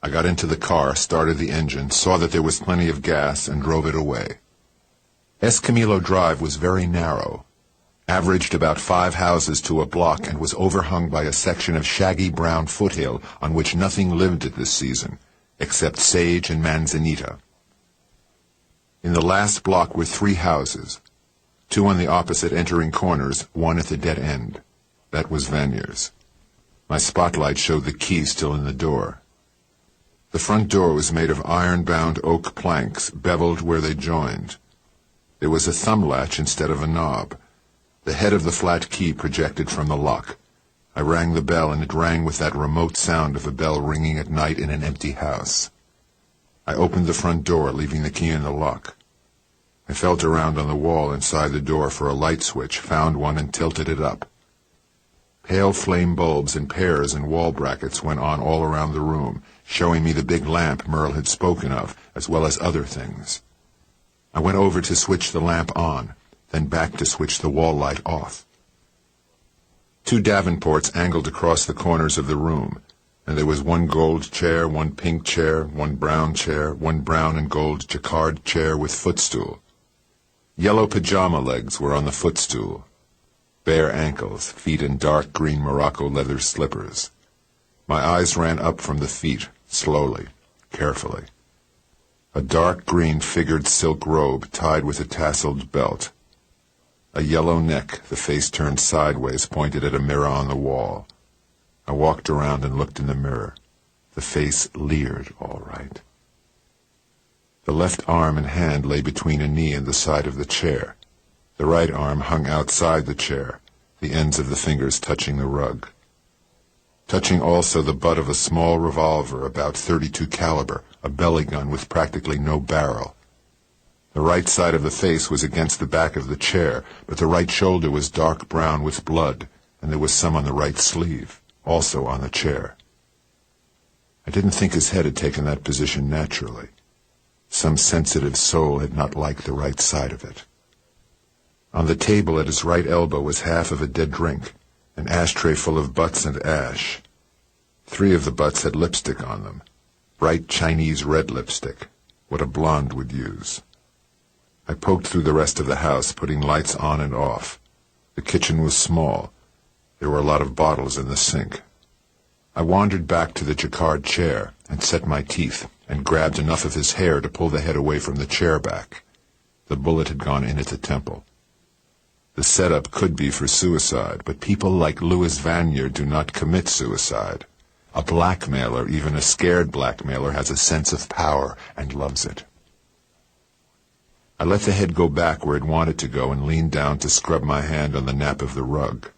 I got into the car, started the engine, saw that there was plenty of gas, and drove it away. Escamillo Drive was very narrow, averaged about 5 houses to a block, and was overhung by a section of shaggy brown foothill on which nothing lived at this season, except sage and manzanita. In the last block were 3 houses, 2 on the opposite entering corners, 1 at the dead end. That was Vanier's. My spotlight showed the key still in the door. The front door was made of iron-bound oak planks, beveled where they joined. There was a thumb latch instead of a knob. The head of the flat key projected from the lock. I rang the bell, and it rang with that remote sound of a bell ringing at night in an empty house. I opened the front door, leaving the key in the lock. I felt around on the wall inside the door for a light switch, found one, and tilted it up. Pale flame bulbs in pairs and wall brackets went on all around the room, showing me the big lamp Merle had spoken of, as well as other things. I went over to switch the lamp on, then back to switch the wall light off. 2 Davenports angled across the corners of the room, and there was 1 gold chair, 1 pink chair, 1 brown chair, 1 brown and gold jacquard chair with footstool. Yellow pajama legs were on the footstool. Bare ankles, feet in dark green Morocco leather slippers. My eyes ran up from the feet, slowly, carefully. A dark green figured silk robe tied with a tasseled belt. A yellow neck, the face turned sideways, pointed at a mirror on the wall. I walked around and looked in the mirror. The face leered, all right. The left arm and hand lay between a knee and the side of the chair. The right arm hung outside the chair, the ends of the fingers touching the rug. Touching also the butt of a small revolver, about .32 caliber, a belly gun with practically no barrel. The right side of the face was against the back of the chair, but the right shoulder was dark brown with blood, and there was some on the right sleeve, also on the chair. I didn't think his head had taken that position naturally. Some sensitive soul had not liked the right side of it. On the table at his right elbow was half of a dead drink, an ashtray full of butts and ash. 3 of the butts had lipstick on them, bright Chinese red lipstick, what a blonde would use. I poked through the rest of the house, putting lights on and off. The kitchen was small. There were a lot of bottles in the sink. I wandered back to the jacquard chair and set my teeth and grabbed enough of his hair to pull the head away from the chair back. The bullet had gone in at the temple. The setup could be for suicide, but people like Louis Vanier do not commit suicide. A blackmailer, even a scared blackmailer, has a sense of power and loves it. I let the head go back where it wanted to go and leaned down to scrub my hand on the nap of the rug.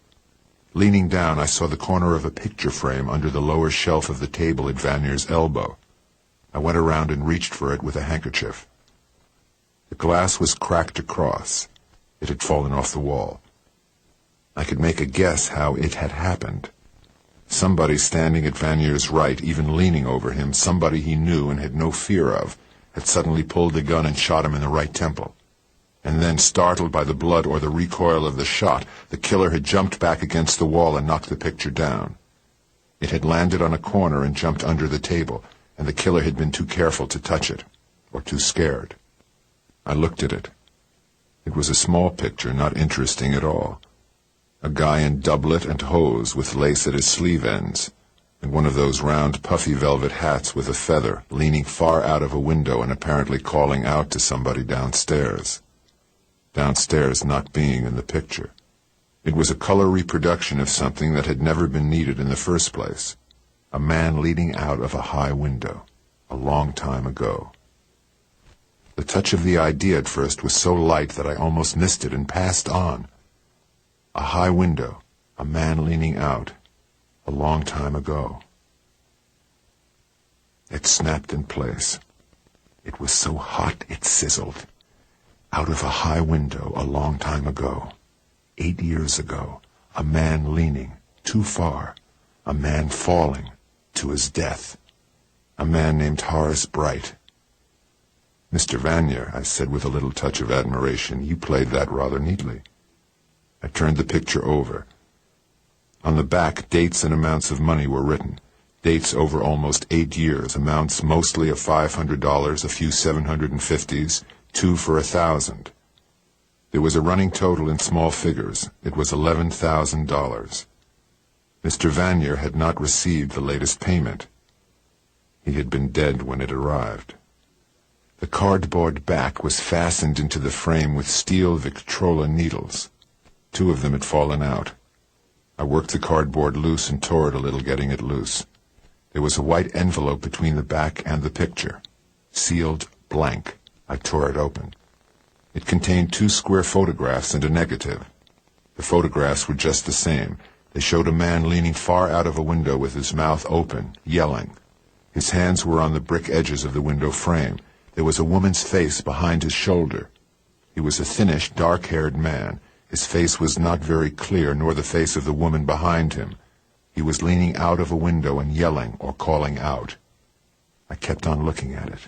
Leaning down, I saw the corner of a picture frame under the lower shelf of the table at Vanier's elbow. I went around and reached for it with a handkerchief. The glass was cracked across. It had fallen off the wall. I could make a guess how it had happened. Somebody standing at Vanier's right, even leaning over him, somebody he knew and had no fear of, had suddenly pulled the gun and shot him in the right temple. And then, startled by the blood or the recoil of the shot, the killer had jumped back against the wall and knocked the picture down. It had landed on a corner and jumped under the table, and the killer had been too careful to touch it, or too scared. I looked at it. It was a small picture, not interesting at all. A guy in doublet and hose with lace at his sleeve ends, and one of those round puffy velvet hats with a feather, leaning far out of a window and apparently calling out to somebody downstairs. Downstairs not being in the picture. It was a color reproduction of something that had never been needed in the first place. A man leaning out of a high window, a long time ago. The touch of the idea at first was so light that I almost missed it and passed on. A high window, a man leaning out, a long time ago. It snapped in place. It was so hot it sizzled. Out of a high window, a long time ago. 8 years ago, a man leaning, too far. A man falling, to his death. A man named Horace Bright. "Mr. Vanier," I said with a little touch of admiration, "you played that rather neatly." I turned the picture over. On the back, dates and amounts of money were written. dates over almost 8 years, amounts mostly of $500, a few 750s, two for $1,000. There was a running total in small figures. It was $11,000. Mr. Vanier had not received the latest payment. He had been dead when it arrived. The cardboard back was fastened into the frame with steel Victrola needles. 2 of them had fallen out. I worked the cardboard loose and tore it a little, getting it loose. There was a white envelope between the back and the picture, sealed blank. I tore it open. It contained 2 square photographs and a negative. The photographs were just the same. They showed a man leaning far out of a window with his mouth open, yelling. His hands were on the brick edges of the window frame. There was a woman's face behind his shoulder. He was a thinnish, dark-haired man. His face was not very clear, nor the face of the woman behind him. He was leaning out of a window and yelling or calling out. I kept on looking at it.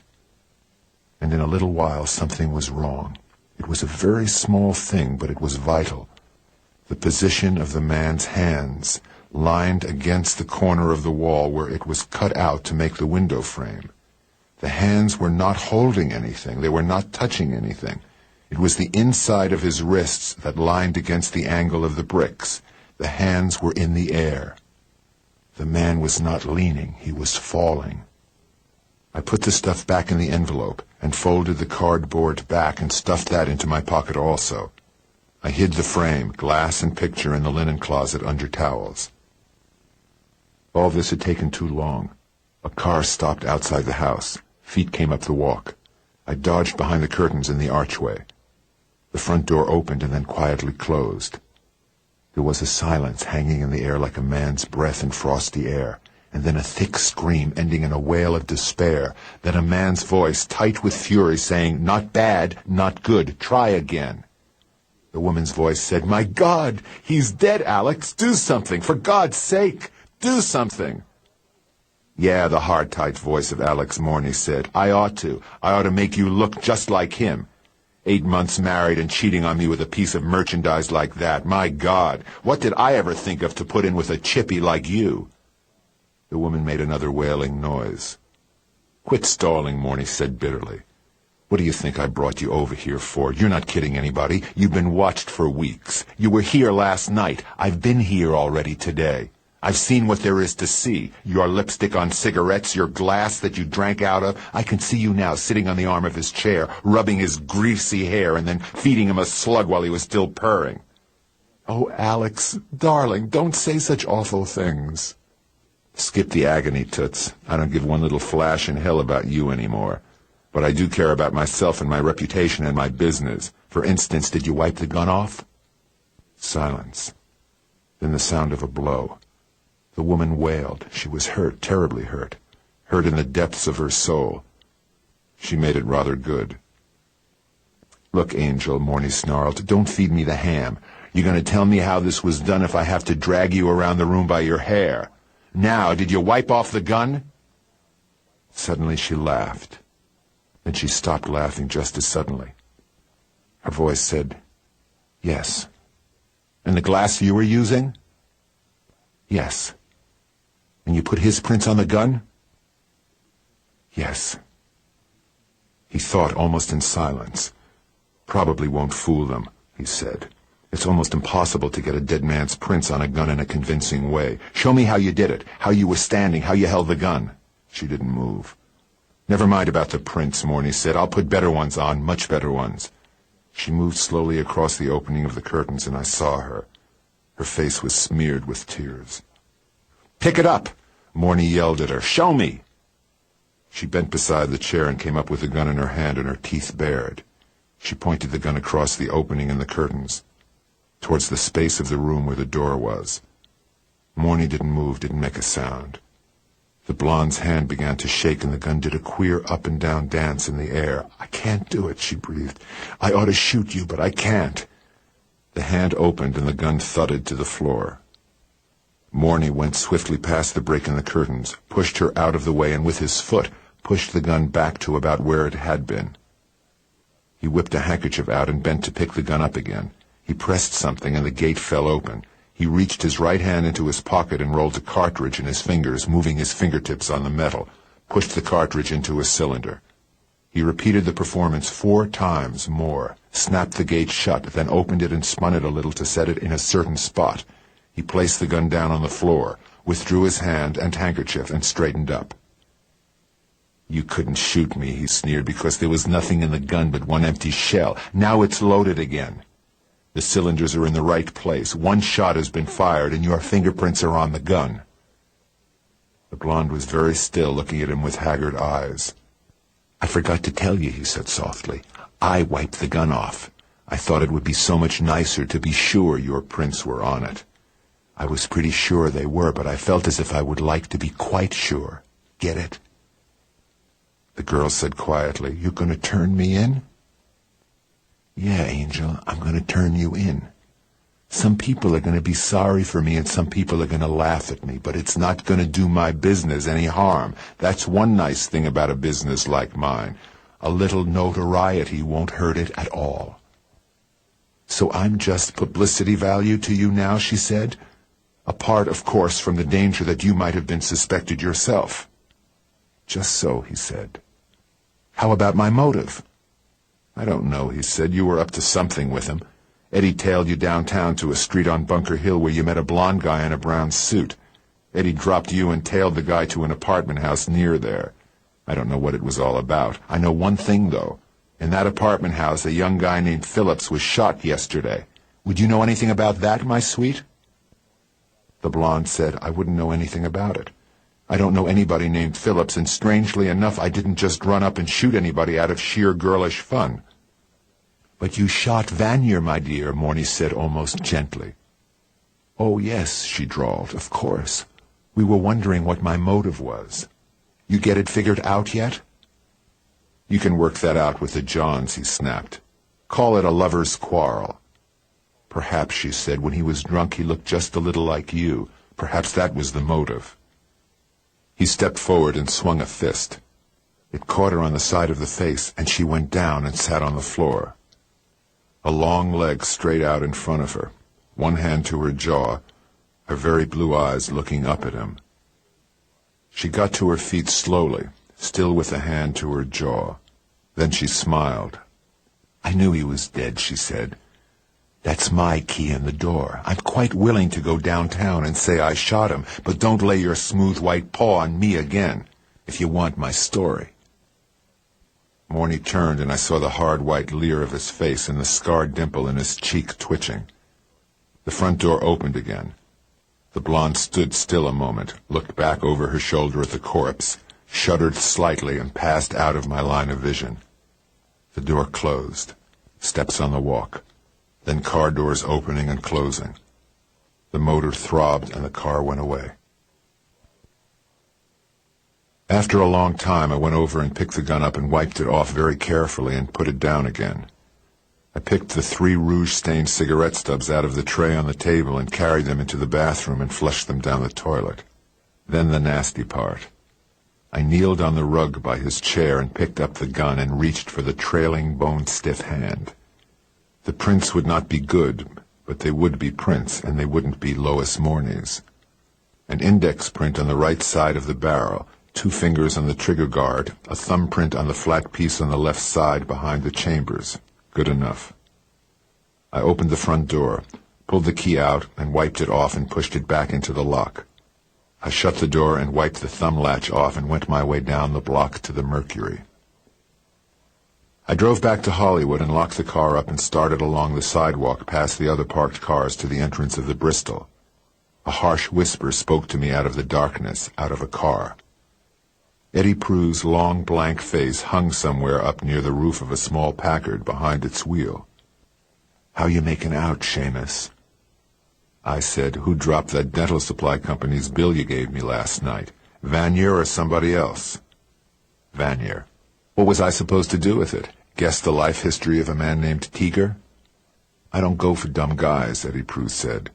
And in a little while something was wrong. It was a very small thing, but it was vital. The position of the man's hands, lined against the corner of the wall where it was cut out to make the window frame. The hands were not holding anything. They were not touching anything. It was the inside of his wrists that lined against the angle of the bricks. The hands were in the air. The man was not leaning. He was falling. I put the stuff back in the envelope and folded the cardboard back and stuffed that into my pocket also. I hid the frame, glass and picture in the linen closet under towels. All this had taken too long. A car stopped outside the house. Feet came up the walk. I dodged behind the curtains in the archway. The front door opened and then quietly closed. There was a silence hanging in the air like a man's breath in frosty air, and then a thick scream ending in a wail of despair, then a man's voice, tight with fury, saying, "Not bad, not good, try again." The woman's voice said, "My God, he's dead, Alex. Do something, for God's sake, do something." "Yeah," the hard, tight voice of Alex Morney said. I ought to make you look just like him. 8 months married and cheating on me with a piece of merchandise like that. My God, what did I ever think of to put in with a chippy like you?" The woman made another wailing noise. "Quit stalling," Morney said bitterly. "What do you think I brought you over here for? You're not kidding anybody. You've been watched for weeks. You were here last night. I've been here already today. I've seen what there is to see. Your lipstick on cigarettes, your glass that you drank out of. I can see you now sitting on the arm of his chair, rubbing his greasy hair and then feeding him a slug while he was still purring. Oh, Alex, darling, don't say such awful things." "Skip the agony, Toots. I don't give one little flash in hell about you anymore. But I do care about myself and my reputation and my business. For instance, did you wipe the gun off?" Silence. Then the sound of a blow. The woman wailed. She was hurt, terribly hurt in the depths of her soul. She made it rather good. "Look, Angel," Morney snarled, "don't feed me the ham. You're going to tell me how this was done if I have to drag you around the room by your hair. Now, did you wipe off the gun?" Suddenly she laughed. Then she stopped laughing just as suddenly. Her voice said, "Yes." "And the glass you were using?" "Yes." "And you put his prints on the gun?" "Yes." He thought almost in silence. "Probably won't fool them," he said. "It's almost impossible to get a dead man's prints on a gun in a convincing way. Show me how you did it, how you were standing, how you held the gun." She didn't move. "Never mind about the prints," Morney said. "I'll put better ones on, much better ones." She moved slowly across the opening of the curtains, and I saw her. Her face was smeared with tears. "Pick it up!" Morney yelled at her. "Show me!" She bent beside the chair and came up with the gun in her hand and her teeth bared. She pointed the gun across the opening in the curtains, towards the space of the room where the door was. Morney didn't move, didn't make a sound. The blonde's hand began to shake and the gun did a queer up and down dance in the air. "I can't do it," she breathed. "I ought to shoot you, but I can't." The hand opened and the gun thudded to the floor. Morney went swiftly past the break in the curtains, pushed her out of the way, and with his foot pushed the gun back to about where it had been. He whipped a handkerchief out and bent to pick the gun up again. He pressed something and the gate fell open. He reached his right hand into his pocket and rolled a cartridge in his fingers, moving his fingertips on the metal, pushed the cartridge into a cylinder. He repeated the performance 4 times more, snapped the gate shut, then opened it and spun it a little to set it in a certain spot. He placed the gun down on the floor, withdrew his hand and handkerchief, and straightened up. "You couldn't shoot me," he sneered, "because there was nothing in the gun but one empty shell. Now it's loaded again. The cylinders are in the right place. 1 shot has been fired, and your fingerprints are on the gun." The blonde was very still, looking at him with haggard eyes. "I forgot to tell you," he said softly. "I wiped the gun off. I thought it would be so much nicer to be sure your prints were on it. I was pretty sure they were, but I felt as if I would like to be quite sure. Get it?" The girl said quietly, "You gonna turn me in?" "Yeah, Angel, I'm gonna turn you in. Some people are gonna be sorry for me and some people are gonna laugh at me, but it's not gonna do my business any harm. That's one nice thing about a business like mine. A little notoriety won't hurt it at all." "So I'm just publicity value to you now," she said. "Apart, of course, from the danger that you might have been suspected yourself." "Just so," he said. "How about my motive?" "I don't know," he said. "You were up to something with him. Eddie tailed you downtown to a street on Bunker Hill where you met a blonde guy in a brown suit. Eddie dropped you and tailed the guy to an apartment house near there. I don't know what it was all about. I know one thing, though. In that apartment house, a young guy named Phillips was shot yesterday. Would you know anything about that, my sweet?" The blonde said, "I wouldn't know anything about it. I don't know anybody named Phillips, and strangely enough, I didn't just run up and shoot anybody out of sheer girlish fun." "But you shot Vanier, my dear," Morny said almost gently. "Oh, yes," she drawled, "of course. We were wondering what my motive was. You get it figured out yet?" "You can work that out with the Johns," he snapped. "Call it a lover's quarrel." "Perhaps," she said, "when he was drunk he looked just a little like you. Perhaps that was the motive." He stepped forward and swung a fist. It caught her on the side of the face, and she went down and sat on the floor. A long leg straight out in front of her, one hand to her jaw, her very blue eyes looking up at him. She got to her feet slowly, still with a hand to her jaw. Then she smiled. "I knew he was dead," she said. "That's my key in the door. I'm quite willing to go downtown and say I shot him, but don't lay your smooth white paw on me again, if you want my story." Morny turned, and I saw the hard white leer of his face and the scarred dimple in his cheek twitching. The front door opened again. The blonde stood still a moment, looked back over her shoulder at the corpse, shuddered slightly, and passed out of my line of vision. The door closed. Steps on the walk. Then car doors opening and closing. The motor throbbed and the car went away. After a long time, I went over and picked the gun up and wiped it off very carefully and put it down again. I picked the 3 rouge-stained cigarette stubs out of the tray on the table and carried them into the bathroom and flushed them down the toilet. Then the nasty part. I kneeled on the rug by his chair and picked up the gun and reached for the trailing, bone-stiff hand. The prints would not be good, but they would be prints, and they wouldn't be Lois Morney's. An index print on the right side of the barrel, 2 fingers on the trigger guard, a thumbprint on the flat piece on the left side behind the chambers. Good enough. I opened the front door, pulled the key out, and wiped it off and pushed it back into the lock. I shut the door and wiped the thumb latch off and went my way down the block to the Mercury. I drove back to Hollywood and locked the car up and started along the sidewalk past the other parked cars to the entrance of the Bristol. A harsh whisper spoke to me out of the darkness, out of a car. Eddie Prue's long, blank face hung somewhere up near the roof of a small Packard behind its wheel. "How you making out, Seamus?" I said, "Who dropped that dental supply company's bill you gave me last night? Vanier or somebody else?" "Vanier." "What was I supposed to do with it? Guess the life history of a man named Teager?" "I don't go for dumb guys," Eddie Prue said.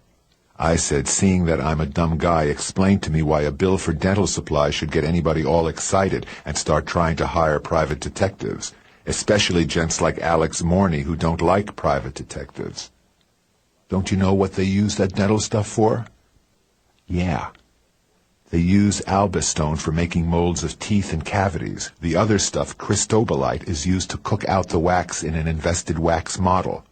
I said, "Seeing that I'm a dumb guy, explain to me why a bill for dental supplies should get anybody all excited and start trying to hire private detectives, especially gents like Alex Morney who don't like private detectives." Don't you know what they use that dental stuff for? Yeah. They use albastone for making molds of teeth and cavities. The other stuff, cristobalite, is used to cook out the wax in an invested wax model.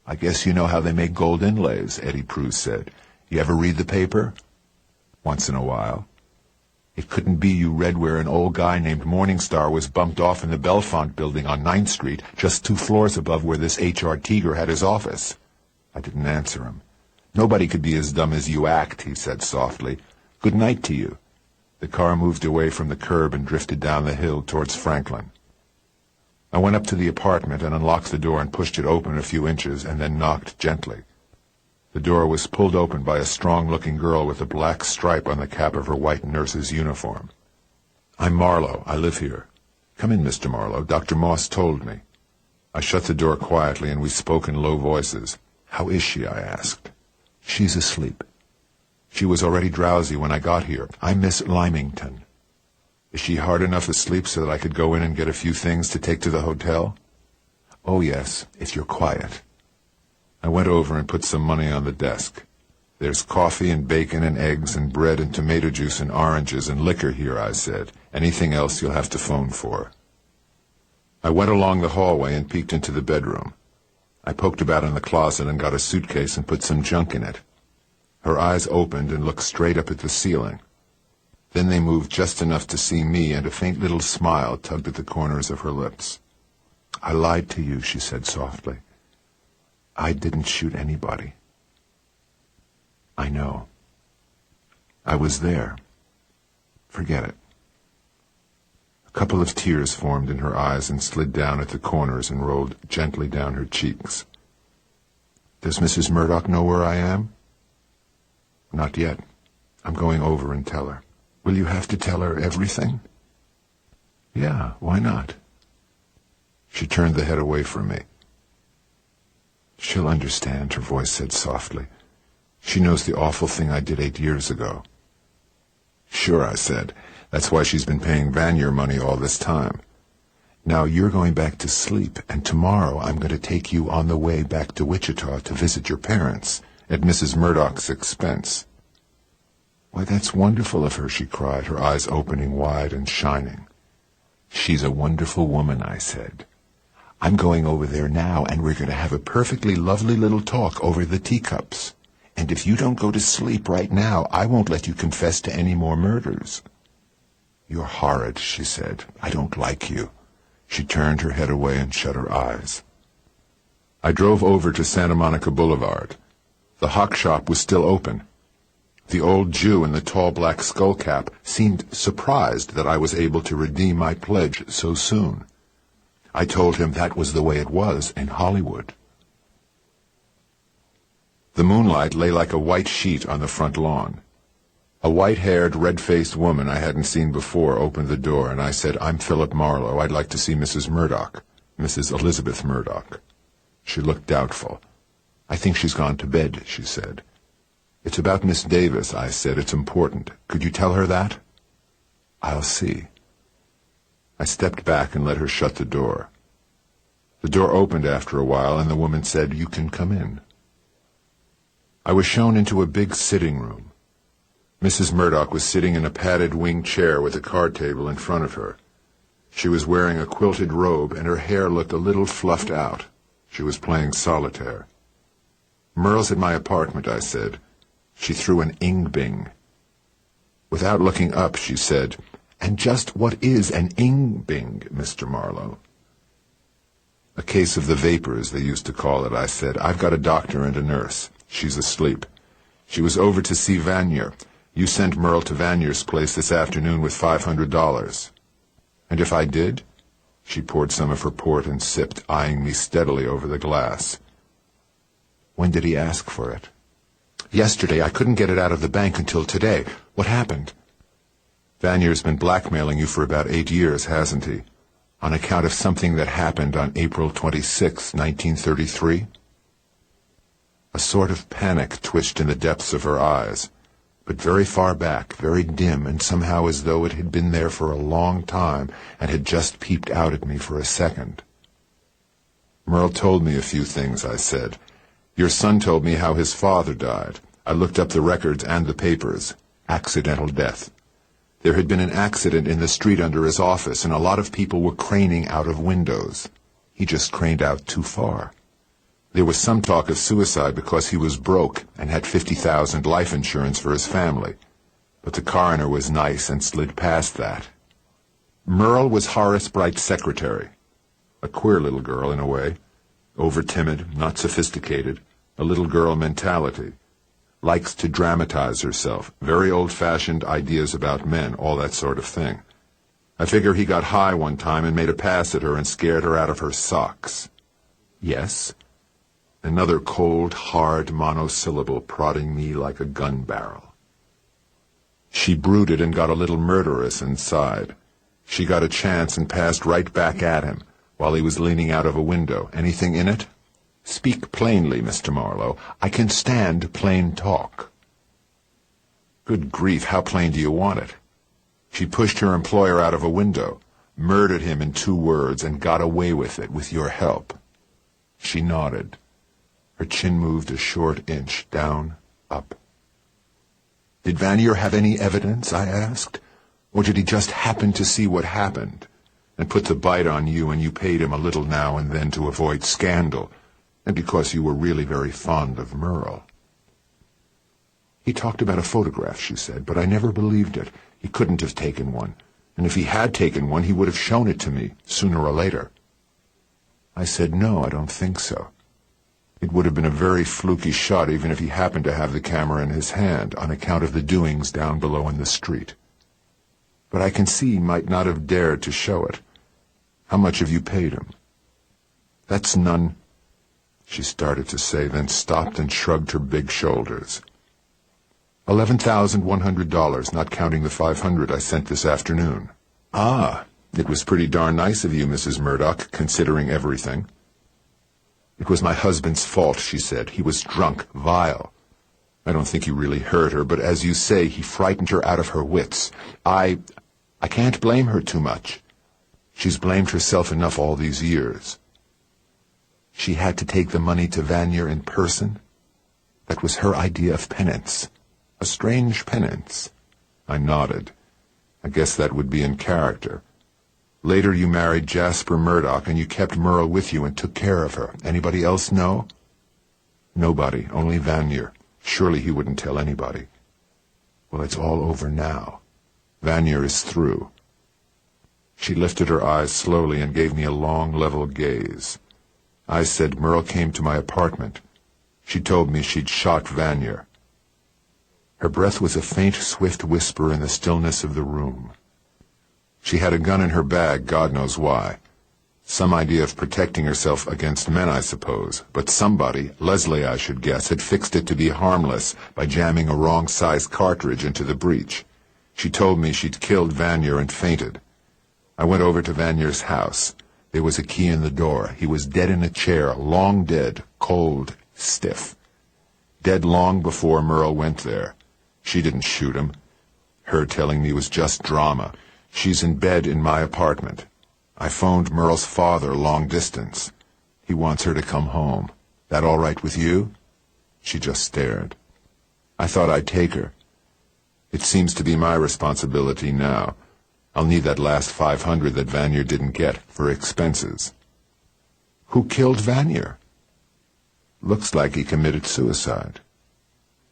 I guess you know how they make gold inlays, Eddie Pruse said. You ever read the paper? Once in a while. It couldn't be you read where an old guy named Morningstar was bumped off in the Belfont building on 9th Street, just 2 floors above where this H.R. Teeger had his office. I didn't answer him. Nobody could be as dumb as you act, he said softly. Good night to you. The car moved away from the curb and drifted down the hill towards Franklin. I went up to the apartment and unlocked the door and pushed it open a few inches and then knocked gently. The door was pulled open by a strong-looking girl with a black stripe on the cap of her white nurse's uniform. I'm Marlowe. I live here. Come in, Mr. Marlowe. Dr. Moss told me. I shut the door quietly and we spoke in low voices. How is she? I asked. She's asleep. She was already drowsy when I got here. I'm Miss Lymington. Is she hard enough asleep so that I could go in and get a few things to take to the hotel? Oh, yes, if you're quiet. I went over and put some money on the desk. There's coffee and bacon and eggs and bread and tomato juice and oranges and liquor here, I said. Anything else you'll have to phone for. I went along the hallway and peeked into the bedroom. I poked about in the closet and got a suitcase and put some junk in it. Her eyes opened and looked straight up at the ceiling. Then they moved just enough to see me, and a faint little smile tugged at the corners of her lips. I lied to you, she said softly. I didn't shoot anybody. I know. I was there. Forget it. A couple of tears formed in her eyes and slid down at the corners and rolled gently down her cheeks. Does Mrs. Murdoch know where I am? Not yet. I'm going over and tell her. Will you have to tell her everything? Yeah, why not? She turned the head away from me. She'll understand, her voice said softly. She knows the awful thing I did 8 years ago. Sure, I said. That's why she's been paying Vanier money all this time. Now you're going back to sleep, and tomorrow I'm going to take you on the way back to Wichita to visit your parents, at Mrs. Murdoch's expense. Why, that's wonderful of her, she cried, her eyes opening wide and shining. She's a wonderful woman, I said. I'm going over there now, and we're going to have a perfectly lovely little talk over the teacups. And if you don't go to sleep right now, I won't let you confess to any more murders. You're horrid, she said. I don't like you. She turned her head away and shut her eyes. I drove over to Santa Monica Boulevard. The hock shop was still open. The old Jew in the tall black skull cap seemed surprised that I was able to redeem my pledge so soon. I told him that was the way it was in Hollywood. The moonlight lay like a white sheet on the front lawn. A white-haired, red-faced woman I hadn't seen before opened the door, and I said, I'm Philip Marlowe. I'd like to see Mrs. Murdoch, Mrs. Elizabeth Murdoch. She looked doubtful. I think she's gone to bed, she said. It's about Miss Davis, I said. It's important. Could you tell her that? I'll see. I stepped back and let her shut the door. The door opened after a while, and the woman said, You can come in. I was shown into a big sitting room. Mrs. Murdoch was sitting in a padded wing chair with a card table in front of her. She was wearing a quilted robe, and her hair looked a little fluffed out. She was playing solitaire. Merle's at my apartment, I said. She threw an ing-bing. Without looking up, she said, And just what is an ing-bing, Mr. Marlowe? A case of the vapors, they used to call it, I said. I've got a doctor and a nurse. She's asleep. She was over to see Vanier. You sent Merle to Vanier's place this afternoon with $500. And if I did? She poured some of her port and sipped, eyeing me steadily over the glass. When did he ask for it? Yesterday. I couldn't get it out of the bank until today. What happened? Vanier's been blackmailing you for about 8 years, hasn't he? On account of something that happened on April 26, 1933? A sort of panic twitched in the depths of her eyes, but very far back, very dim, and somehow as though it had been there for a long time and had just peeped out at me for a second. Merle told me a few things, I said. Your son told me how his father died. I looked up the records and the papers. Accidental death. There had been an accident in the street under his office, and a lot of people were craning out of windows. He just craned out too far. There was some talk of suicide because he was broke and had $50,000 life insurance for his family. But the coroner was nice and slid past that. Merle was Horace Bright's secretary. A queer little girl in a way. Over-timid, not sophisticated, a little girl mentality. Likes to dramatize herself, very old-fashioned ideas about men, all that sort of thing. I figure he got high one time and made a pass at her and scared her out of her socks. Yes? Another cold, hard monosyllable prodding me like a gun barrel. She brooded and got a little murderous inside. She got a chance and passed right back at him while he was leaning out of a window. Anything in it? Speak plainly, Mr. Marlowe. I can stand plain talk. Good grief, how plain do you want it? She pushed her employer out of a window, murdered him in 2 words, and got away with it with your help. She nodded. Her chin moved a short inch, down, up. Did Vanier have any evidence, I asked? Or did he just happen to see what happened, and put the bite on you and you paid him a little now and then to avoid scandal, and because you were really very fond of Merle? He talked about a photograph, she said, but I never believed it. He couldn't have taken one, and if he had taken one, he would have shown it to me, sooner or later. I said, no, I don't think so. It would have been a very fluky shot even if he happened to have the camera in his hand, on account of the doings down below in the street. But I can see he might not have dared to show it. How much have you paid him? That's none, she started to say, then stopped and shrugged her big shoulders. $11,100, not counting the $500 I sent this afternoon. Ah, it was pretty darn nice of you, Mrs. Murdoch, considering everything. It was my husband's fault, she said. He was drunk, vile. I don't think he really hurt her, but as you say, he frightened her out of her wits. I can't blame her too much. She's blamed herself enough all these years. She had to take the money to Vanier in person? That was her idea of penance. A strange penance. I nodded. I guess that would be in character. Later you married Jasper Murdoch, and you kept Merle with you and took care of her. Anybody else know? Nobody, only Vanier. Surely he wouldn't tell anybody. Well, it's all over now. Vanier is through. She lifted her eyes slowly and gave me a long, level gaze. I said Merle came to my apartment. She told me she'd shot Vanier. Her breath was a faint, swift whisper in the stillness of the room. She had a gun in her bag, God knows why. Some idea of protecting herself against men, I suppose. But somebody, Leslie I should guess, had fixed it to be harmless by jamming a wrong-sized cartridge into the breech. She told me she'd killed Vanier and fainted. I went over to Vanier's house. There was a key in the door. He was dead in a chair, long dead, cold, stiff. Dead long before Merle went there. She didn't shoot him. Her telling me was just drama. She's in bed in my apartment. I phoned Merle's father long distance. He wants her to come home. That all right with you? She just stared. I thought I'd take her. It seems to be my responsibility now. I'll need that last $500 that Vanier didn't get for expenses. Who killed Vanier? Looks like he committed suicide.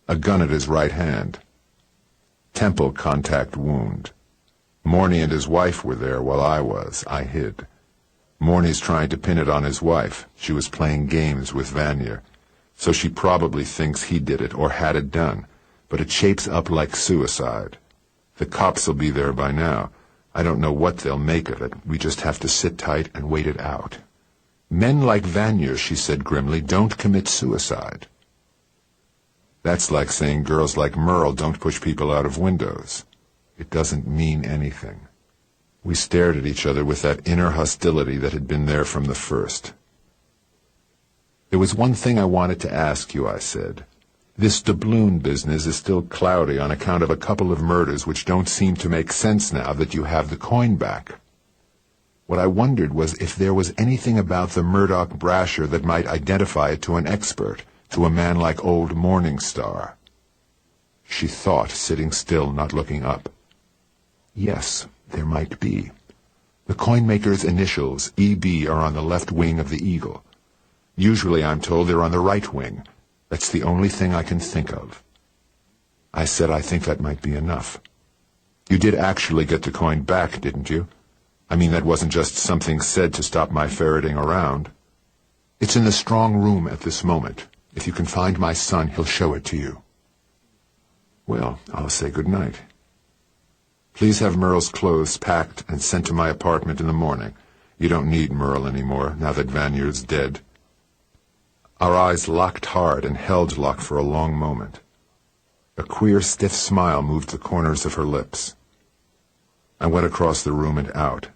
A gun at his right hand. Temple contact wound. Morny and his wife were there while I was. I hid. Morny's trying to pin it on his wife. She was playing games with Vanier. So she probably thinks he did it or had it done. But it shapes up like suicide. The cops will be there by now. I don't know what they'll make of it. We just have to sit tight and wait it out. Men like Vanier, she said grimly, don't commit suicide. That's like saying girls like Merle don't push people out of windows. It doesn't mean anything. We stared at each other with that inner hostility that had been there from the first. There was one thing I wanted to ask you, I said. This doubloon business is still cloudy on account of a couple of murders which don't seem to make sense now that you have the coin back. What I wondered was if there was anything about the Murdoch Brasher that might identify it to an expert, To a man like old Morning Star. She thought, sitting still, not looking up. Yes, there might be. The coinmaker's initials, EB, are on the left wing of the eagle. Usually, I'm told, they're on the right wing. That's the only thing I can think of. I said I think that might be enough. You did actually get the coin back, didn't you? I mean, that wasn't just something said to stop my ferreting around. It's in the strong room at this moment. If you can find my son, he'll show it to you. Well, I'll say good night. Please have Merle's clothes packed and sent to my apartment in the morning. You don't need Merle anymore, now that Vanier's dead. Our eyes locked hard and held locked for a long moment. A queer, stiff smile moved the corners of her lips. I went across the room and out,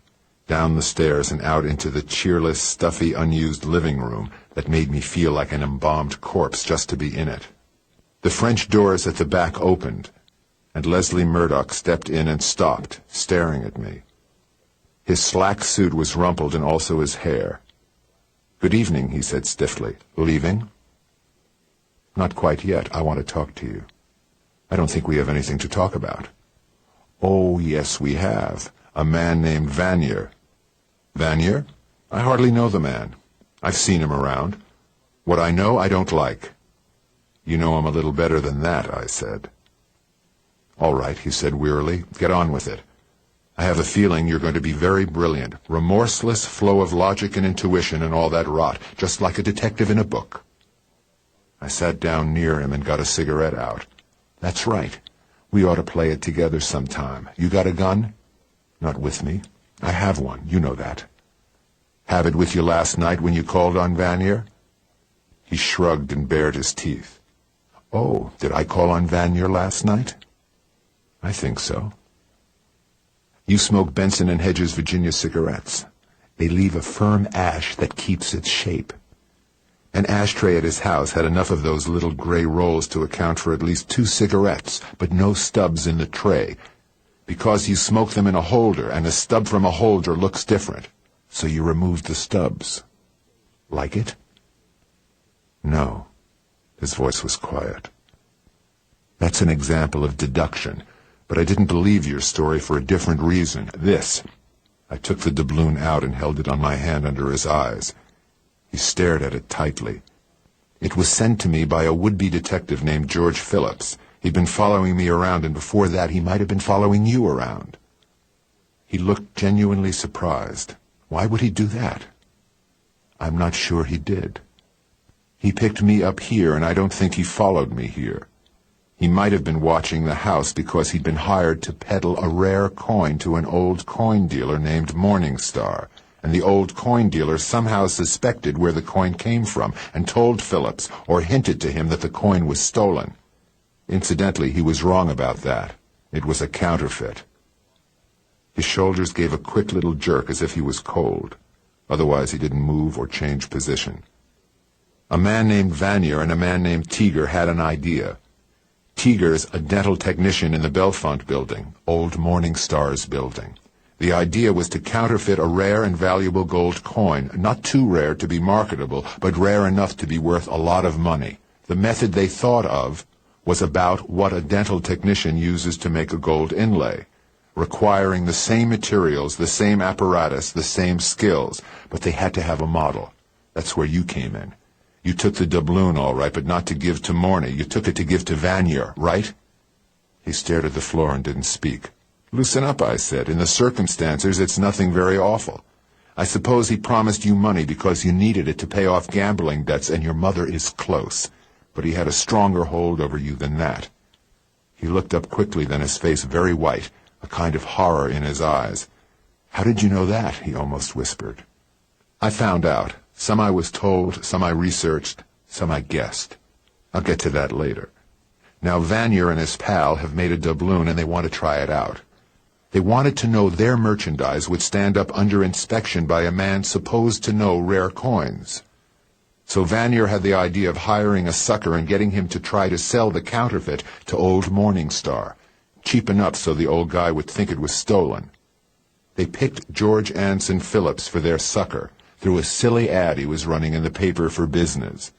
down the stairs and out into the cheerless, stuffy, unused living room that made me feel like an embalmed corpse just to be in it. The French doors at the back opened, and Leslie Murdoch stepped in and stopped, staring at me. His slack suit was rumpled and also his hair. "Good evening," he said stiffly. "Leaving?" "Not quite yet. I want to talk to you." "I don't think we have anything to talk about." "Oh, yes, we have. A man named Vanier." "Vanier? I hardly know the man. I've seen him around. What I know, I don't like." "You know him a little better than that," I said. "All right," he said wearily. "Get on with it. I have a feeling you're going to be very brilliant. Remorseless flow of logic and intuition and all that rot, just like a detective in a book." I sat down near him and got a cigarette out. "That's right. We ought to play it together sometime. You got a gun?" "Not with me. I have one. You know that." "Have it with you last night when you called on Vanier?" He shrugged and bared his teeth. "Oh, did I call on Vanier last night?" "I think so." "You smoke Benson and Hedges Virginia cigarettes. They leave a firm ash that keeps its shape. An ashtray at his house had enough of those little gray rolls to account for at least 2 cigarettes, but no stubs in the tray, because you smoke them in a holder, and a stub from a holder looks different. So you removed the stubs. Like it?" "No." His voice was quiet. "That's an example of deduction. But I didn't believe your story for a different reason. This." I took the doubloon out and held it on my hand under his eyes. He stared at it tightly. "It was sent to me by a would-be detective named George Phillips. He'd been following me around, and before that he might have been following you around." He looked genuinely surprised. "Why would he do that?" "I'm not sure he did. He picked me up here, and I don't think he followed me here. He might have been watching the house because he'd been hired to peddle a rare coin to an old coin dealer named Morning Star, and the old coin dealer somehow suspected where the coin came from and told Phillips or hinted to him that the coin was stolen. Incidentally, he was wrong about that. It was a counterfeit." His shoulders gave a quick little jerk as if he was cold. Otherwise, he didn't move or change position. "A man named Vanier and a man named Teager had an idea. Teager's a dental technician in the Belfont building, old Morning Star's building. The idea was to counterfeit a rare and valuable gold coin, not too rare to be marketable, but rare enough to be worth a lot of money. The method they thought of was about what a dental technician uses to make a gold inlay, requiring the same materials, the same apparatus, the same skills, but they had to have a model. That's where you came in. You took the doubloon, all right, but not to give to Morny. You took it to give to Vanier, right?" He stared at the floor and didn't speak. "Loosen up," I said. "In the circumstances, it's nothing very awful. I suppose he promised you money because you needed it to pay off gambling debts, and your mother is close. But he had a stronger hold over you than that." He looked up quickly, then his face very white, a kind of horror in his eyes. "How did you know that?" he almost whispered. "I found out. Some I was told, some I researched, some I guessed. I'll get to that later. Now Vanier and his pal have made a doubloon and they want to try it out. They wanted to know their merchandise would stand up under inspection by a man supposed to know rare coins. So Vanier had the idea of hiring a sucker and getting him to try to sell the counterfeit to old Morning Star, cheap enough so the old guy would think it was stolen. They picked George Anson Phillips for their sucker, through a silly ad he was running in the paper for business.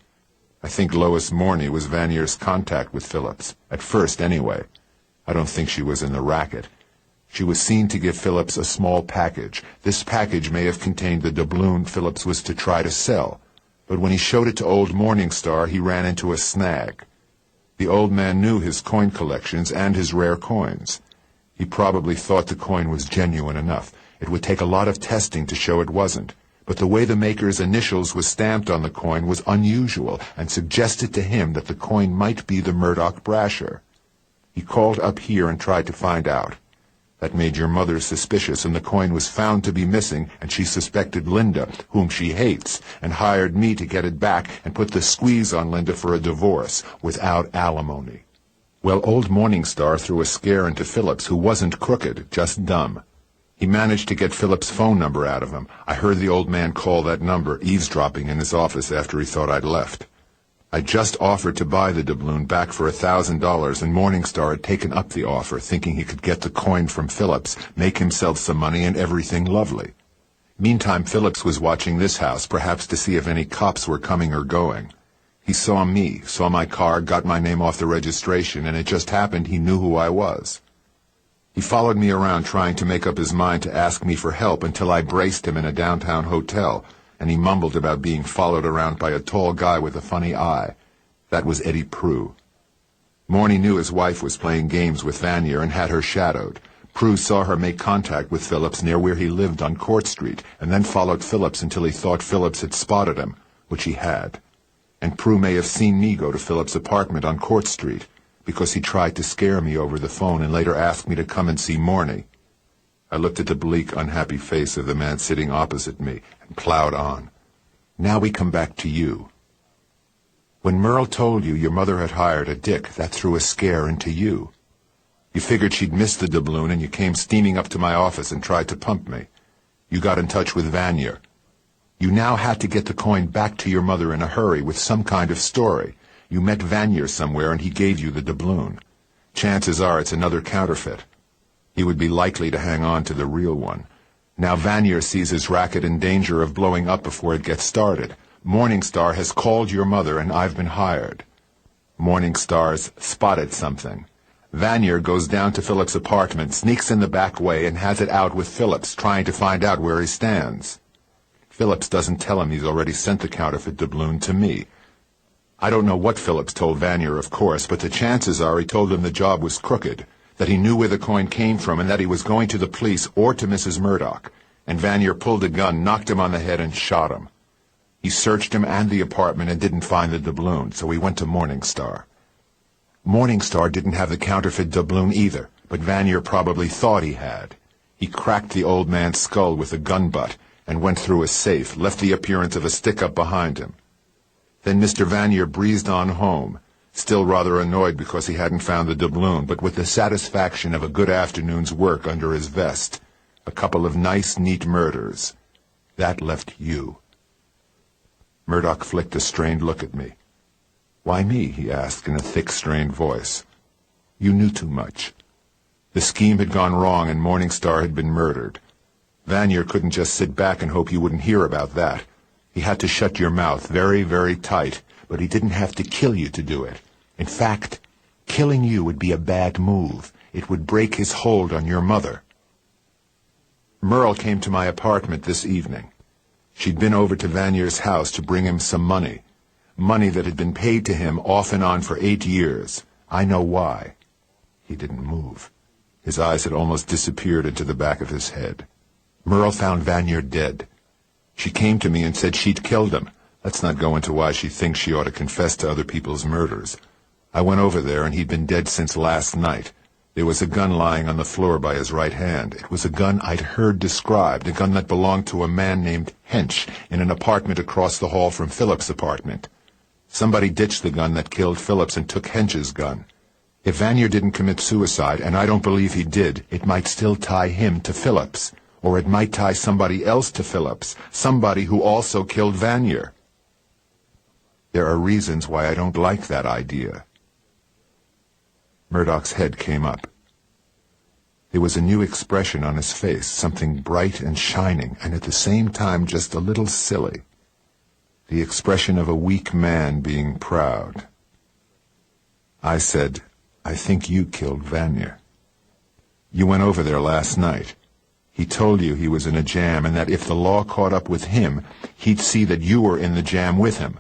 I think Lois Morney was Vanier's contact with Phillips, at first anyway. I don't think she was in the racket. She was seen to give Phillips a small package. This package may have contained the doubloon Phillips was to try to sell, but when he showed it to old Morningstar, he ran into a snag. The old man knew his coin collections and his rare coins. He probably thought the coin was genuine enough. It would take a lot of testing to show it wasn't, but the way the maker's initials was stamped on the coin was unusual and suggested to him that the coin might be the Murdoch Brasher. He called up here and tried to find out. That made your mother suspicious, and the coin was found to be missing, and she suspected Linda, whom she hates, and hired me to get it back and put the squeeze on Linda for a divorce, without alimony. Well, old Morningstar threw a scare into Phillips, who wasn't crooked, just dumb. He managed to get Phillips' phone number out of him. I heard the old man call that number, eavesdropping in his office after he thought I'd left. I just offered to buy the doubloon back for $1,000, and Morningstar had taken up the offer, thinking he could get the coin from Phillips, make himself some money, and everything lovely. Meantime, Phillips was watching this house, perhaps to see if any cops were coming or going. He saw me, saw my car, got my name off the registration, and it just happened he knew who I was. He followed me around trying to make up his mind to ask me for help until I braced him in a downtown hotel, and he mumbled about being followed around by a tall guy with a funny eye. That was Eddie Prue. Morny knew his wife was playing games with Vanier and had her shadowed. Prue saw her make contact with Phillips near where he lived on Court Street, and then followed Phillips until he thought Phillips had spotted him, which he had. And Prue may have seen me go to Phillips' apartment on Court Street, because he tried to scare me over the phone and later asked me to come and see Morny. I looked at the bleak, unhappy face of the man sitting opposite me and plowed on. Now we come back to you. When Merle told you your mother had hired a dick, that threw a scare into you. You figured she'd missed the doubloon, and you came steaming up to my office and tried to pump me. You got in touch with Vanier. You now had to get the coin back to your mother in a hurry with some kind of story. You met Vanier somewhere, and he gave you the doubloon. Chances are it's another counterfeit. He would be likely to hang on to the real one. Now Vanier sees his racket in danger of blowing up before it gets started. Morningstar has called your mother, and I've been hired. Morningstar's spotted something. Vanier goes down to Phillips' apartment, sneaks in the back way, and has it out with Phillips, trying to find out where he stands. Phillips doesn't tell him he's already sent the counterfeit doubloon to me. I don't know what Phillips told Vanier, of course, but the chances are he told him the job was crooked, that he knew where the coin came from, and that he was going to the police or to Mrs. Murdoch. And Vanier pulled a gun, knocked him on the head, and shot him. He searched him and the apartment and didn't find the doubloon, so he went to Morningstar. Morningstar didn't have the counterfeit doubloon either, but Vanier probably thought he had. He cracked the old man's skull with a gun butt and went through a safe, left the appearance of a stick-up behind him. Then Mr. Vanier breezed on home, still rather annoyed because he hadn't found the doubloon, but with the satisfaction of a good afternoon's work under his vest. A couple of nice, neat murders. That left you. Murdoch flicked a strained look at me. Why me? He asked in a thick, strained voice. You knew too much. The scheme had gone wrong and Morningstar had been murdered. Vanier couldn't just sit back and hope you wouldn't hear about that. He had to shut your mouth very, very tight, but he didn't have to kill you to do it. In fact, killing you would be a bad move. It would break his hold on your mother. Merle came to my apartment this evening. She'd been over to Vanier's house to bring him some money. Money that had been paid to him off and on for 8 years. I know why. He didn't move. His eyes had almost disappeared into the back of his head. Merle found Vanier dead. She came to me and said she'd killed him. Let's not go into why she thinks she ought to confess to other people's murders. I went over there, and he'd been dead since last night. There was a gun lying on the floor by his right hand. It was a gun I'd heard described, a gun that belonged to a man named Hench in an apartment across the hall from Phillips' apartment. Somebody ditched the gun that killed Phillips and took Hench's gun. If Vanier didn't commit suicide, and I don't believe he did, it might still tie him to Phillips. Or it might tie somebody else to Phillips, somebody who also killed Vanier. There are reasons why I don't like that idea. Murdoch's head came up. There was a new expression on his face, something bright and shining, and at the same time just a little silly. the expression of a weak man being proud. I said, I think you killed Vanya. You went over there last night. He told you he was in a jam and that if the law caught up with him, he'd see that you were in the jam with him.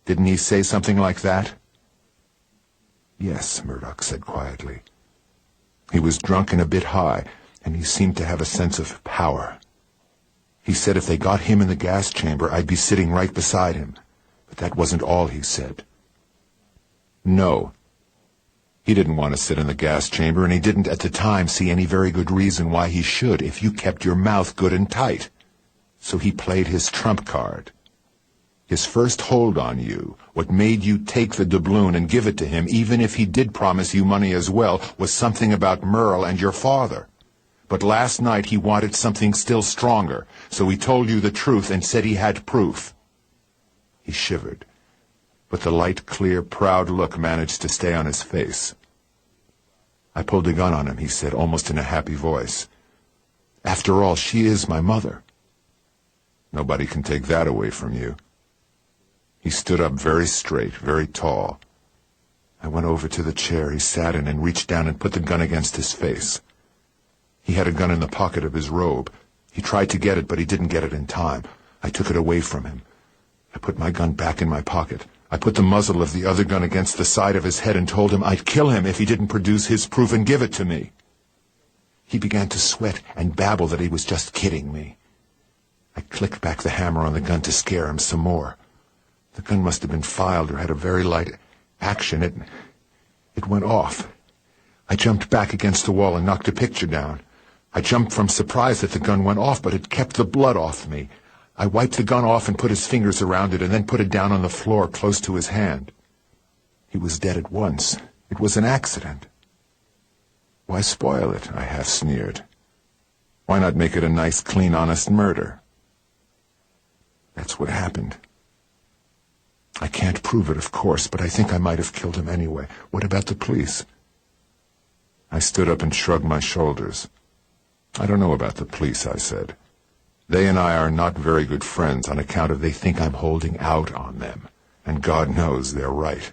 Didn't he say something like that? Yes, Murdoch said quietly. He was drunk and a bit high, and he seemed to have a sense of power. He said if they got him in the gas chamber, I'd be sitting right beside him. But that wasn't all he said. No. He didn't want to sit in the gas chamber, and he didn't at the time see any very good reason why he should if you kept your mouth good and tight. So he played his trump card. His first hold on you, what made you take the doubloon and give it to him, even if he did promise you money as well, was something about Merle and your father. But last night he wanted something still stronger, so he told you the truth and said he had proof. He shivered, but the light, clear, proud look managed to stay on his face. I pulled a gun on him, he said, almost in a happy voice. After all, she is my mother. Nobody can take that away from you. He stood up very straight, very tall. I went over to the chair he sat in and reached down and put the gun against his face. He had a gun in the pocket of his robe. He tried to get it, but he didn't get it in time. I took it away from him. I put my gun back in my pocket. I put the muzzle of the other gun against the side of his head and told him I'd kill him if he didn't produce his proof and give it to me. He began to sweat and babble that he was just kidding me. I clicked back the hammer on the gun to scare him some more. The gun must have been filed or had a very light action. It went off. I jumped back against the wall and knocked a picture down. I jumped from surprise that the gun went off, but it kept the blood off me. I wiped the gun off and put his fingers around it and then put it down on the floor close to his hand. He was dead at once. It was an accident. Why spoil it? I half sneered. Why not make it a nice, clean, honest murder? That's what happened. I can't prove it, of course, but I think I might have killed him anyway. What about the police? I stood up and shrugged my shoulders. I don't know about the police, I said. They and I are not very good friends on account of they think I'm holding out on them. And God knows they're right.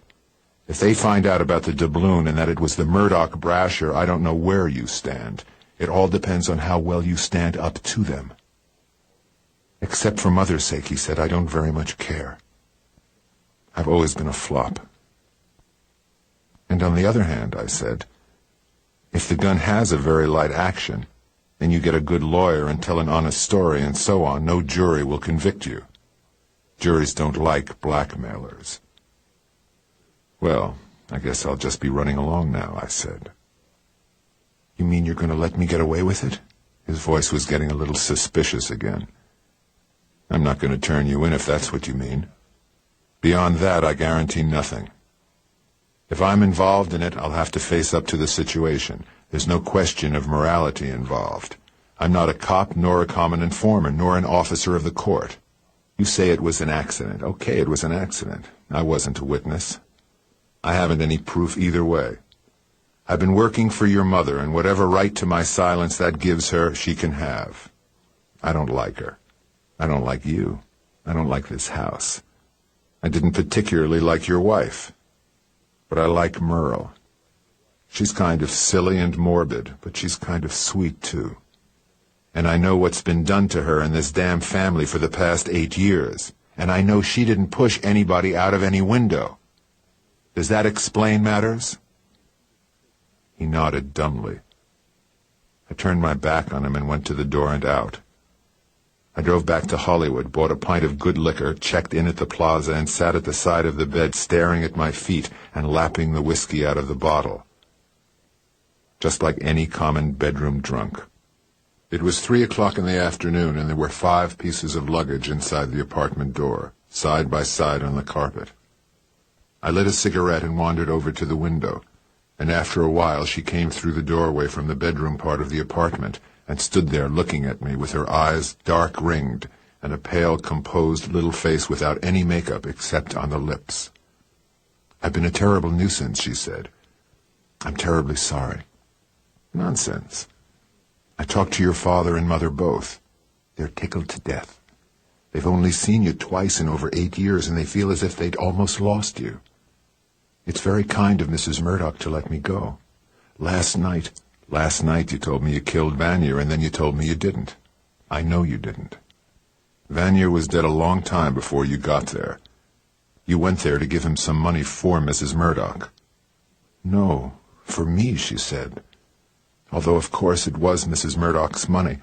If they find out about the doubloon and that it was the Murdoch Brasher, I don't know where you stand. It all depends on how well you stand up to them. Except for Mother's sake, he said, I don't very much care. I've always been a flop. And on the other hand, I said, if the gun has a very light action, then you get a good lawyer and tell an honest story and so on, no jury will convict you. Juries don't like blackmailers. Well, I guess I'll just be running along now, I said. You mean you're going to let me get away with it? His voice was getting a little suspicious again. I'm not going to turn you in if that's what you mean. Beyond that, I guarantee nothing. If I'm involved in it, I'll have to face up to the situation. There's no question of morality involved. I'm not a cop, nor a common informer, nor an officer of the court. You say it was an accident. Okay, it was an accident. I wasn't a witness. I haven't any proof either way. I've been working for your mother, and whatever right to my silence that gives her, she can have. I don't like her. I don't like you. I don't like this house. I didn't particularly like your wife. But I like Merle. She's kind of silly and morbid, but she's kind of sweet, too. And I know what's been done to her and this damn family for the past 8 years. And I know she didn't push anybody out of any window. Does that explain matters? He nodded dumbly. I turned my back on him and went to the door and out. I drove back to Hollywood, bought a pint of good liquor, checked in at the plaza, and sat at the side of the bed staring at my feet and lapping the whiskey out of the bottle. Just like any common bedroom drunk. It was 3 o'clock in the afternoon, and there were 5 pieces of luggage inside the apartment door, side by side on the carpet. I lit a cigarette and wandered over to the window, and after a while she came through the doorway from the bedroom part of the apartment and stood there looking at me with her eyes dark-ringed and a pale, composed little face without any makeup except on the lips. I've been a terrible nuisance, she said. I'm terribly sorry. Nonsense. I talked to your father and mother both. They're tickled to death. They They've only seen you twice in over 8 years, and they feel as if they'd almost lost you. It's very kind of Mrs. Murdoch to let me go. Last night you told me you killed Vanier, and then you told me you didn't. I know you didn't. Vanier was dead a long time before you got there. You went there to give him some money for Mrs. Murdoch. No, for me, she said. Although, of course, it was Mrs. Murdoch's money.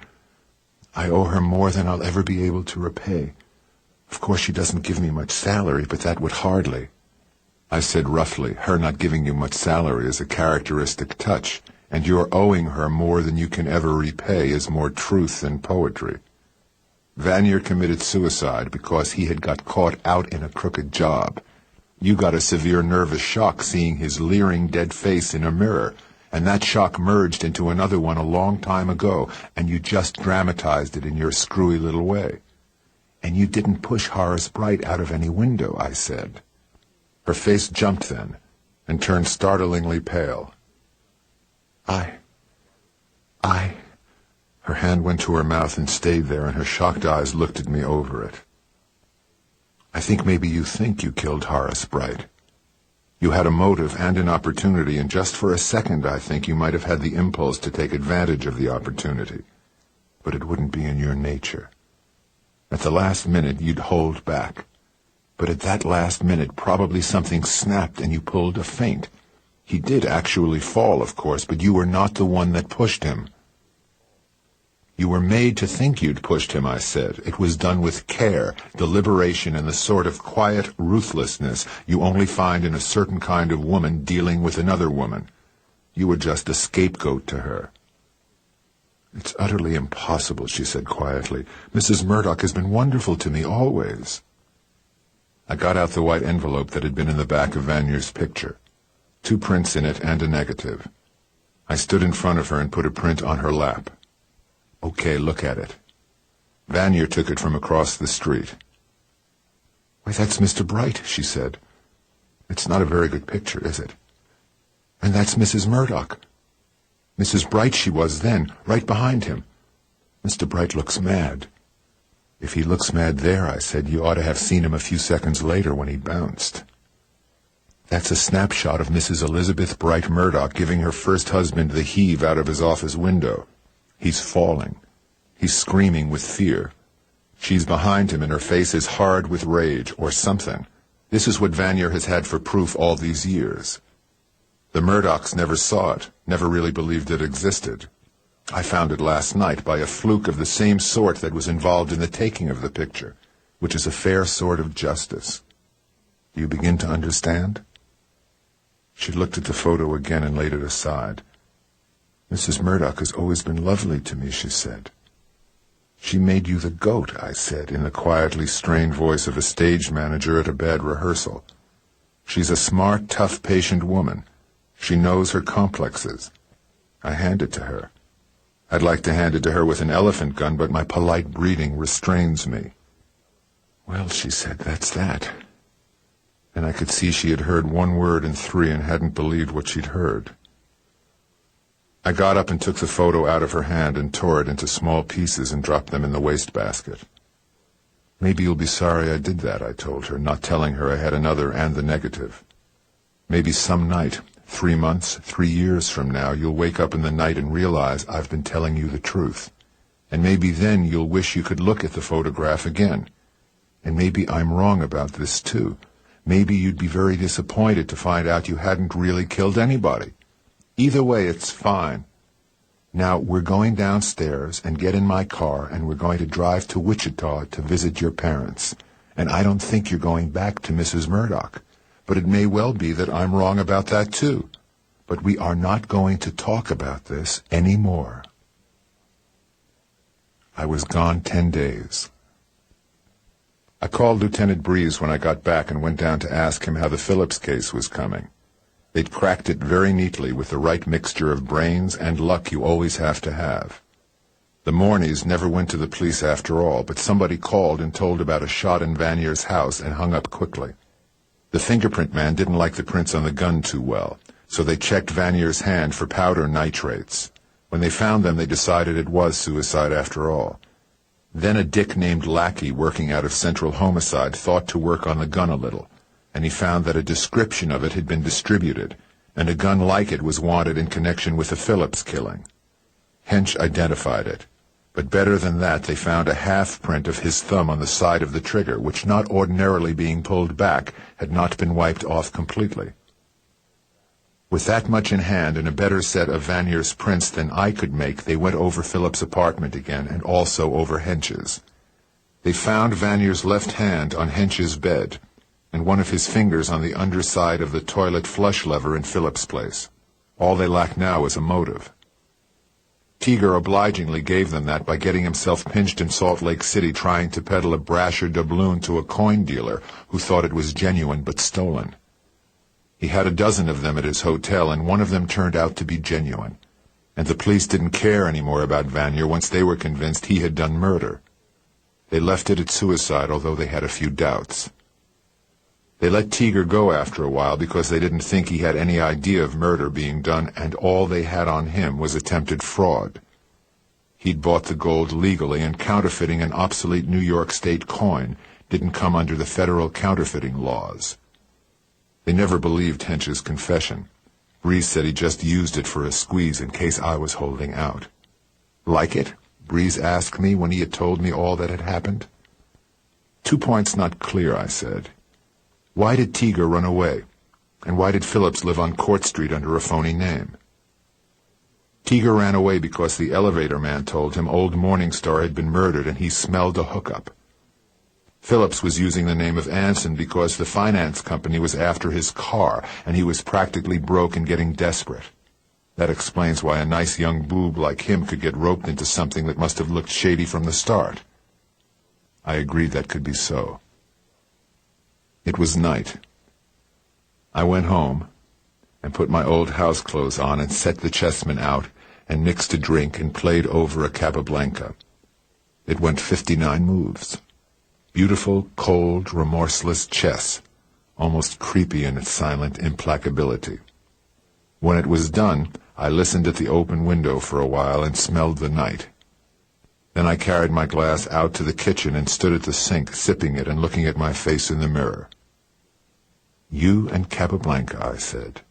I owe her more than I'll ever be able to repay. Of course, she doesn't give me much salary, but that would hardly. I said roughly, her not giving you much salary is a characteristic touch, and your owing her more than you can ever repay is more truth than poetry. Vanier committed suicide because he had got caught out in a crooked job. You got a severe nervous shock seeing his leering dead face in a mirror, and that shock merged into another one a long time ago, and you just dramatized it in your screwy little way. And you didn't push Horace Bright out of any window, I said. Her face jumped then, and turned startlingly pale. Her hand went to her mouth and stayed there, and her shocked eyes looked at me over it. I think maybe you think you killed Horace Bright. You had a motive and an opportunity, and just for a second I think you might have had the impulse to take advantage of the opportunity. But it wouldn't be in your nature. At the last minute you'd hold back. But at that last minute probably something snapped and you pulled a feint. He did actually fall, of course, but you were not the one that pushed him. You were made to think you'd pushed him, I said. It was done with care, deliberation, and the sort of quiet ruthlessness you only find in a certain kind of woman dealing with another woman. You were just a scapegoat to her. It's utterly impossible, she said quietly. Mrs. Murdoch has been wonderful to me always. I got out the white envelope that had been in the back of Vanier's picture. 2 prints in it and a negative. I stood in front of her and put a print on her lap. Okay, look at it. Vanier took it from across the street. Why, that's Mr. Bright, she said. It's not a very good picture, is it? And that's Mrs. Murdoch. Mrs. Bright she was then, right behind him. Mr. Bright looks mad. If he looks mad there, I said, you ought to have seen him a few seconds later when he bounced. That's a snapshot of Mrs. Elizabeth Bright Murdoch giving her first husband the heave out of his office window. He's falling. He's screaming with fear. She's behind him and her face is hard with rage or something. This is what Vanier has had for proof all these years. The Murdochs never saw it, never really believed it existed. I found it last night by a fluke of the same sort that was involved in the taking of the picture, which is a fair sort of justice. Do you begin to understand? She looked at the photo again and laid it aside. Mrs. Murdoch has always been lovely to me, she said. She made you the goat, I said, in the quietly strained voice of a stage manager at a bad rehearsal. She's a smart, tough, patient woman. She knows her complexes. I hand it to her. I'd like to hand it to her with an elephant gun, but my polite breeding restrains me. Well, she said, that's that. And I could see she had heard 1 word in 3 and hadn't believed what she'd heard. I got up and took the photo out of her hand and tore it into small pieces and dropped them in the wastebasket. Maybe you'll be sorry I did that, I told her, not telling her I had another and the negative. Maybe some night, 3 months, 3 years from now, you'll wake up in the night and realize I've been telling you the truth. And maybe then you'll wish you could look at the photograph again. And maybe I'm wrong about this too. Maybe you'd be very disappointed to find out you hadn't really killed anybody. Either way, it's fine. Now, we're going downstairs and get in my car and we're going to drive to Wichita to visit your parents. And I don't think you're going back to Mrs. Murdoch. But it may well be that I'm wrong about that too. But we are not going to talk about this anymore. I was gone 10 days. I called Lieutenant Breeze when I got back and went down to ask him how the Phillips case was coming. They'd cracked it very neatly with the right mixture of brains and luck you always have to have. The Morneys never went to the police after all, but somebody called and told about a shot in Vanier's house and hung up quickly. The fingerprint man didn't like the prints on the gun too well, so they checked Vanier's hand for powder nitrates. When they found them, they decided it was suicide after all. Then a dick named Lackey working out of Central Homicide thought to work on the gun a little, and he found that a description of it had been distributed, and a gun like it was wanted in connection with the Phillips killing. Hench identified it, but better than that they found a half-print of his thumb on the side of the trigger, which, not ordinarily being pulled back, had not been wiped off completely. With that much in hand and a better set of Vanier's prints than I could make, they went over Phillips' apartment again, and also over Hench's. They found Vanier's left hand on Hench's bed, and one of his fingers on the underside of the toilet flush lever in Phillips' place. All they lacked now was a motive. Teager obligingly gave them that by getting himself pinched in Salt Lake City trying to peddle a brasher doubloon to a coin dealer who thought it was genuine but stolen. He had a dozen of them at his hotel, and one of them turned out to be genuine. And the police didn't care anymore about Vanier once they were convinced he had done murder. They left it at suicide, although they had a few doubts. They let Teager go after a while because they didn't think he had any idea of murder being done, and all they had on him was attempted fraud. He'd bought the gold legally, and counterfeiting an obsolete New York State coin didn't come under the federal counterfeiting laws. They never believed Hench's confession. Breeze said he just used it for a squeeze in case I was holding out. Like it? Breeze asked me when he had told me all that had happened. 2 points not clear, I said. Why did Teager run away? And why did Phillips live on Court Street under a phony name? Teager ran away because the elevator man told him old Morningstar had been murdered and he smelled a hookup. Phillips was using the name of Anson because the finance company was after his car, and he was practically broke and getting desperate. That explains why a nice young boob like him could get roped into something that must have looked shady from the start. I agreed that could be so. It was night. I went home and put my old house clothes on and set the chessmen out and mixed a drink and played over a Capablanca. It went 59 moves. Beautiful, cold, remorseless chess, almost creepy in its silent implacability. When it was done, I listened at the open window for a while and smelled the night. Then I carried my glass out to the kitchen and stood at the sink, sipping it and looking at my face in the mirror. You and Capablanca, I said.